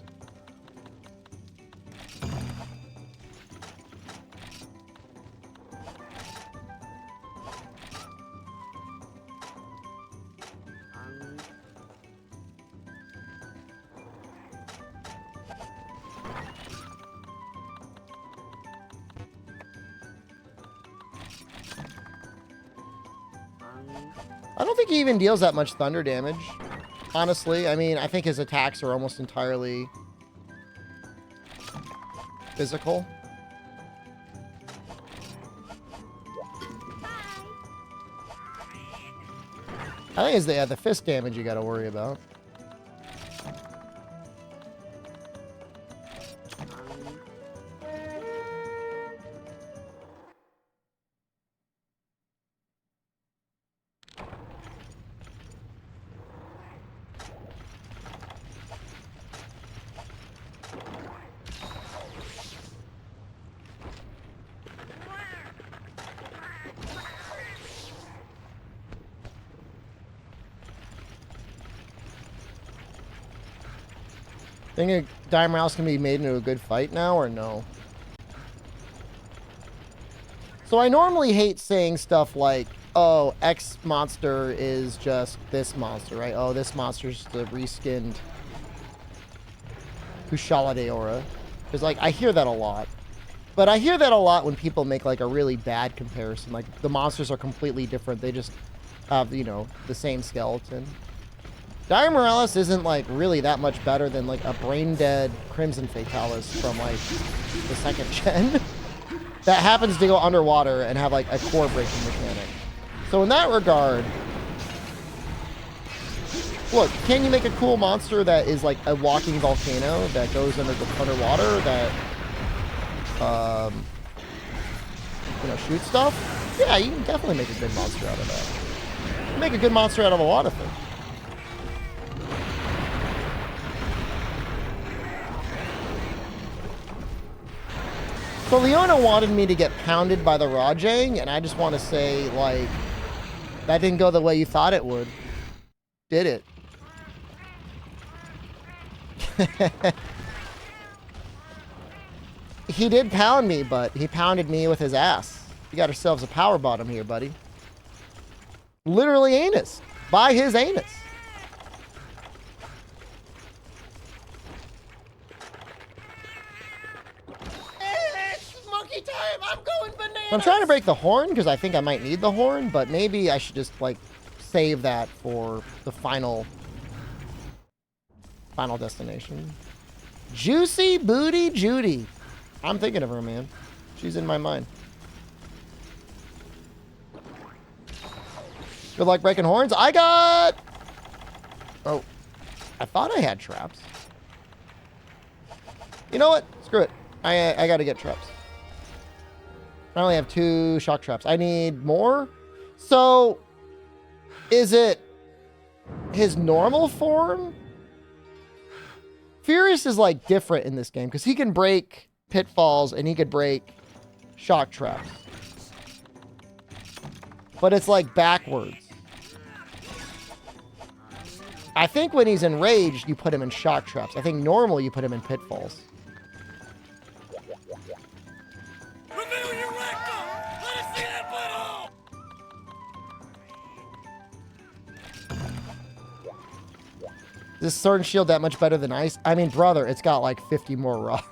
I don't think he even deals that much thunder damage. Honestly, I mean, I think his attacks are almost entirely physical. I think it's the fist damage you got to worry about. Think a Diamond Mouse can be made into a good fight now, or no? So I normally hate saying stuff like, oh, X monster is just this monster, right? Oh, this monster's the reskinned Kushala Deora. Because, like, I hear that a lot. But I hear that a lot when people make, like, a really bad comparison. Like, the monsters are completely different. They just have, you know, the same skeleton. Dire Morales isn't, like, really that much better than, like, a brain-dead Crimson Fatalis from, like, the second gen. That happens to go underwater and have, like, a core-breaking mechanic. So in that regard, look, can you make a cool monster that is, like, a walking volcano that goes underwater that, you know, shoots stuff? Yeah, you can definitely make a good monster out of that. You can make a good monster out of a lot of things. So Leona wanted me to get pounded by the Rajang, and I just want to say, like, that didn't go the way you thought it would. Did it? He did pound me, but he pounded me with his ass. You got ourselves a power bottom here, buddy. Literally anus. By his anus. I'm trying to break the horn because I think I might need the horn, but maybe I should just, like, save that for the final destination. Juicy Booty Judy. I'm thinking of her, man. She's in my mind. Good luck breaking horns. I got... Oh. I thought I had traps. You know what? Screw it. I gotta get traps. I only have 2 shock traps. I need more. So, is it his normal form? Furious is, like, different in this game because he can break pitfalls and he could break shock traps. But it's, like, backwards. I think when he's enraged, you put him in shock traps. I think normal, you put him in pitfalls. Is this sword and shield that much better than ice? I mean, brother, it's got like 50 more raw.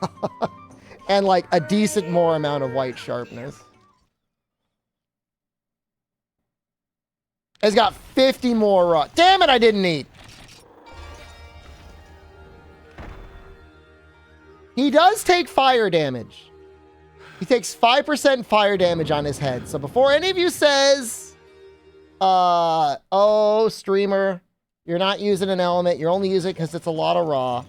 And like a decent more amount of white sharpness. It's got 50 more raw. Damn it, I didn't eat. He does take fire damage. He takes 5% fire damage on his head. So before any of you says, oh, streamer, you're not using an element. You're only using it because it's a lot of raw.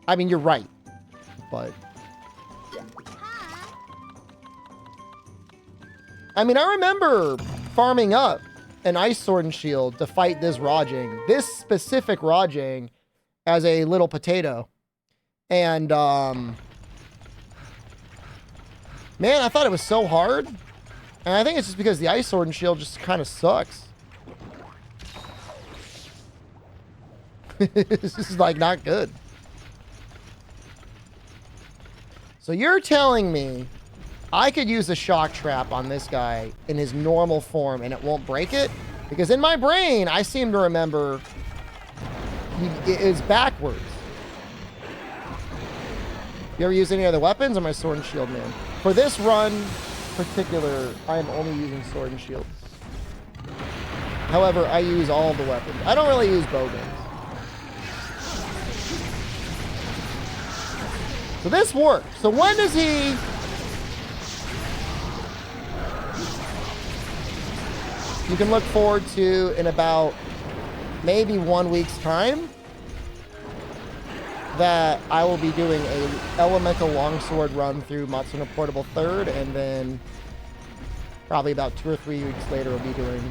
I mean, you're right. But... I mean, I remember farming up an Ice Sword and Shield to fight this Rajang. This specific Rajang as a little potato. And, man, I thought it was so hard. And I think it's just because the Ice Sword and Shield just kind of sucks. This is, like, not good. So you're telling me I could use a shock trap on this guy in his normal form and it won't break it? Because in my brain, I seem to remember it is backwards. You ever use any other weapons? Or am I sword and shield man? For this run particular, I am only using sword and shield. However, I use all the weapons. I don't really use bow guns. So this works. So when does he... You can look forward to in about maybe 1 week's time that I will be doing a elemental longsword run through Matsuno Portable 3rd, and then probably about 2 or 3 weeks later we'll be doing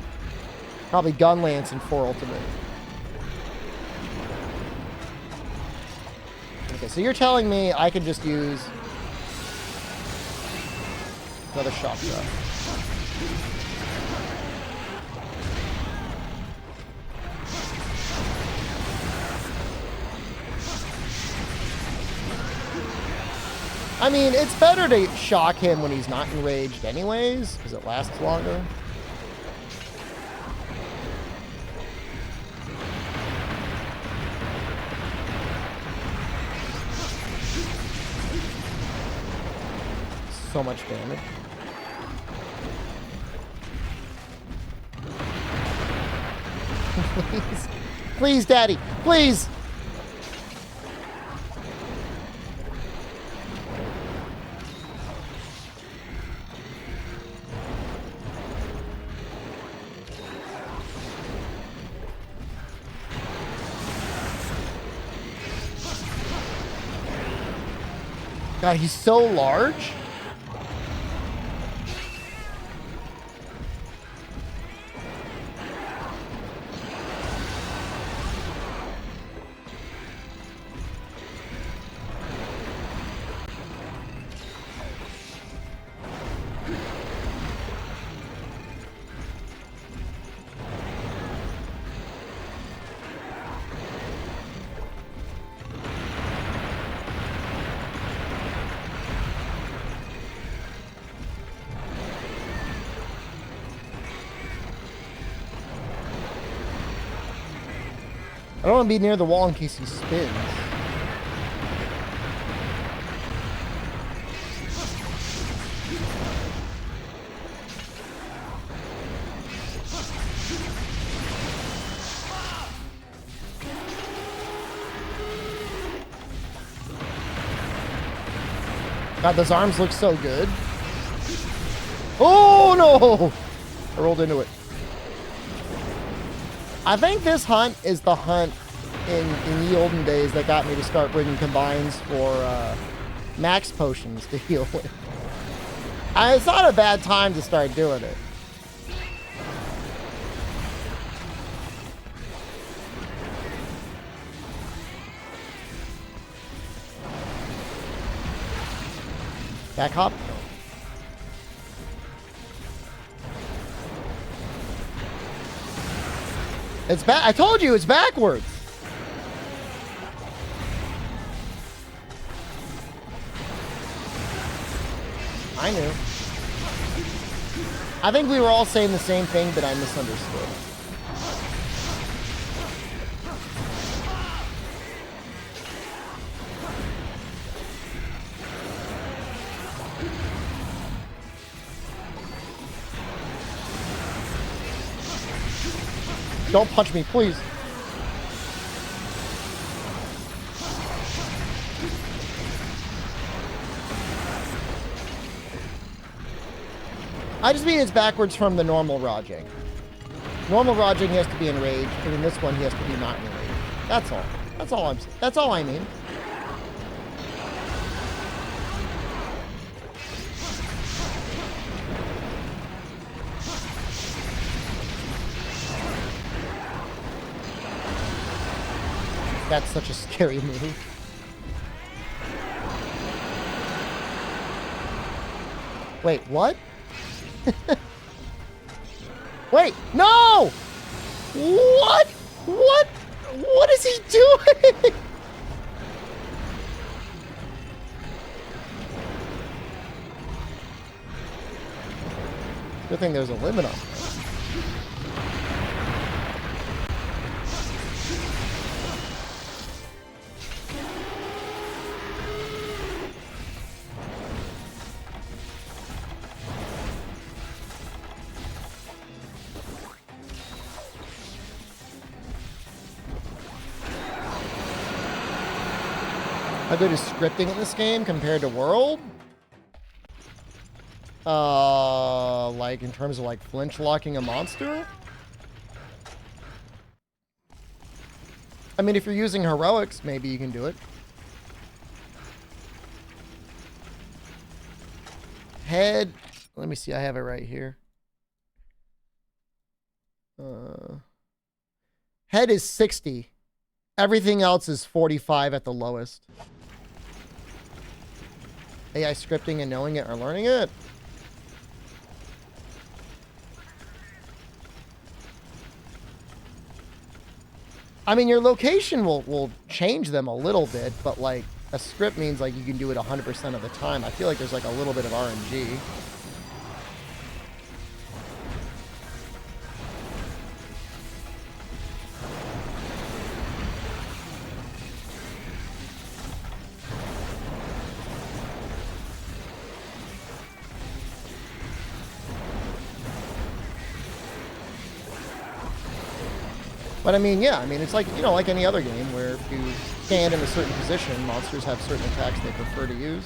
probably Gunlance and 4 Ultimate. Okay, so you're telling me I can just use another shock trap. I mean, it's better to shock him when he's not enraged anyways, because it lasts longer. So much damage. Please. Please, Daddy. Please. God, he's so large. I don't want to be near the wall in case he spins. God, those arms look so good. Oh, no! I rolled into it. I think this hunt is the hunt in the olden days that got me to start bringing combines for max potions to heal with. It's not a bad time to start doing it. Back hop. It's back. I told you it's backwards. I knew. I think we were all saying the same thing, but I misunderstood. Don't punch me, please. I just mean it's backwards from the normal Rajang. Normal Rajang he has to be enraged, and in this one he has to be not enraged. That's all. That's all I'm saying. That's all I mean. That's such a scary move. Wait, what? Wait, no! What? What? What is he doing? Good thing there's a limit on that. How good is scripting in this game compared to World? Like in terms of like flinch locking a monster? I mean, if you're using heroics, maybe you can do it. Head, let me see, I have it right here. Head is 60. Everything else is 45 at the lowest. AI scripting and knowing it or learning it? I mean, your location will change them a little bit, but like a script means like you can do it 100% of the time. I feel like there's like a little bit of RNG. But I mean, yeah, I mean, it's like, you know, like any other game where if you stand in a certain position, monsters have certain attacks they prefer to use.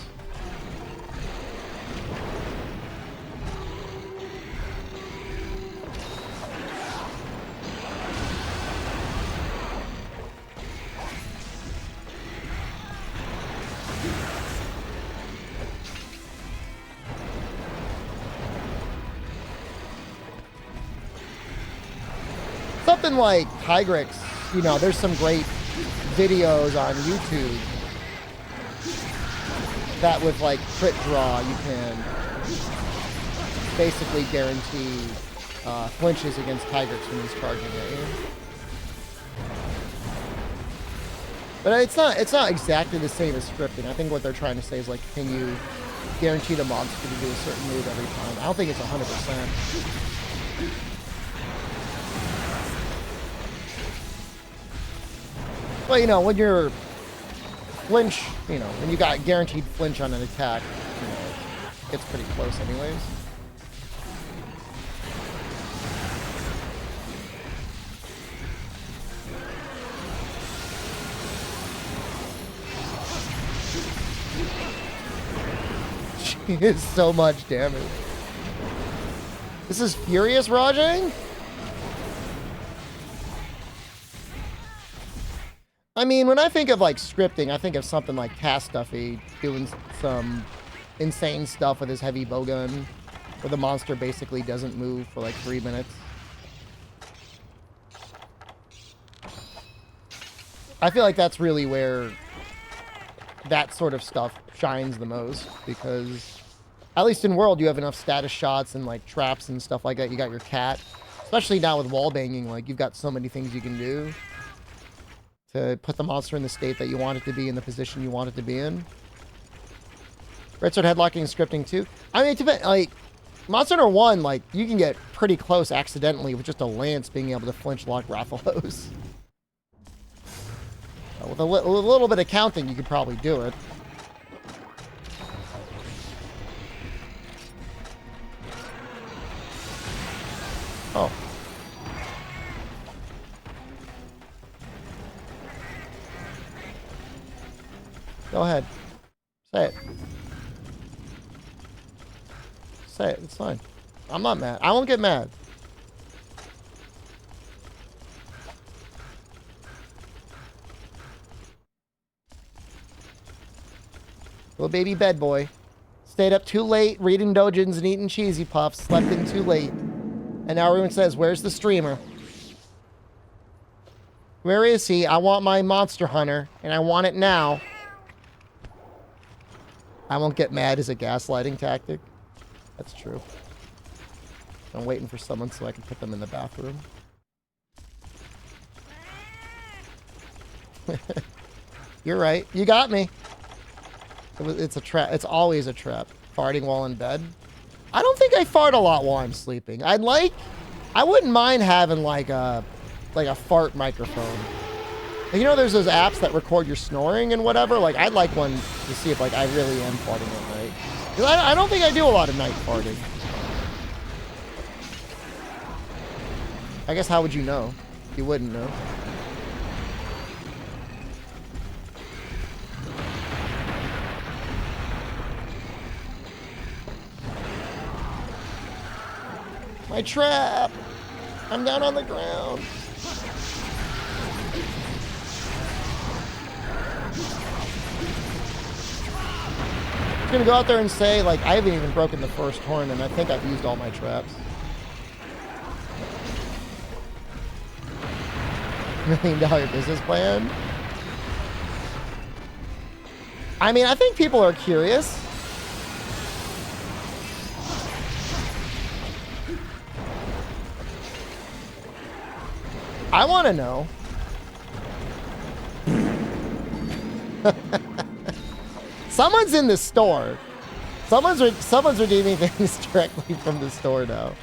Something like Tigrex, you know, there's some great videos on YouTube that with like crit draw, you can basically guarantee flinches against Tigrex when he's charging at you. But it's not exactly the same as scripting. I think what they're trying to say is like, can you guarantee the monster to do a certain move every time? I don't think it's 100%. Well, you know, when you're flinch, you know, when you got guaranteed flinch on an attack, you know, it's pretty close anyways. She is so much damage. This is Furious Rajang? I mean, when I think of like scripting, I think of something like Cast Stuffy doing some insane stuff with his heavy bowgun, where the monster basically doesn't move for like 3 minutes. I feel like that's really where that sort of stuff shines the most, because at least in World, you have enough status shots and like traps and stuff like that. You got your cat, especially now with wall banging, like you've got so many things you can do to put the monster in the state that you want it to be, in the position you want it to be in. Red Sword headlocking and scripting too. I mean, it depends. Like, Monster Hunter 1, like, you can get pretty close accidentally with just a lance being able to flinch lock Rathalos. With a little bit of counting, you could probably do it. Oh. Go ahead. Say it. Say it. It's fine. I'm not mad. I won't get mad. Little baby bed boy. Stayed up too late, reading dojins and eating cheesy puffs. Slept in too late. And now everyone says, where's the streamer? Where is he? I want my monster hunter, and I want it now. I won't get mad as a gaslighting tactic. That's true. I'm waiting for someone so I can put them in the bathroom. You're right. You got me. It's a trap. It's always a trap. Farting while in bed. I don't think I fart a lot while I'm sleeping. I wouldn't mind having like a fart microphone. You know, there's those apps that record your snoring and whatever. Like, I'd like one to see if like I really am farting at night. 'Cause I don't think I do a lot of night farting. I guess how would you know? You wouldn't know. My trap! I'm down on the ground. I'm gonna go out there and say, like, I haven't even broken the first horn, and I think I've used all my traps. $1 million business plan? I mean, I think people are curious. I want to know. Someone's in the store. Someone's redeeming things directly from the store now.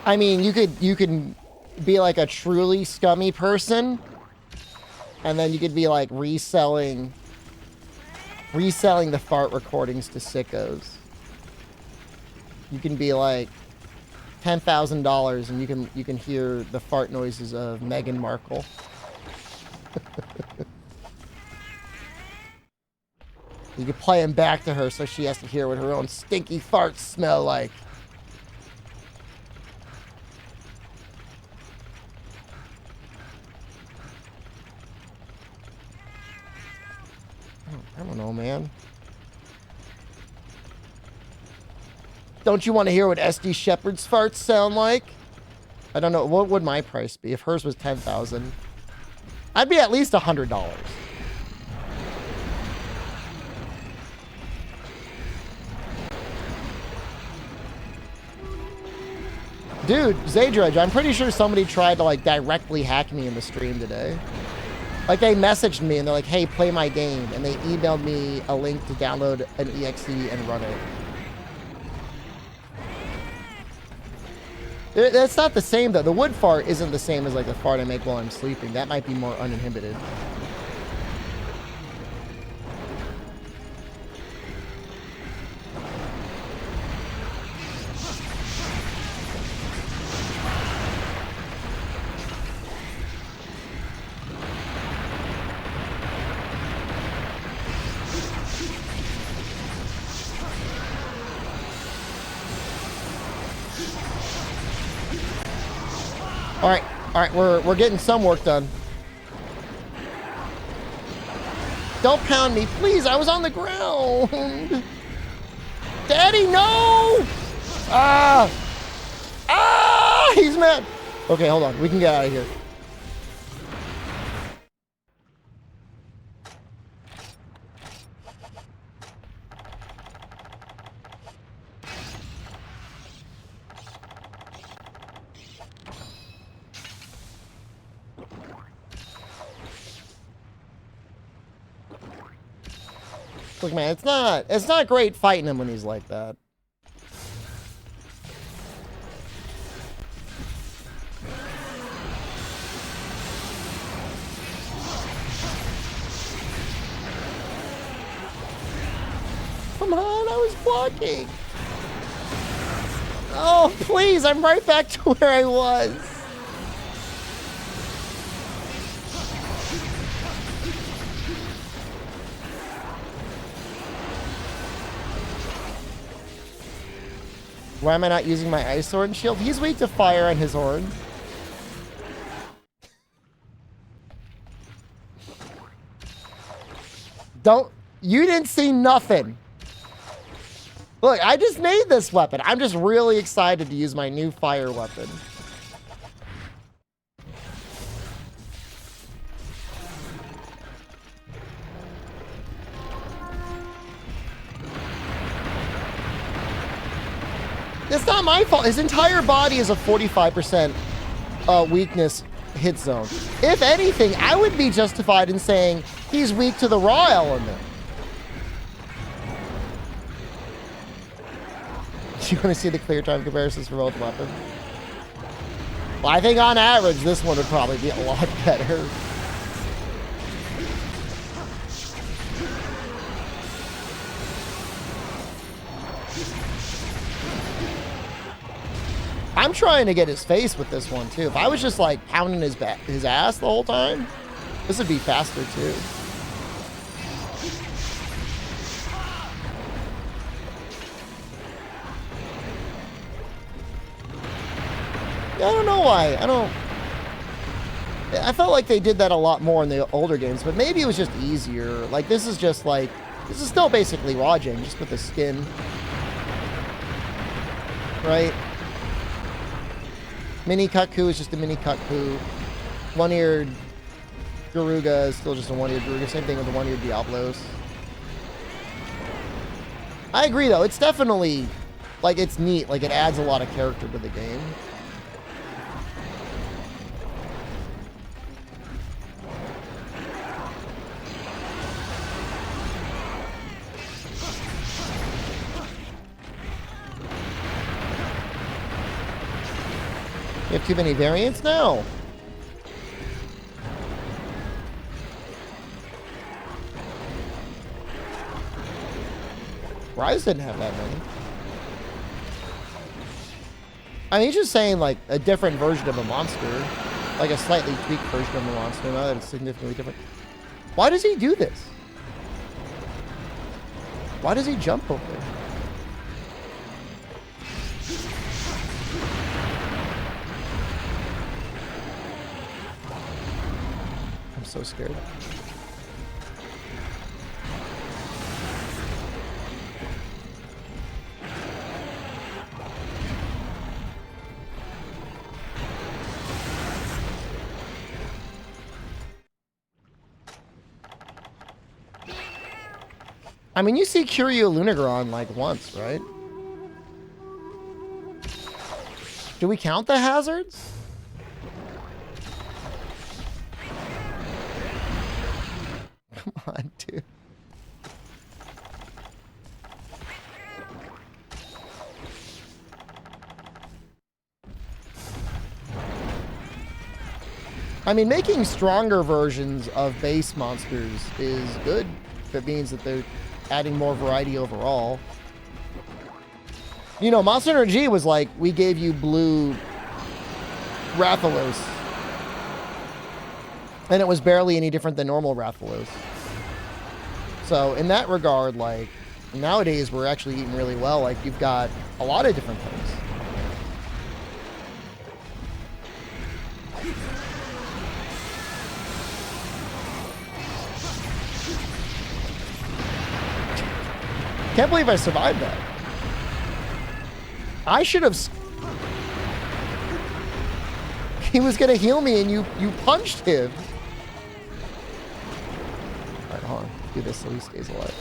I mean, you can be like a truly scummy person, and then you could be like reselling the fart recordings to sickos. You can be like $10,000 and you can hear the fart noises of Meghan Markle. You can play them back to her so she has to hear what her own stinky farts smell like. I don't know, man. Don't you want to hear what SDShepard's farts sound like? I don't know. What would my price be if hers was $10,000? I'd be at least $100. Dude, Zaydredge, I'm pretty sure somebody tried to like directly hack me in the stream today. Like, they messaged me and they're like, hey, play my game. And they emailed me a link to download an EXE and run it. That's not the same, though. The wood fart isn't the same as, like, the fart I make while I'm sleeping. That might be more uninhibited. All right, we're getting some work done. Don't pound me, please. I was on the ground. Daddy, no! Ah! Ah! He's mad. Okay, hold on. We can get out of here. Look, man, it's not great fighting him when he's like that. Come on, I was blocking. Oh, please, I'm right back to where I was. Why am I not using my ice sword and shield? He's weak to fire on his horn. You didn't see nothing. Look, I just made this weapon. I'm just really excited to use my new fire weapon. It's not my fault. His entire body is a 45% weakness hit zone. If anything, I would be justified in saying he's weak to the raw element. Do you want to see the clear time comparisons for both weapons? Well, I think on average, this one would probably be a lot better. I'm trying to get his face with this one, too. If I was just, like, pounding his ass the whole time, this would be faster, too. I don't know why. I felt like they did that a lot more in the older games, but maybe it was just easier. Like, this is just, like, this is still basically Rajang, just with the skin. Right? Mini Kutku is just a mini Kutku. One-eared Garuga is still just a one-eared Garuga. Same thing with the one-eared Diablos. I agree, though. It's definitely, like, it's neat. Like, it adds a lot of character to the game. You have too many variants now. Rise didn't have that many. I mean, he's just saying like a different version of a monster. Like a slightly tweaked version of a monster. Not that it's significantly different. Why does he do this? Why does he jump over there? I'm so scared. I mean, you see Curio Lunagron like once, right? Do we count the hazards? Come on, dude. I mean, making stronger versions of base monsters is good. If it means that they're adding more variety overall. You know, Monster Energy was like, we gave you blue Rathalos. And it was barely any different than normal Rathalos. So, in that regard, like, nowadays we're actually eating really well. Like, you've got a lot of different things. Can't believe I survived that. I should have... He was going to heal me and you punched him. Alright, hold on. Do this so he stays alive.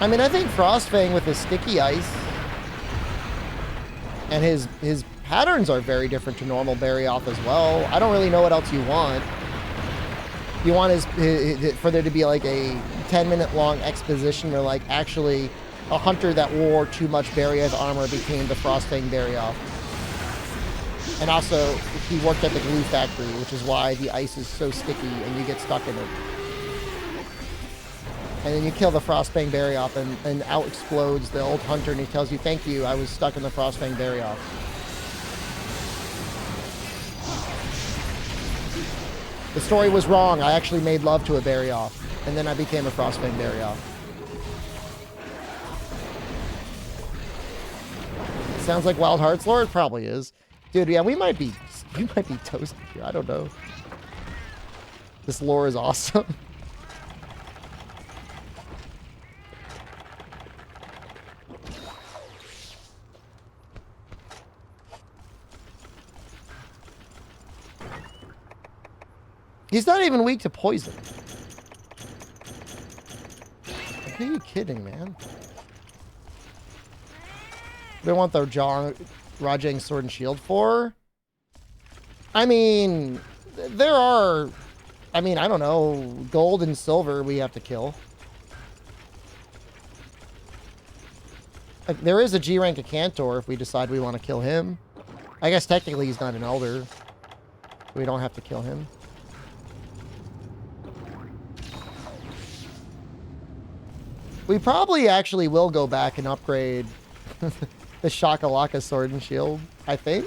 I mean, I think Frostfang with his sticky ice and his patterns are very different to normal Berry Off as well. I don't really know what else you want. You want for there to be like a 10-minute long exposition where like actually a hunter that wore too much Berry Off armor became the Frostfang Berry Off. And also, he worked at the glue factory, which is why the ice is so sticky and you get stuck in it. And then you kill the Frostfang Berry Off and out explodes the old hunter and he tells you, thank you, I was stuck in the Frostfang Berry Off. The story was wrong. I actually made love to a Barryoth, and then I became a Frostfang Barryoth. Sounds like Wild Hearts lore. It probably is. Dude, yeah, we might be toasted here. I don't know. This lore is awesome. He's not even weak to poison. Like, who are you kidding, man? They want the Rajang Sword and Shield for? I mean, there are... I mean, I don't know. Gold and silver we have to kill. Like, there is a G rank of Cantor if we decide we want to kill him. I guess technically he's not an Elder. We don't have to kill him. We probably actually will go back and upgrade the Shakalaka Sword and Shield, I think.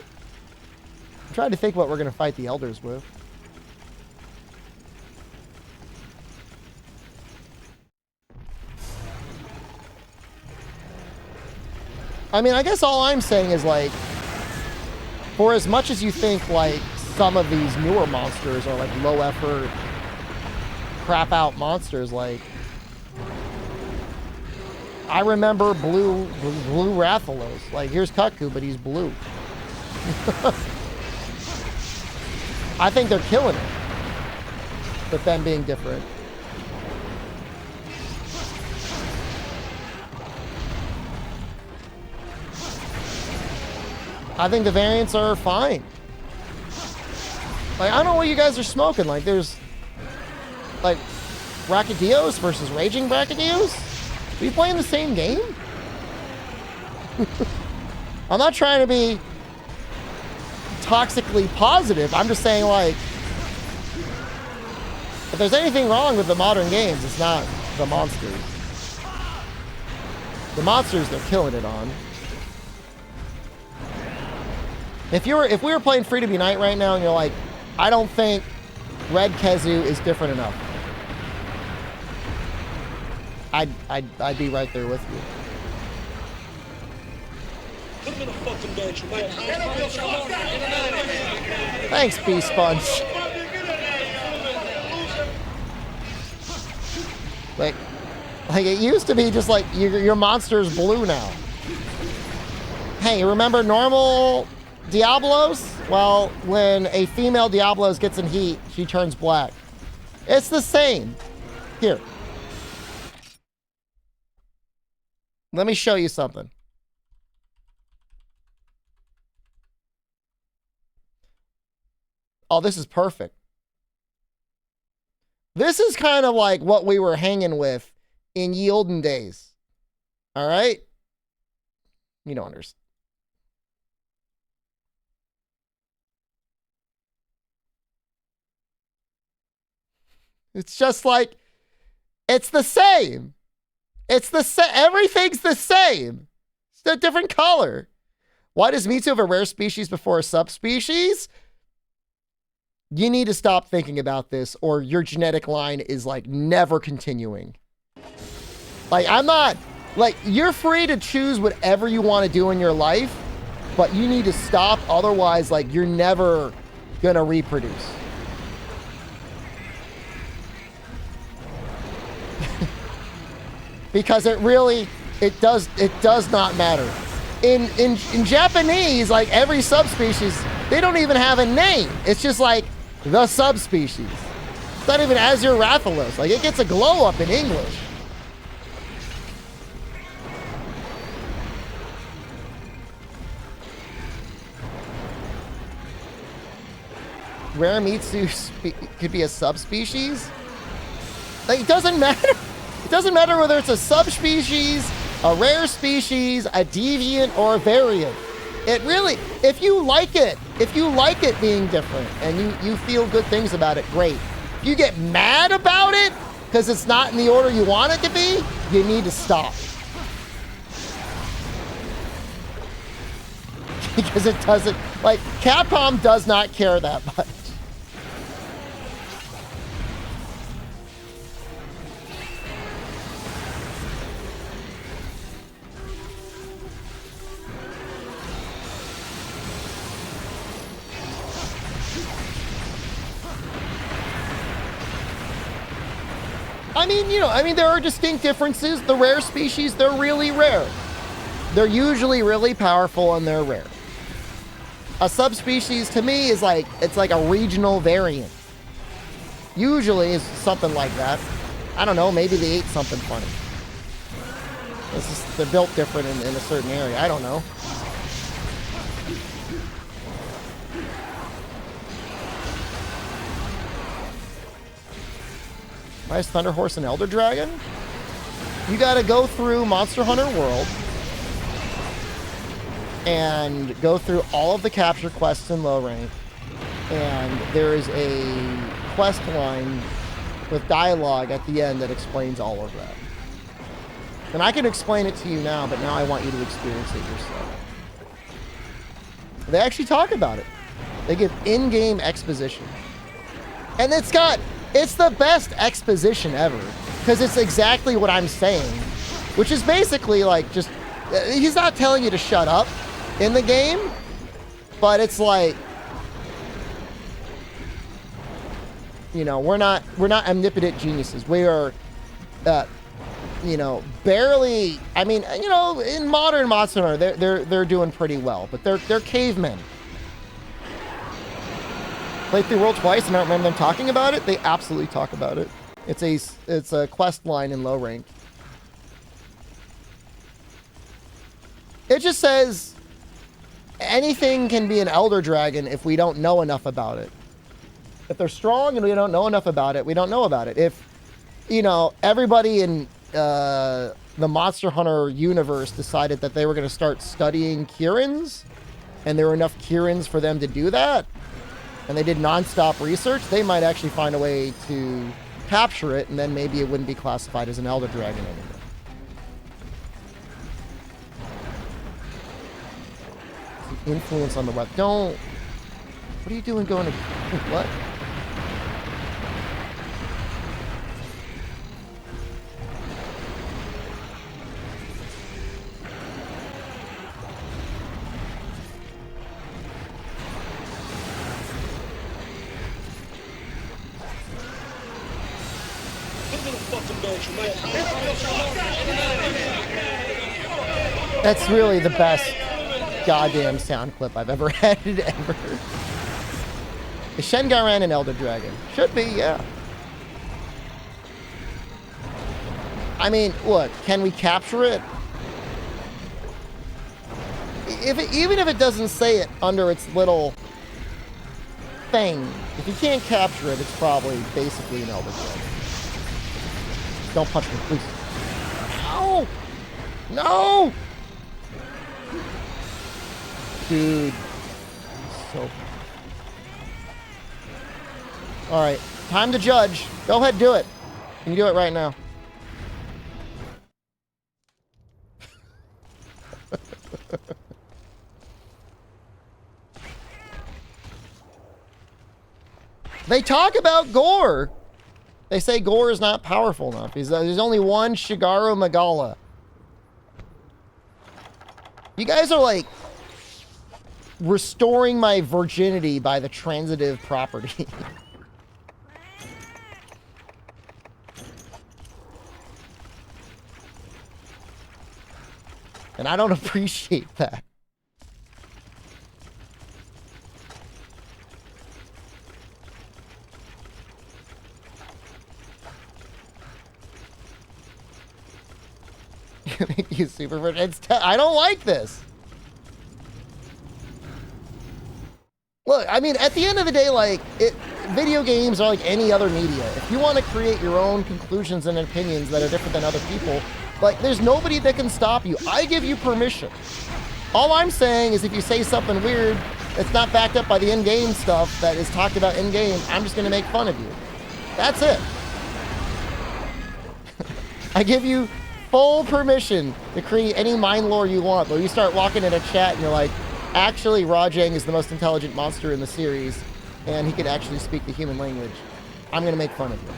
I'm trying to think what we're going to fight the Elders with. I mean, I guess all I'm saying is, like, for as much as you think, like, some of these newer monsters are, like, low effort, crap out monsters, like, I remember blue Rathalos. Like, here's Kutku, but he's blue. I think they're killing it. With them being different. I think the variants are fine. Like, I don't know what you guys are smoking. Like, there's... Like, Brachydios versus Raging Brachydios? Are you playing the same game? I'm not trying to be toxically positive. I'm just saying, like, if there's anything wrong with the modern games, it's not the monsters. The monsters, they're killing it on. If we were playing Free to Be Night right now and you're like, I don't think Red Kezu is different enough, I'd be right there with you. Put him in a fucking bench, you might. Thanks, B Sponge. Like it used to be just like your monster's blue now. Hey, remember normal Diablos? Well, when a female Diablos gets in heat, she turns black. It's the same. Here. Let me show you something. Oh, this is perfect. This is kind of like what we were hanging with in ye olden days. All right? You don't understand. It's just like, it's the same. It's the same. Everything's the same. It's a different color. Why does Mewtwo have a rare species before a subspecies? You need to stop thinking about this or your genetic line is like never continuing. Like, I'm not, like, you're free to choose whatever you want to do in your life, but you need to stop. Otherwise, like, you're never going to reproduce. Because it does not matter. In Japanese, like every subspecies, they don't even have a name. It's just like the subspecies. It's not even Azure Rathalos. Like, it gets a glow up in English. Rare Mitsu could be a subspecies? Like, it doesn't matter. It doesn't matter whether it's a subspecies, a rare species, a deviant, or a variant. It really, if you like it being different and you feel good things about it, great. If you get mad about it because it's not in the order you want it to be, you need to stop. Because it doesn't, like, Capcom does not care that much. I mean, you know, there are distinct differences. The rare species, they're really rare. They're usually really powerful and they're rare. A subspecies to me is like, it's like a regional variant. Usually is something like that. I don't know, maybe they ate something funny. They're built different in a certain area. I don't know. Why is Thunder Horse an Elder Dragon? You gotta go through Monster Hunter World and go through all of the capture quests in low rank. And there is a quest line with dialogue at the end that explains all of that. And I can explain it to you now, but now I want you to experience it yourself. They actually talk about it. They give in-game exposition. And it's the best exposition ever. Because it's exactly what I'm saying. Which is basically like just, he's not telling you to shut up in the game. But it's like, you know, we're not omnipotent geniuses. We are, you know, barely. I mean, you know, in modern Monster Hunter, they're doing pretty well, but they're cavemen. Played through World twice, and I don't remember them talking about it. They absolutely talk about it. It's a quest line in low rank. It just says anything can be an Elder Dragon if we don't know enough about it. If they're strong and we don't know enough about it, we don't know about it. If, you know, everybody in the Monster Hunter universe decided that they were going to start studying Kirins, and there were enough Kirins for them to do that, and they did non-stop research, they might actually find a way to capture it, and then maybe it wouldn't be classified as an Elder Dragon anymore. The influence on the web. Don't. What are you doing going to... What? That's really the best goddamn sound clip I've ever had, ever. Is Shengaran an Elder Dragon? Should be, yeah. I mean, look, can we capture it? Even if it doesn't say it under its little thing, if you can't capture it, it's probably basically an Elder Dragon. Don't punch me, please. No! No! Dude. So... Alright, time to judge. Go ahead, do it. Can you do it right now? They talk about Gore. They say Gore is not powerful enough. There's only one Shigaru Magala. You guys are like restoring my virginity by the transitive property. And I don't appreciate that. You super virgin. I don't like this. Look, I mean, at the end of the day, like, video games are like any other media. If you want to create your own conclusions and opinions that are different than other people, like, there's nobody that can stop you. I give you permission. All I'm saying is if you say something weird that's not backed up by the in-game stuff that is talked about in-game, I'm just going to make fun of you. That's it. I give you full permission to create any mind lore you want, but you start walking in a chat and you're like, actually, Rajang is the most intelligent monster in the series, and he can actually speak the human language. I'm going to make fun of you.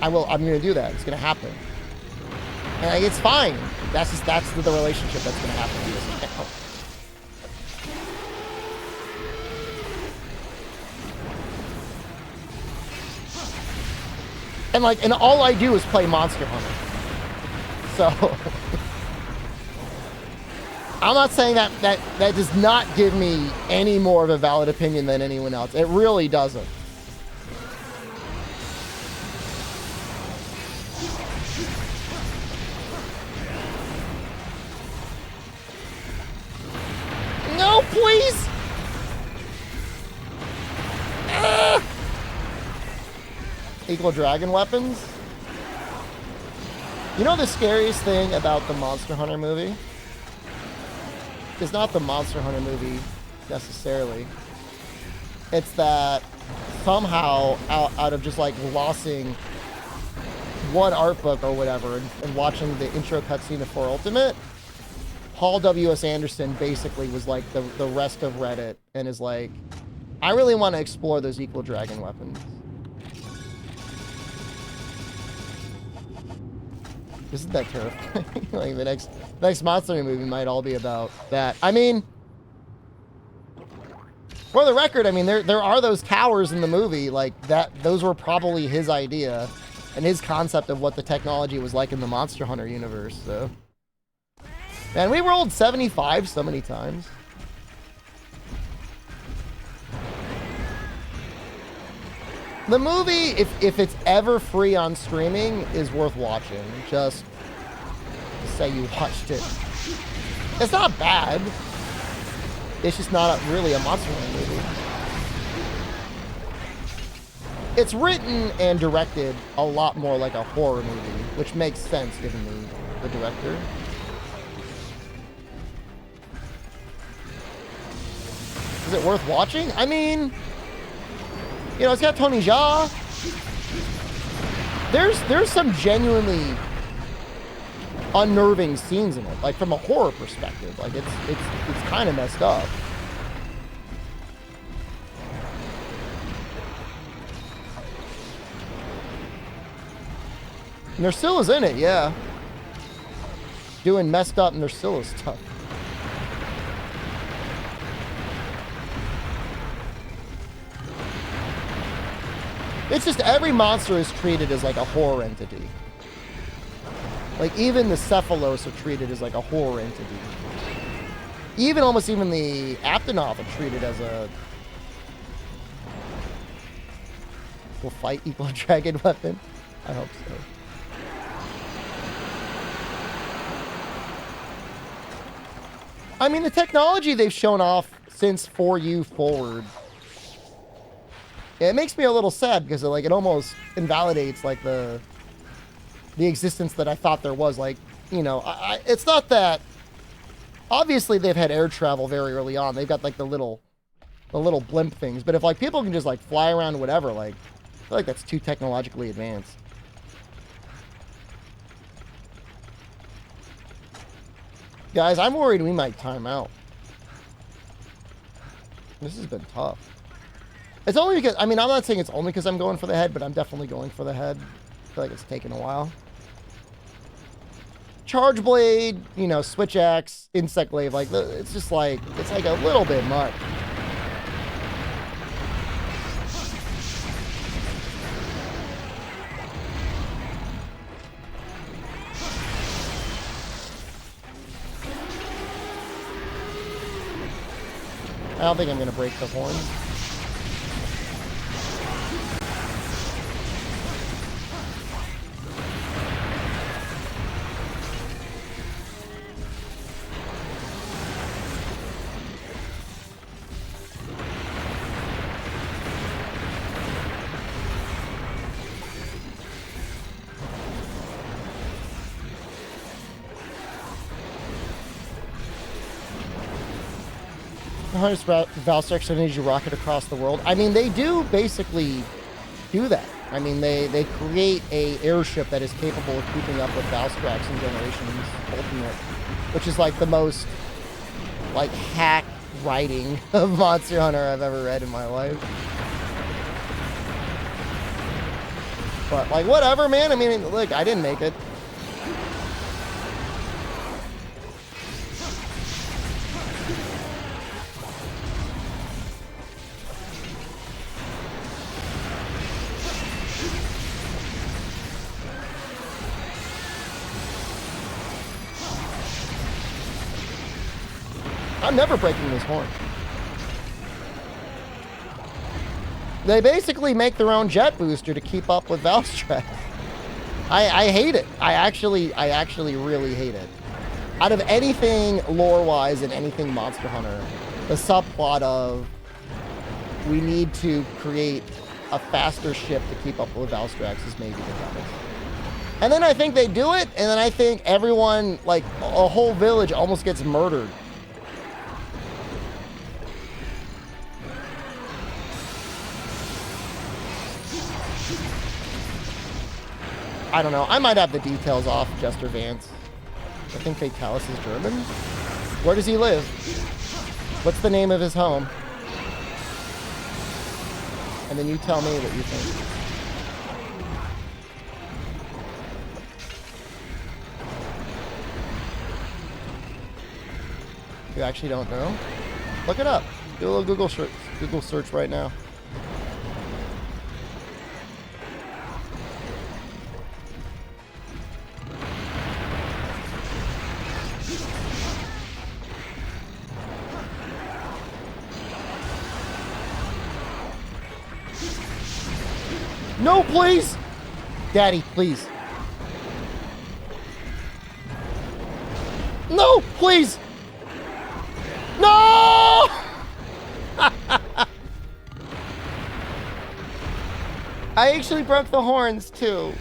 I'm going to do that. It's going to happen. And it's fine. That's the relationship that's going to happen in this account. And all I do is play Monster Hunter. So I'm not saying that does not give me any more of a valid opinion than anyone else. It really doesn't. No, please. Ah! Equal dragon weapons. You know the scariest thing about the Monster Hunter movie? It's not the Monster Hunter movie necessarily. It's that somehow out of just like lossing one art book or whatever and watching the intro cutscene of 4 Ultimate, Paul W.S. Anderson basically was like the rest of Reddit and is like, I really want to explore those equal dragon weapons. Isn't that terrifying? Like the next Monster Hunter movie might all be about that. I mean, for the record, I mean there are those towers in the movie like that. Those were probably his idea and his concept of what the technology was like in the Monster Hunter universe. So, man, we rolled 75 so many times. The movie, if it's ever free on streaming, is worth watching. Just say you watched it. It's not bad. It's just not really a Monster Hunter movie. It's written and directed a lot more like a horror movie, which makes sense given the director. Is it worth watching? I mean, you know, it's got Tony Jaa. There's some genuinely unnerving scenes in it, like from a horror perspective. Like it's kind of messed up. And Nersilla's in it, yeah. Doing messed up Nersilla stuff. It's just every monster is treated as like a horror entity. Like even the Cephalos are treated as like a horror entity. Almost even the Aptonoth are treated as a... Will fight equal dragon weapon? I hope so. I mean, the technology they've shown off since 4U forward, it makes me a little sad because it almost invalidates like the existence that I thought there was. Like, you know, it's not that. Obviously, they've had air travel very early on. They've got like the little blimp things. But if like people can just like fly around whatever, like I feel like that's too technologically advanced. Guys, I'm worried we might time out. This has been tough. It's only because, I mean, I'm not saying it's only because I'm going for the head, but I'm definitely going for the head. I feel like it's taken a while. Charge Blade, you know, Switch Axe, Insect Glaive, like, it's just like, it's like a little bit much. I don't think I'm going to break the horn. Valstrax energy rocket across the world. I mean, they do basically do that. I mean, they create a airship that is capable of keeping up with Valstrax and Generations Ultimate, which is like the most like hack writing of Monster Hunter I've ever read in my life. But like, whatever, man. I mean, look, I didn't make it. I'm never breaking this horn. They basically make their own jet booster to keep up with Valstrax. I hate it. I actually really hate it. Out of anything lore-wise and anything Monster Hunter, the subplot of we need to create a faster ship to keep up with Valstrax is maybe the dumbest. And then I think they do it, and then I think everyone, like a whole village, almost gets murdered. I don't know. I might have the details off, Jester Vance. I think Fatalis is German. Where does he live? What's the name of his home? And then you tell me what you think. You actually don't know? Look it up. Do a little Google search right now. No, please! Daddy, please. No, please! No! I actually broke the horns, too.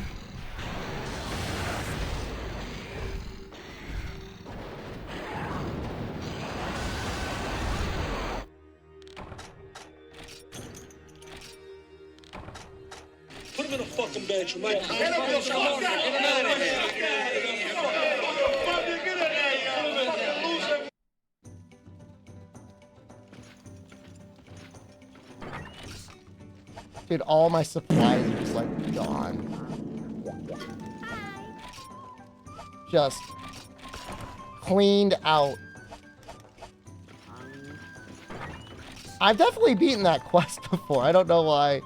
Put him in a fucking bench, you might. Dude, all my supplies are just like gone. Just cleaned out. I've definitely beaten that quest before. I don't know why.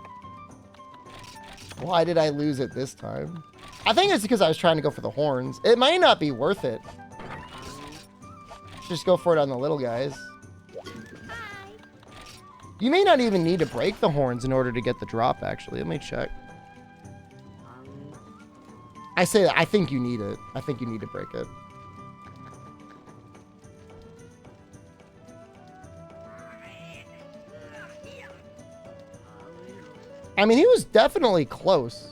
Why did I lose it this time? I think it's because I was trying to go for the horns. It might not be worth it. Just go for it on the little guys. You may not even need to break the horns in order to get the drop, actually. Let me check. I think you need it. I think you need to break it. I mean, he was definitely close.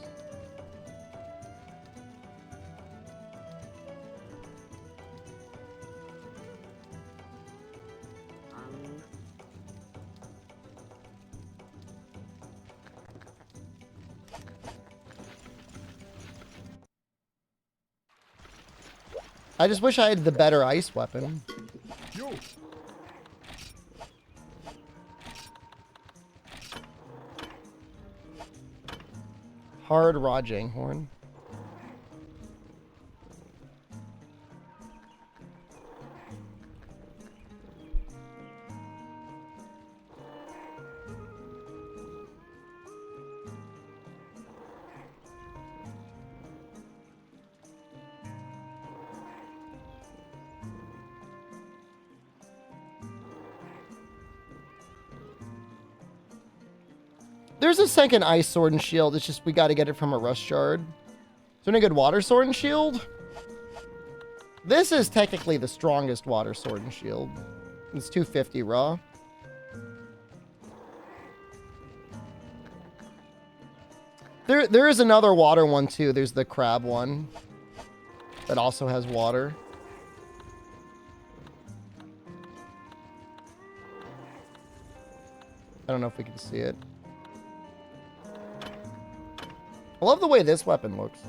I just wish I had the better ice weapon. You. Hard Rajang horn. There's a second ice sword and shield. It's just we got to get it from a rust shard. Is there any good water sword and shield? This is technically the strongest water sword and shield. It's 250 raw. There is another water one too. There's the crab one that also has water. I don't know if we can see it. I love the way this weapon looks.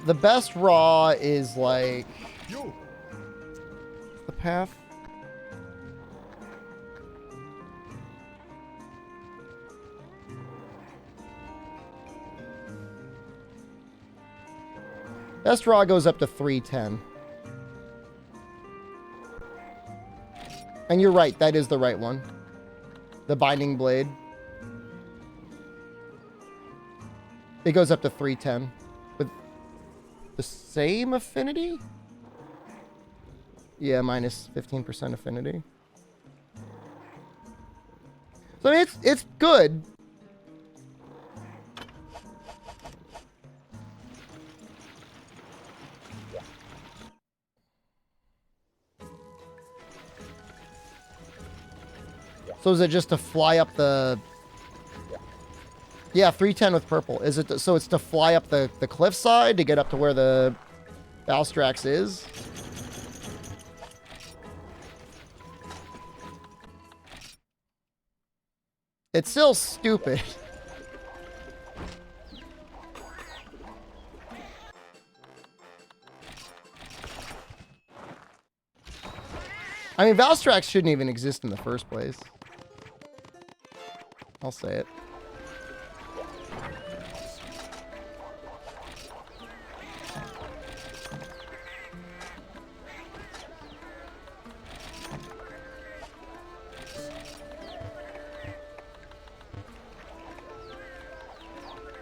The best raw is like You. the path. Best raw goes up to 310. And you're right, that is the right one. The binding blade. It goes up to 310. With the same affinity? Yeah, minus 15% affinity. So I mean, it's good. So is it just to fly up the... Yeah, 310 with purple. Is it so it's to fly up the cliffside to get up to where the Valstrax is? It's still stupid. I mean, Valstrax shouldn't even exist in the first place. I'll say it.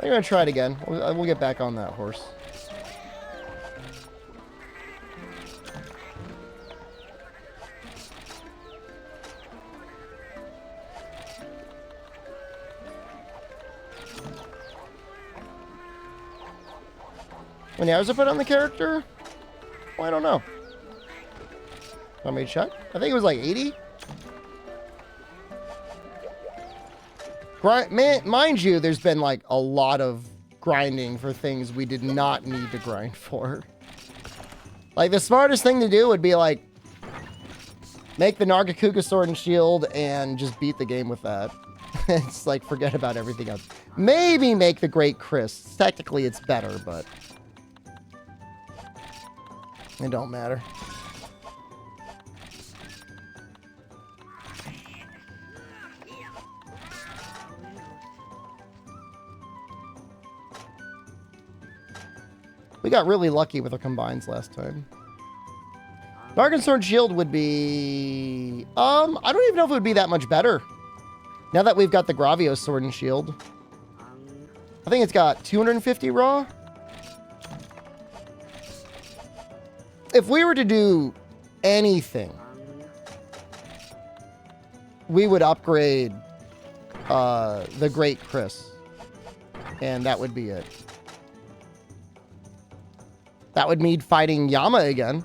I'm gonna try it again. We'll get back on that horse. How many hours I put on the character? Well, I don't know. Want me to check? I think it was like 80. Mind you, there's been like a lot of grinding for things we did not need to grind for. Like the smartest thing to do would be like make the Nargacuga sword and shield and just beat the game with that. It's like forget about everything else. Maybe make the Great Chris. Technically it's better, but it don't matter. We got really lucky with our combines last time. Nargan Sword Shield would be... I don't even know if it would be that much better. Now that we've got the Gravios Sword and Shield. I think it's got 250 raw. If we were to do anything, we would upgrade the Great Chris. And that would be it. That would mean fighting Yama again.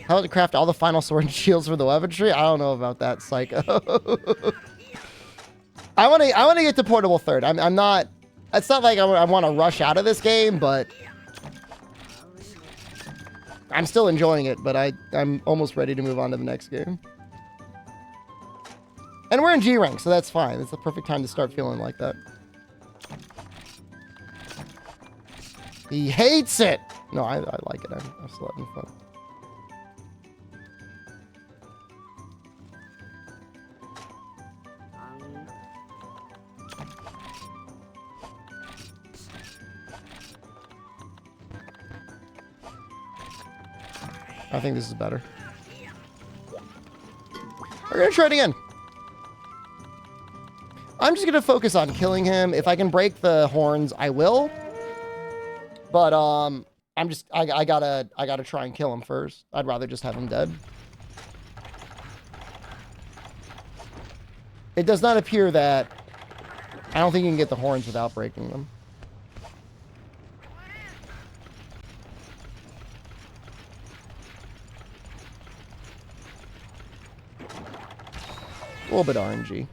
How to craft all the final sword and shields for the weaponry? I don't know about that, Psycho. I want to get to portable third. I'm not. It's not like I want to rush out of this game, but I'm still enjoying it. But I'm almost ready to move on to the next game. And we're in G rank, so that's fine. It's the perfect time to start feeling like that. He hates it. No, I like it. I'm still having fun. I think this is better. We're gonna try it again. I'm just gonna focus on killing him. If I can break the horns, I will. But I gotta try and kill him first. I'd rather just have him dead. It does not appear that I don't think you can get the horns without breaking them. A little bit RNG.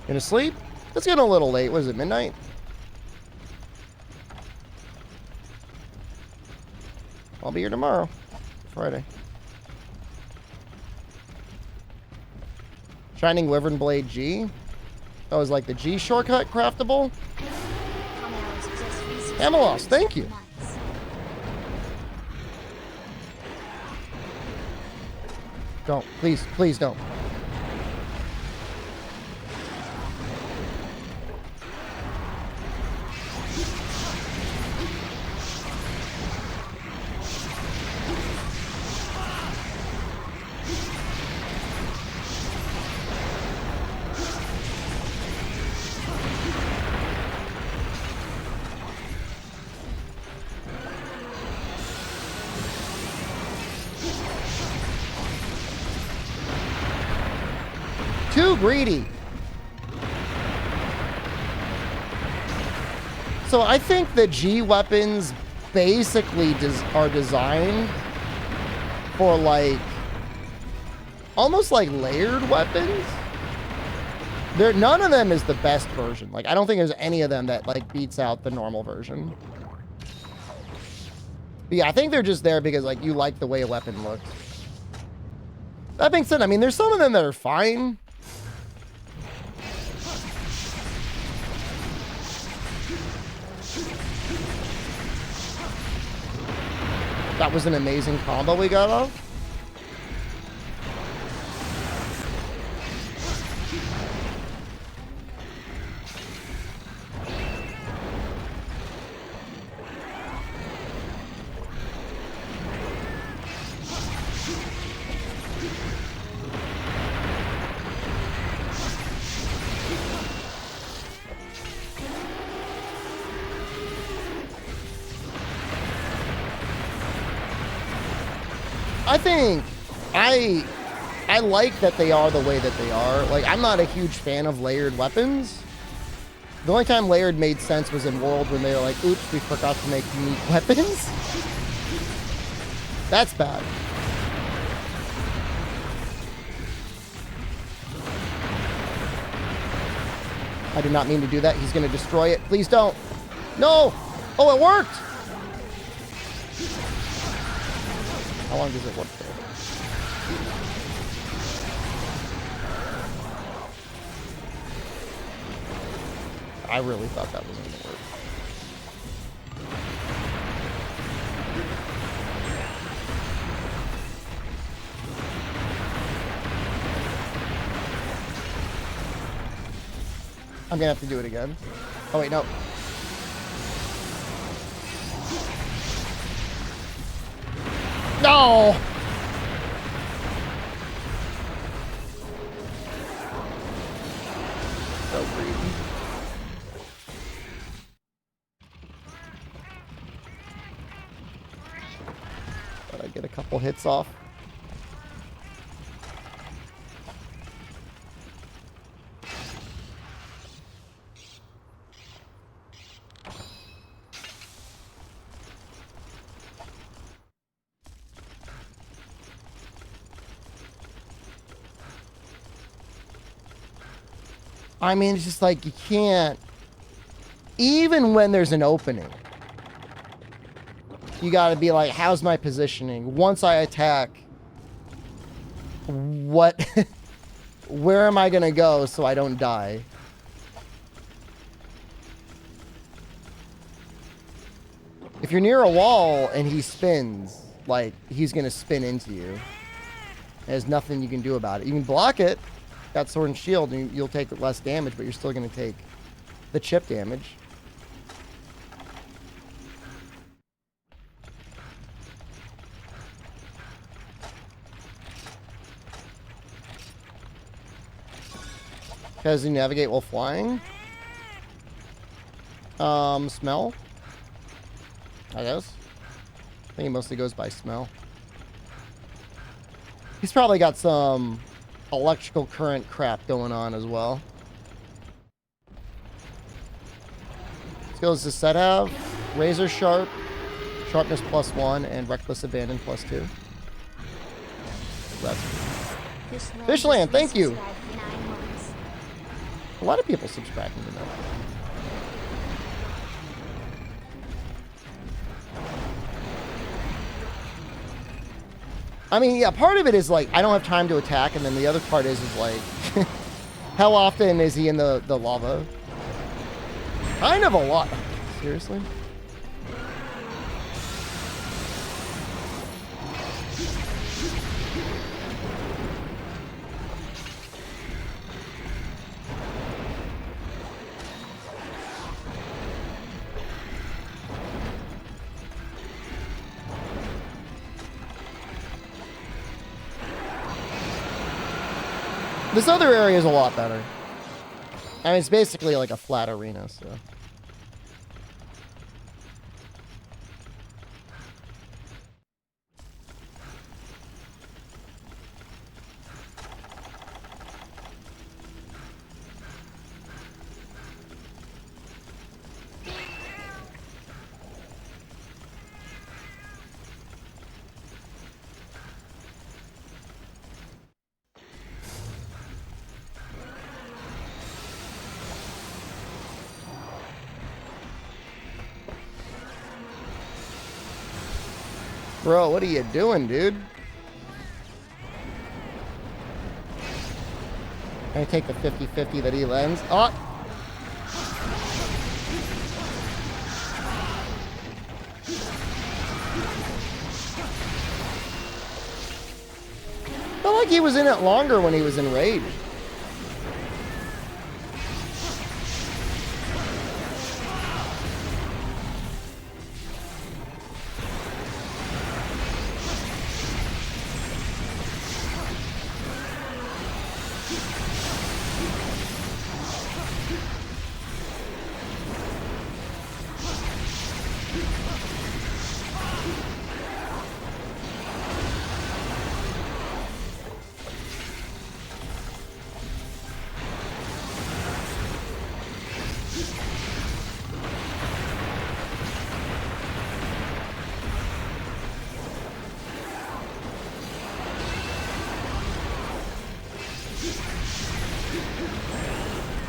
Gonna sleep? It's getting a little late. Was it midnight? I'll be here tomorrow. Friday. Shining Wyvern Blade G. That was like the G shortcut craftable. Amelos, thank you. Don't. Please, please don't. Too greedy. So I think the G weapons basically are designed for like almost like layered weapons. None of them is the best version. Like I don't think there's any of them that like beats out the normal version. But yeah, I think they're just there because like you like the way a weapon looks. That being said, I mean there's some of them that are fine. That was an amazing combo we got off. I think I like that they are the way that they are. Like, I'm not a huge fan of layered weapons. The only time layered made sense was in World when they were like, oops, we forgot to make unique weapons. That's bad. I did not mean to do that. He's going to destroy it. Please don't. No. Oh, it worked. How long does it work for? I really thought that was going to work. I'm going to have to do it again. Oh, wait, no. No! So greedy. Thought I'd get a couple hits off. I mean, it's just like you can't, even when there's an opening, you got to be like, how's my positioning? Once I attack, what, where am I going to go so I don't die? If you're near a wall and he spins, like, he's going to spin into you. There's nothing you can do about it. You can block it. Got sword and shield, and you'll take less damage, but you're still going to take the chip damage. Does he navigate while flying? Smell? I guess. I think he mostly goes by smell. He's probably got some electrical current crap going on as well. Skills to set have razor sharp, sharpness +1, and reckless abandon +2. That's Fishland, thank you. A lot of people subscribing to that. I mean, yeah, part of it is like, I don't have time to attack, and then the other part is like, how often is he in the lava? Kind of a lot. Seriously? This other area is a lot better. I mean, it's basically like a flat arena, so. Bro, what are you doing, dude? I take the 50-50 that he lends. Oh! Felt like he was in it longer when he was in Rage.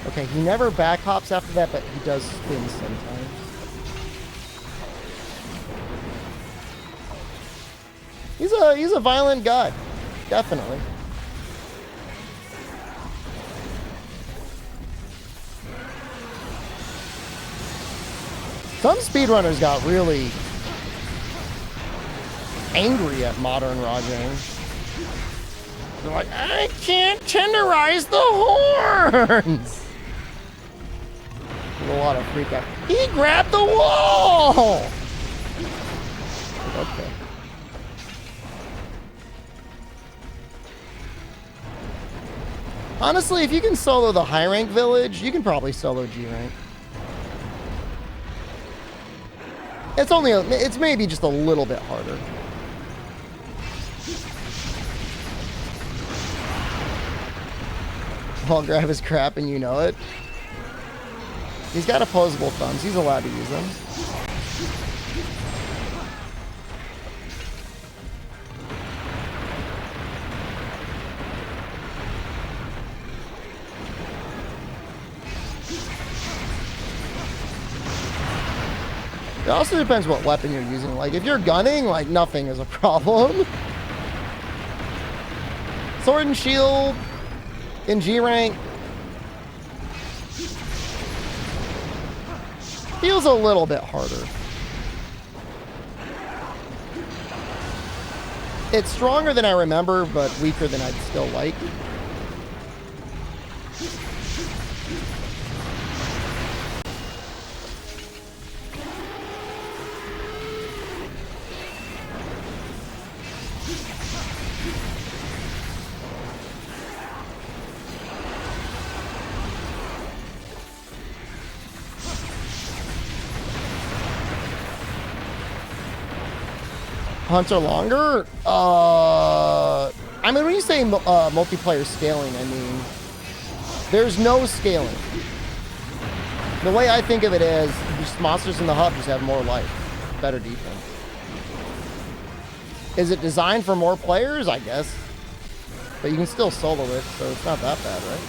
Okay, he never back hops after that, but he does spin sometimes. He's a violent god, definitely. Some speedrunners got really angry at modern Rajang. They're like, I can't tenderize the horns! A lot of freak out. He grabbed the wall! Okay. Honestly, if you can solo the high rank village, you can probably solo G rank. It's maybe just a little bit harder. I'll grab his crap and you know it. He's got opposable thumbs. He's allowed to use them. It also depends what weapon you're using. Like, if you're gunning, like, nothing is a problem. Sword and shield in G rank feels a little bit harder. It's stronger than I remember, but weaker than I'd still like. Hunts are longer? I mean, when you say multiplayer scaling, I mean, there's no scaling. The way I think of it is, just monsters in the hub just have more life, better defense. Is it designed for more players? I guess. But you can still solo it, so it's not that bad, right?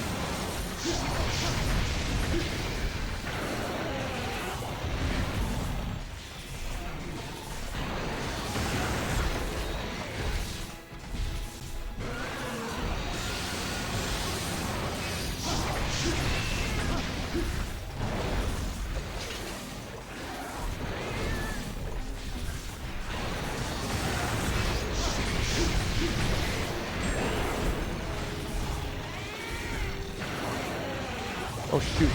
Oh, shoot.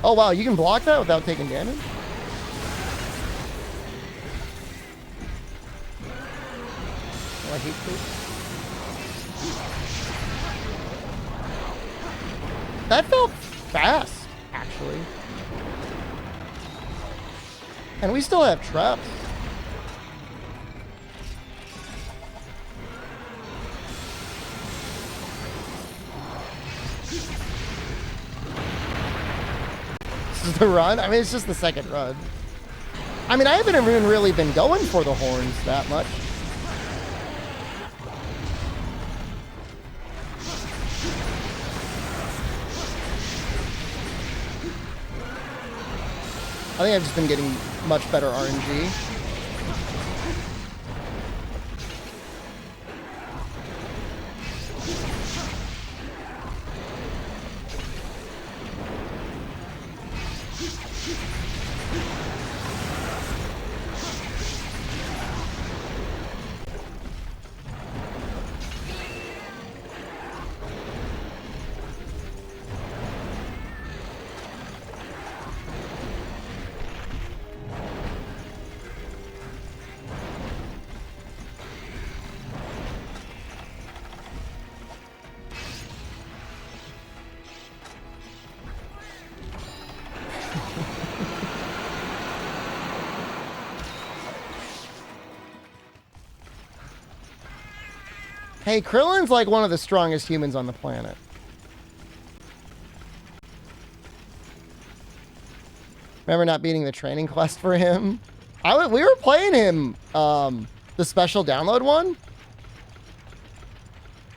Oh, wow, you can block that without taking damage? Oh, I hate this. That felt fast, actually. And we still have traps. This is the run? I mean, it's just the second run. I mean, I haven't even really been going for the horns that much. I think I've just been getting much better RNG. Hey, Krillin's like one of the strongest humans on the planet. Remember not beating the training quest for him? We were playing him, the special download one.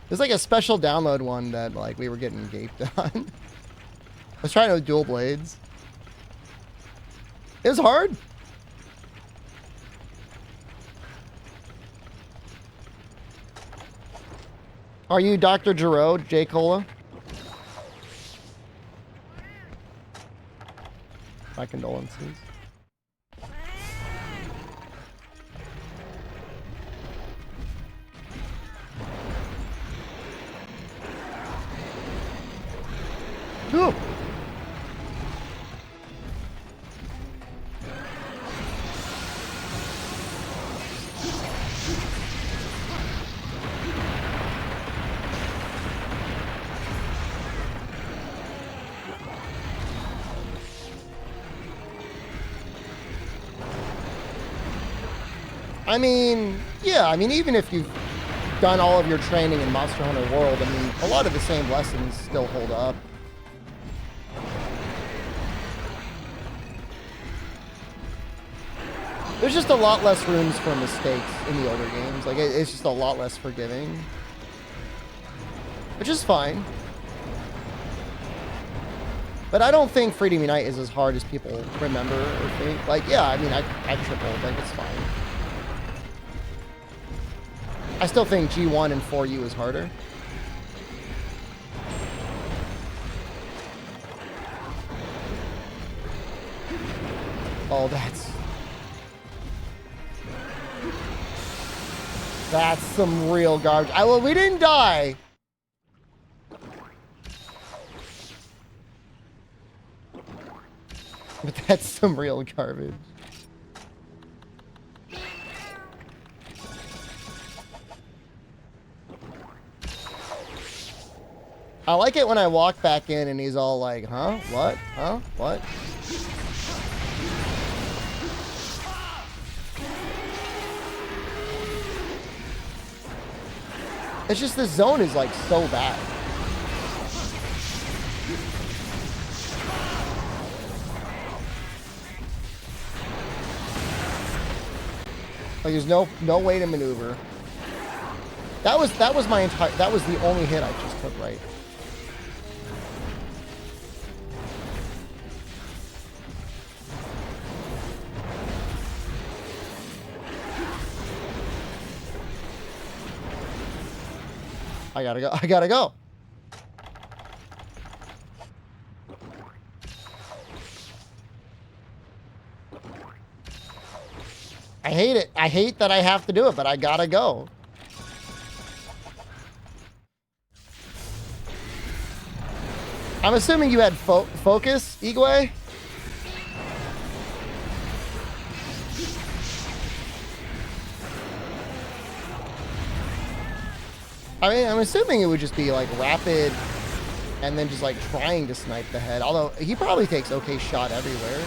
There's like a special download one that like we were getting gaped on. I was trying to dual blades. It was hard. Are you Dr. Giroux, J. Cola? My condolences. Ooh. I mean, yeah, I mean, even if you've done all of your training in Monster Hunter World, I mean, a lot of the same lessons still hold up. There's just a lot less rooms for mistakes in the older games. Like, it's just a lot less forgiving. Which is fine. But I don't think Freedom Unite is as hard as people remember or think. Like, yeah, I mean, I tripled. Like, it's fine. I still think G1 and 4U is harder. Oh, that's some real garbage. Well, we didn't die. But that's some real garbage. I like it when I walk back in and he's all like, huh? What? Huh? What? It's just this zone is like so bad. Like there's no way to maneuver. That was the only hit I just took right. I gotta go. I hate it. I hate that I have to do it, but I gotta go. I'm assuming you had focus, Igwe? I mean, I'm assuming it would just be like rapid and then just like trying to snipe the head. Although he probably takes okay shot everywhere.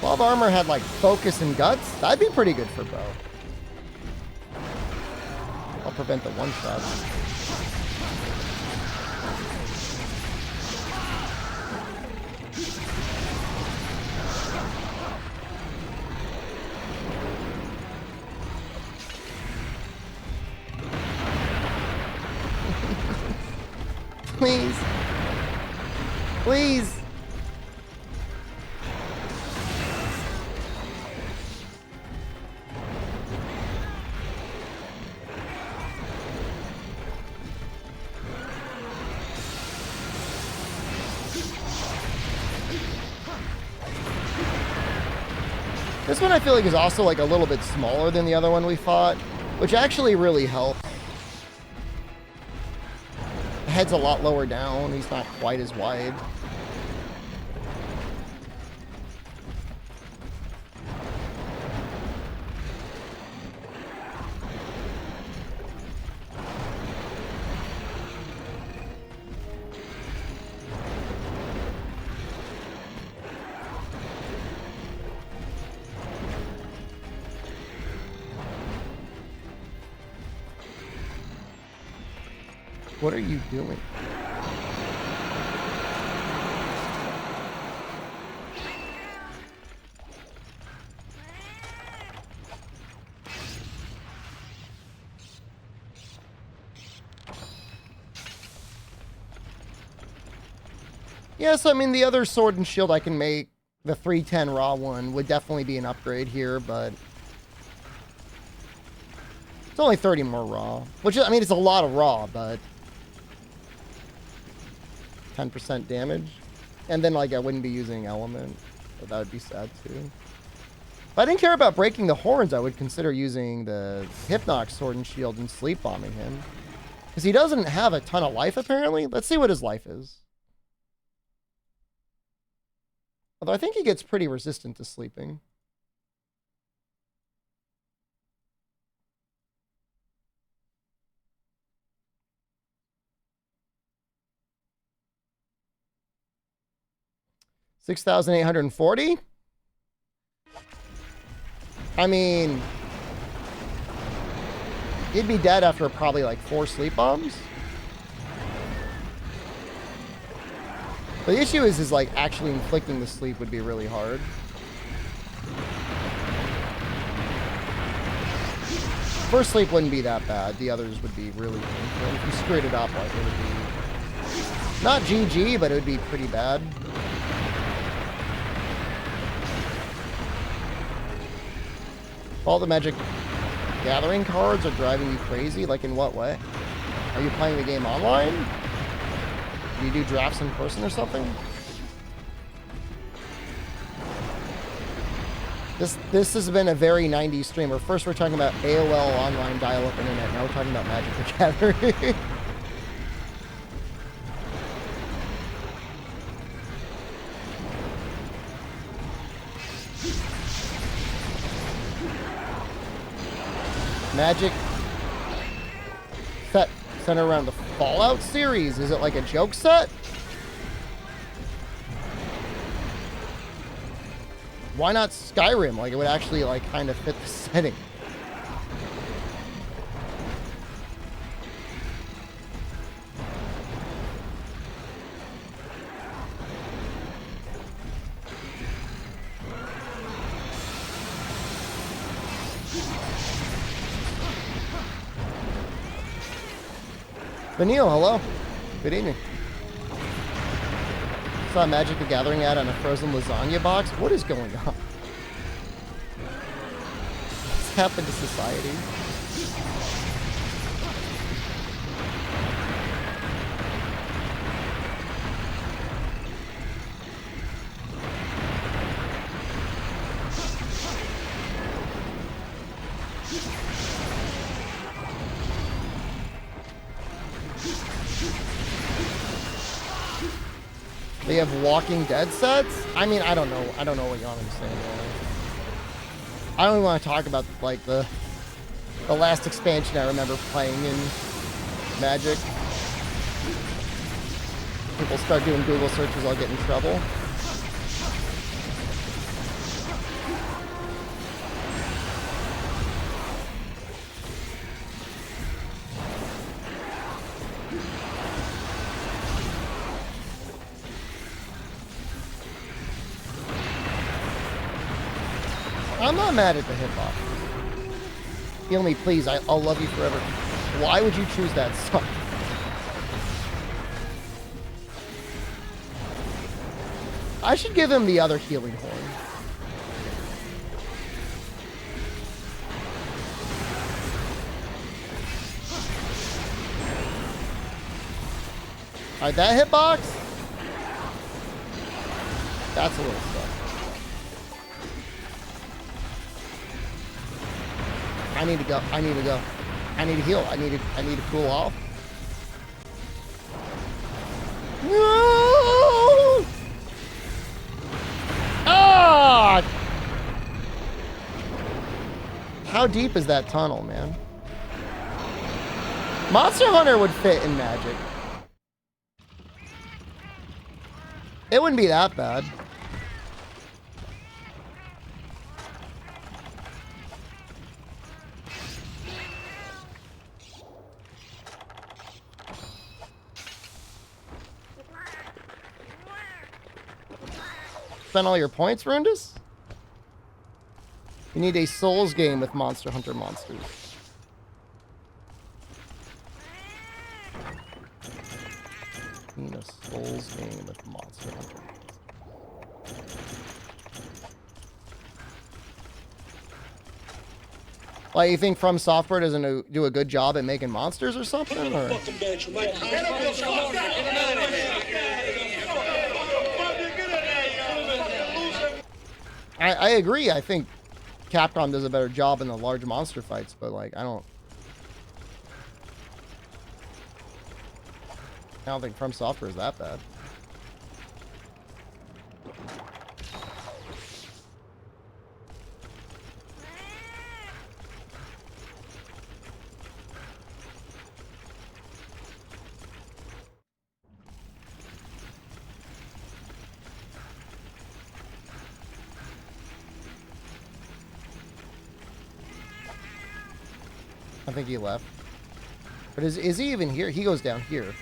If armor had like focus and guts, that'd be pretty good for bow. I'll prevent the one shot. Please. Please. This one I feel like is also like a little bit smaller than the other one we fought, which actually really helps. The head's a lot lower down. He's not quite as wide. What are you doing? Yeah, so I mean, the other sword and shield I can make, the 310 raw one, would definitely be an upgrade here, but it's only 30 more raw, which, I mean, it's a lot of raw, but 10% damage. And then, like, I wouldn't be using element, but that would be sad, too. If I didn't care about breaking the horns, I would consider using the Hypnox sword and shield and sleep bombing him. Because he doesn't have a ton of life, apparently. Let's see what his life is. Although I think he gets pretty resistant to sleeping. $6,840. I mean, he'd be dead after probably like 4 sleep bombs. But the issue is like actually inflicting the sleep would be really hard. First sleep wouldn't be that bad. The others would be really painful. If you screwed it up, like, it would be not GG, but it would be pretty bad. All the Magic Gathering cards are driving you crazy. Like, in what way? Are you playing the game online? Do you do drafts in person or something? This has been a very 90s streamer. First we're talking about AOL online dial-up internet. Now we're talking about Magic the Gathering. Magic set centered around the Fallout series. Is it like a joke set? Why not Skyrim? Like, it would actually, like, kind of fit the setting. Vanille, hello. Good evening. Saw a Magic the Gathering ad on a frozen lasagna box. What is going on? What's happened to society? But They have Walking Dead sets? I mean, I don't know. I don't know what y'all understand. Really. I don't even want to talk about, like, the last expansion I remember playing in Magic. People start doing Google searches, I'll get in trouble. I'm not mad at the hitbox. Heal me, please. I'll love you forever. Why would you choose that song? I should give him the other healing horn. Alright, that hitbox? That's a little stuff. I need to go. I need to go. I need to heal. I need to cool off. No! Ah! How deep is that tunnel, man? Monster Hunter would fit in Magic. It wouldn't be that bad. Spend all your points, Rundus? You need a Souls game with Monster Hunter monsters. You need a Souls game with Monster Hunter. Like, you think From Software doesn't do a good job at making monsters or something? Or? Fucking bad, you might I agree. I think Capcom does a better job in the large monster fights, but like I don't think From Software is that bad. I think he left. But is he even here? He goes down here.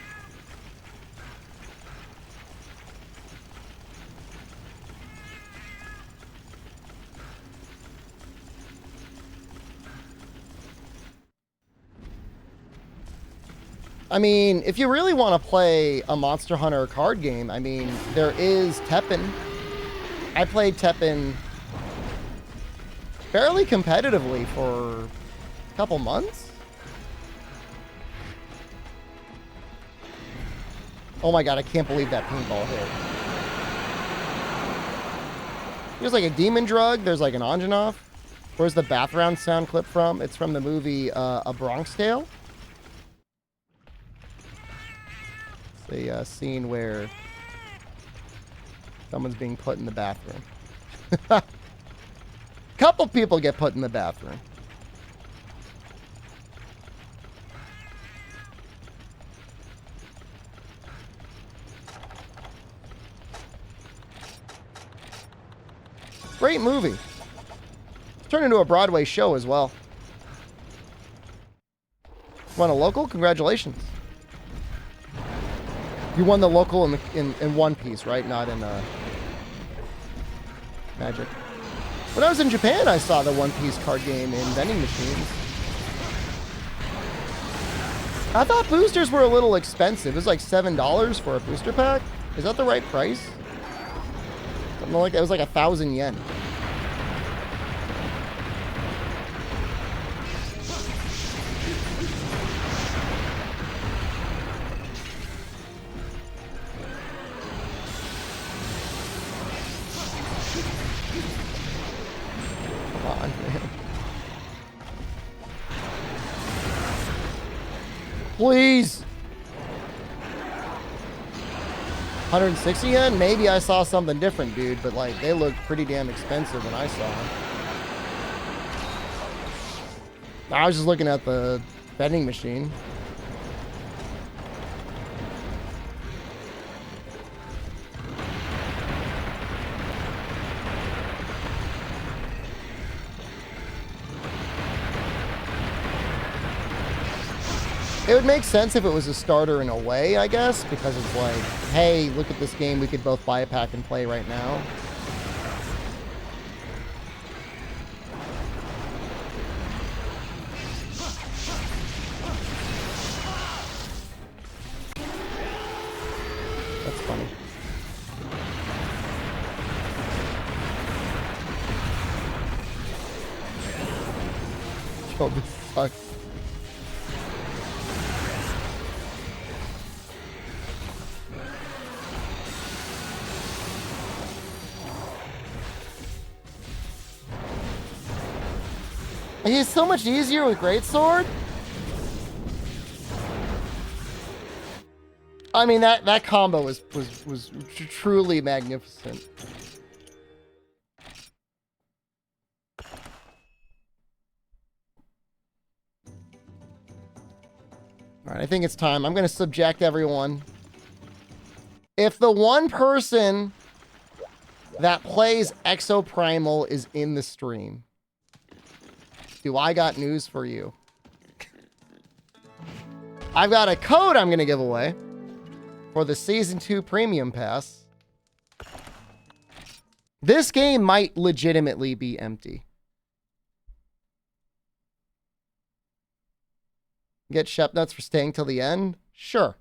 I mean, if you really want to play a Monster Hunter card game, I mean, there is Teppen. I played Teppen fairly competitively for couple months. Oh my god, I can't believe that paintball hit. There's like a demon drug, there's like an Anjanov. Where's the background sound clip from? It's from the movie A Bronx Tale. It's a scene where someone's being put in the bathroom. Couple people get put in the bathroom. Great movie. It's turned into a Broadway show as well. Won a local? Congratulations. You won the local in One Piece, right? Not in Magic. When I was in Japan, I saw the One Piece card game in vending machines. I thought boosters were a little expensive. It was like $7 for a booster pack. Is that the right price? Something like that. It was like 1,000 yen. Come on, man. Please. 160 yen? Maybe I saw something different, dude, but like they look pretty damn expensive when I saw them. I was just looking at the vending machine. It would make sense if it was a starter in a way, I guess, because it's like, hey, look at this game, we could both buy a pack and play right now. That's funny. Yo, this sucks. He's so much easier with Greatsword. I mean, that combo was truly magnificent. All right, I think it's time. I'm going to subject everyone. If the one person that plays Exoprimal is in the stream, do I got news for you? I've got a code I'm going to give away for the Season 2 Premium Pass. This game might legitimately be empty. Get Shep Nuts for staying till the end? Sure.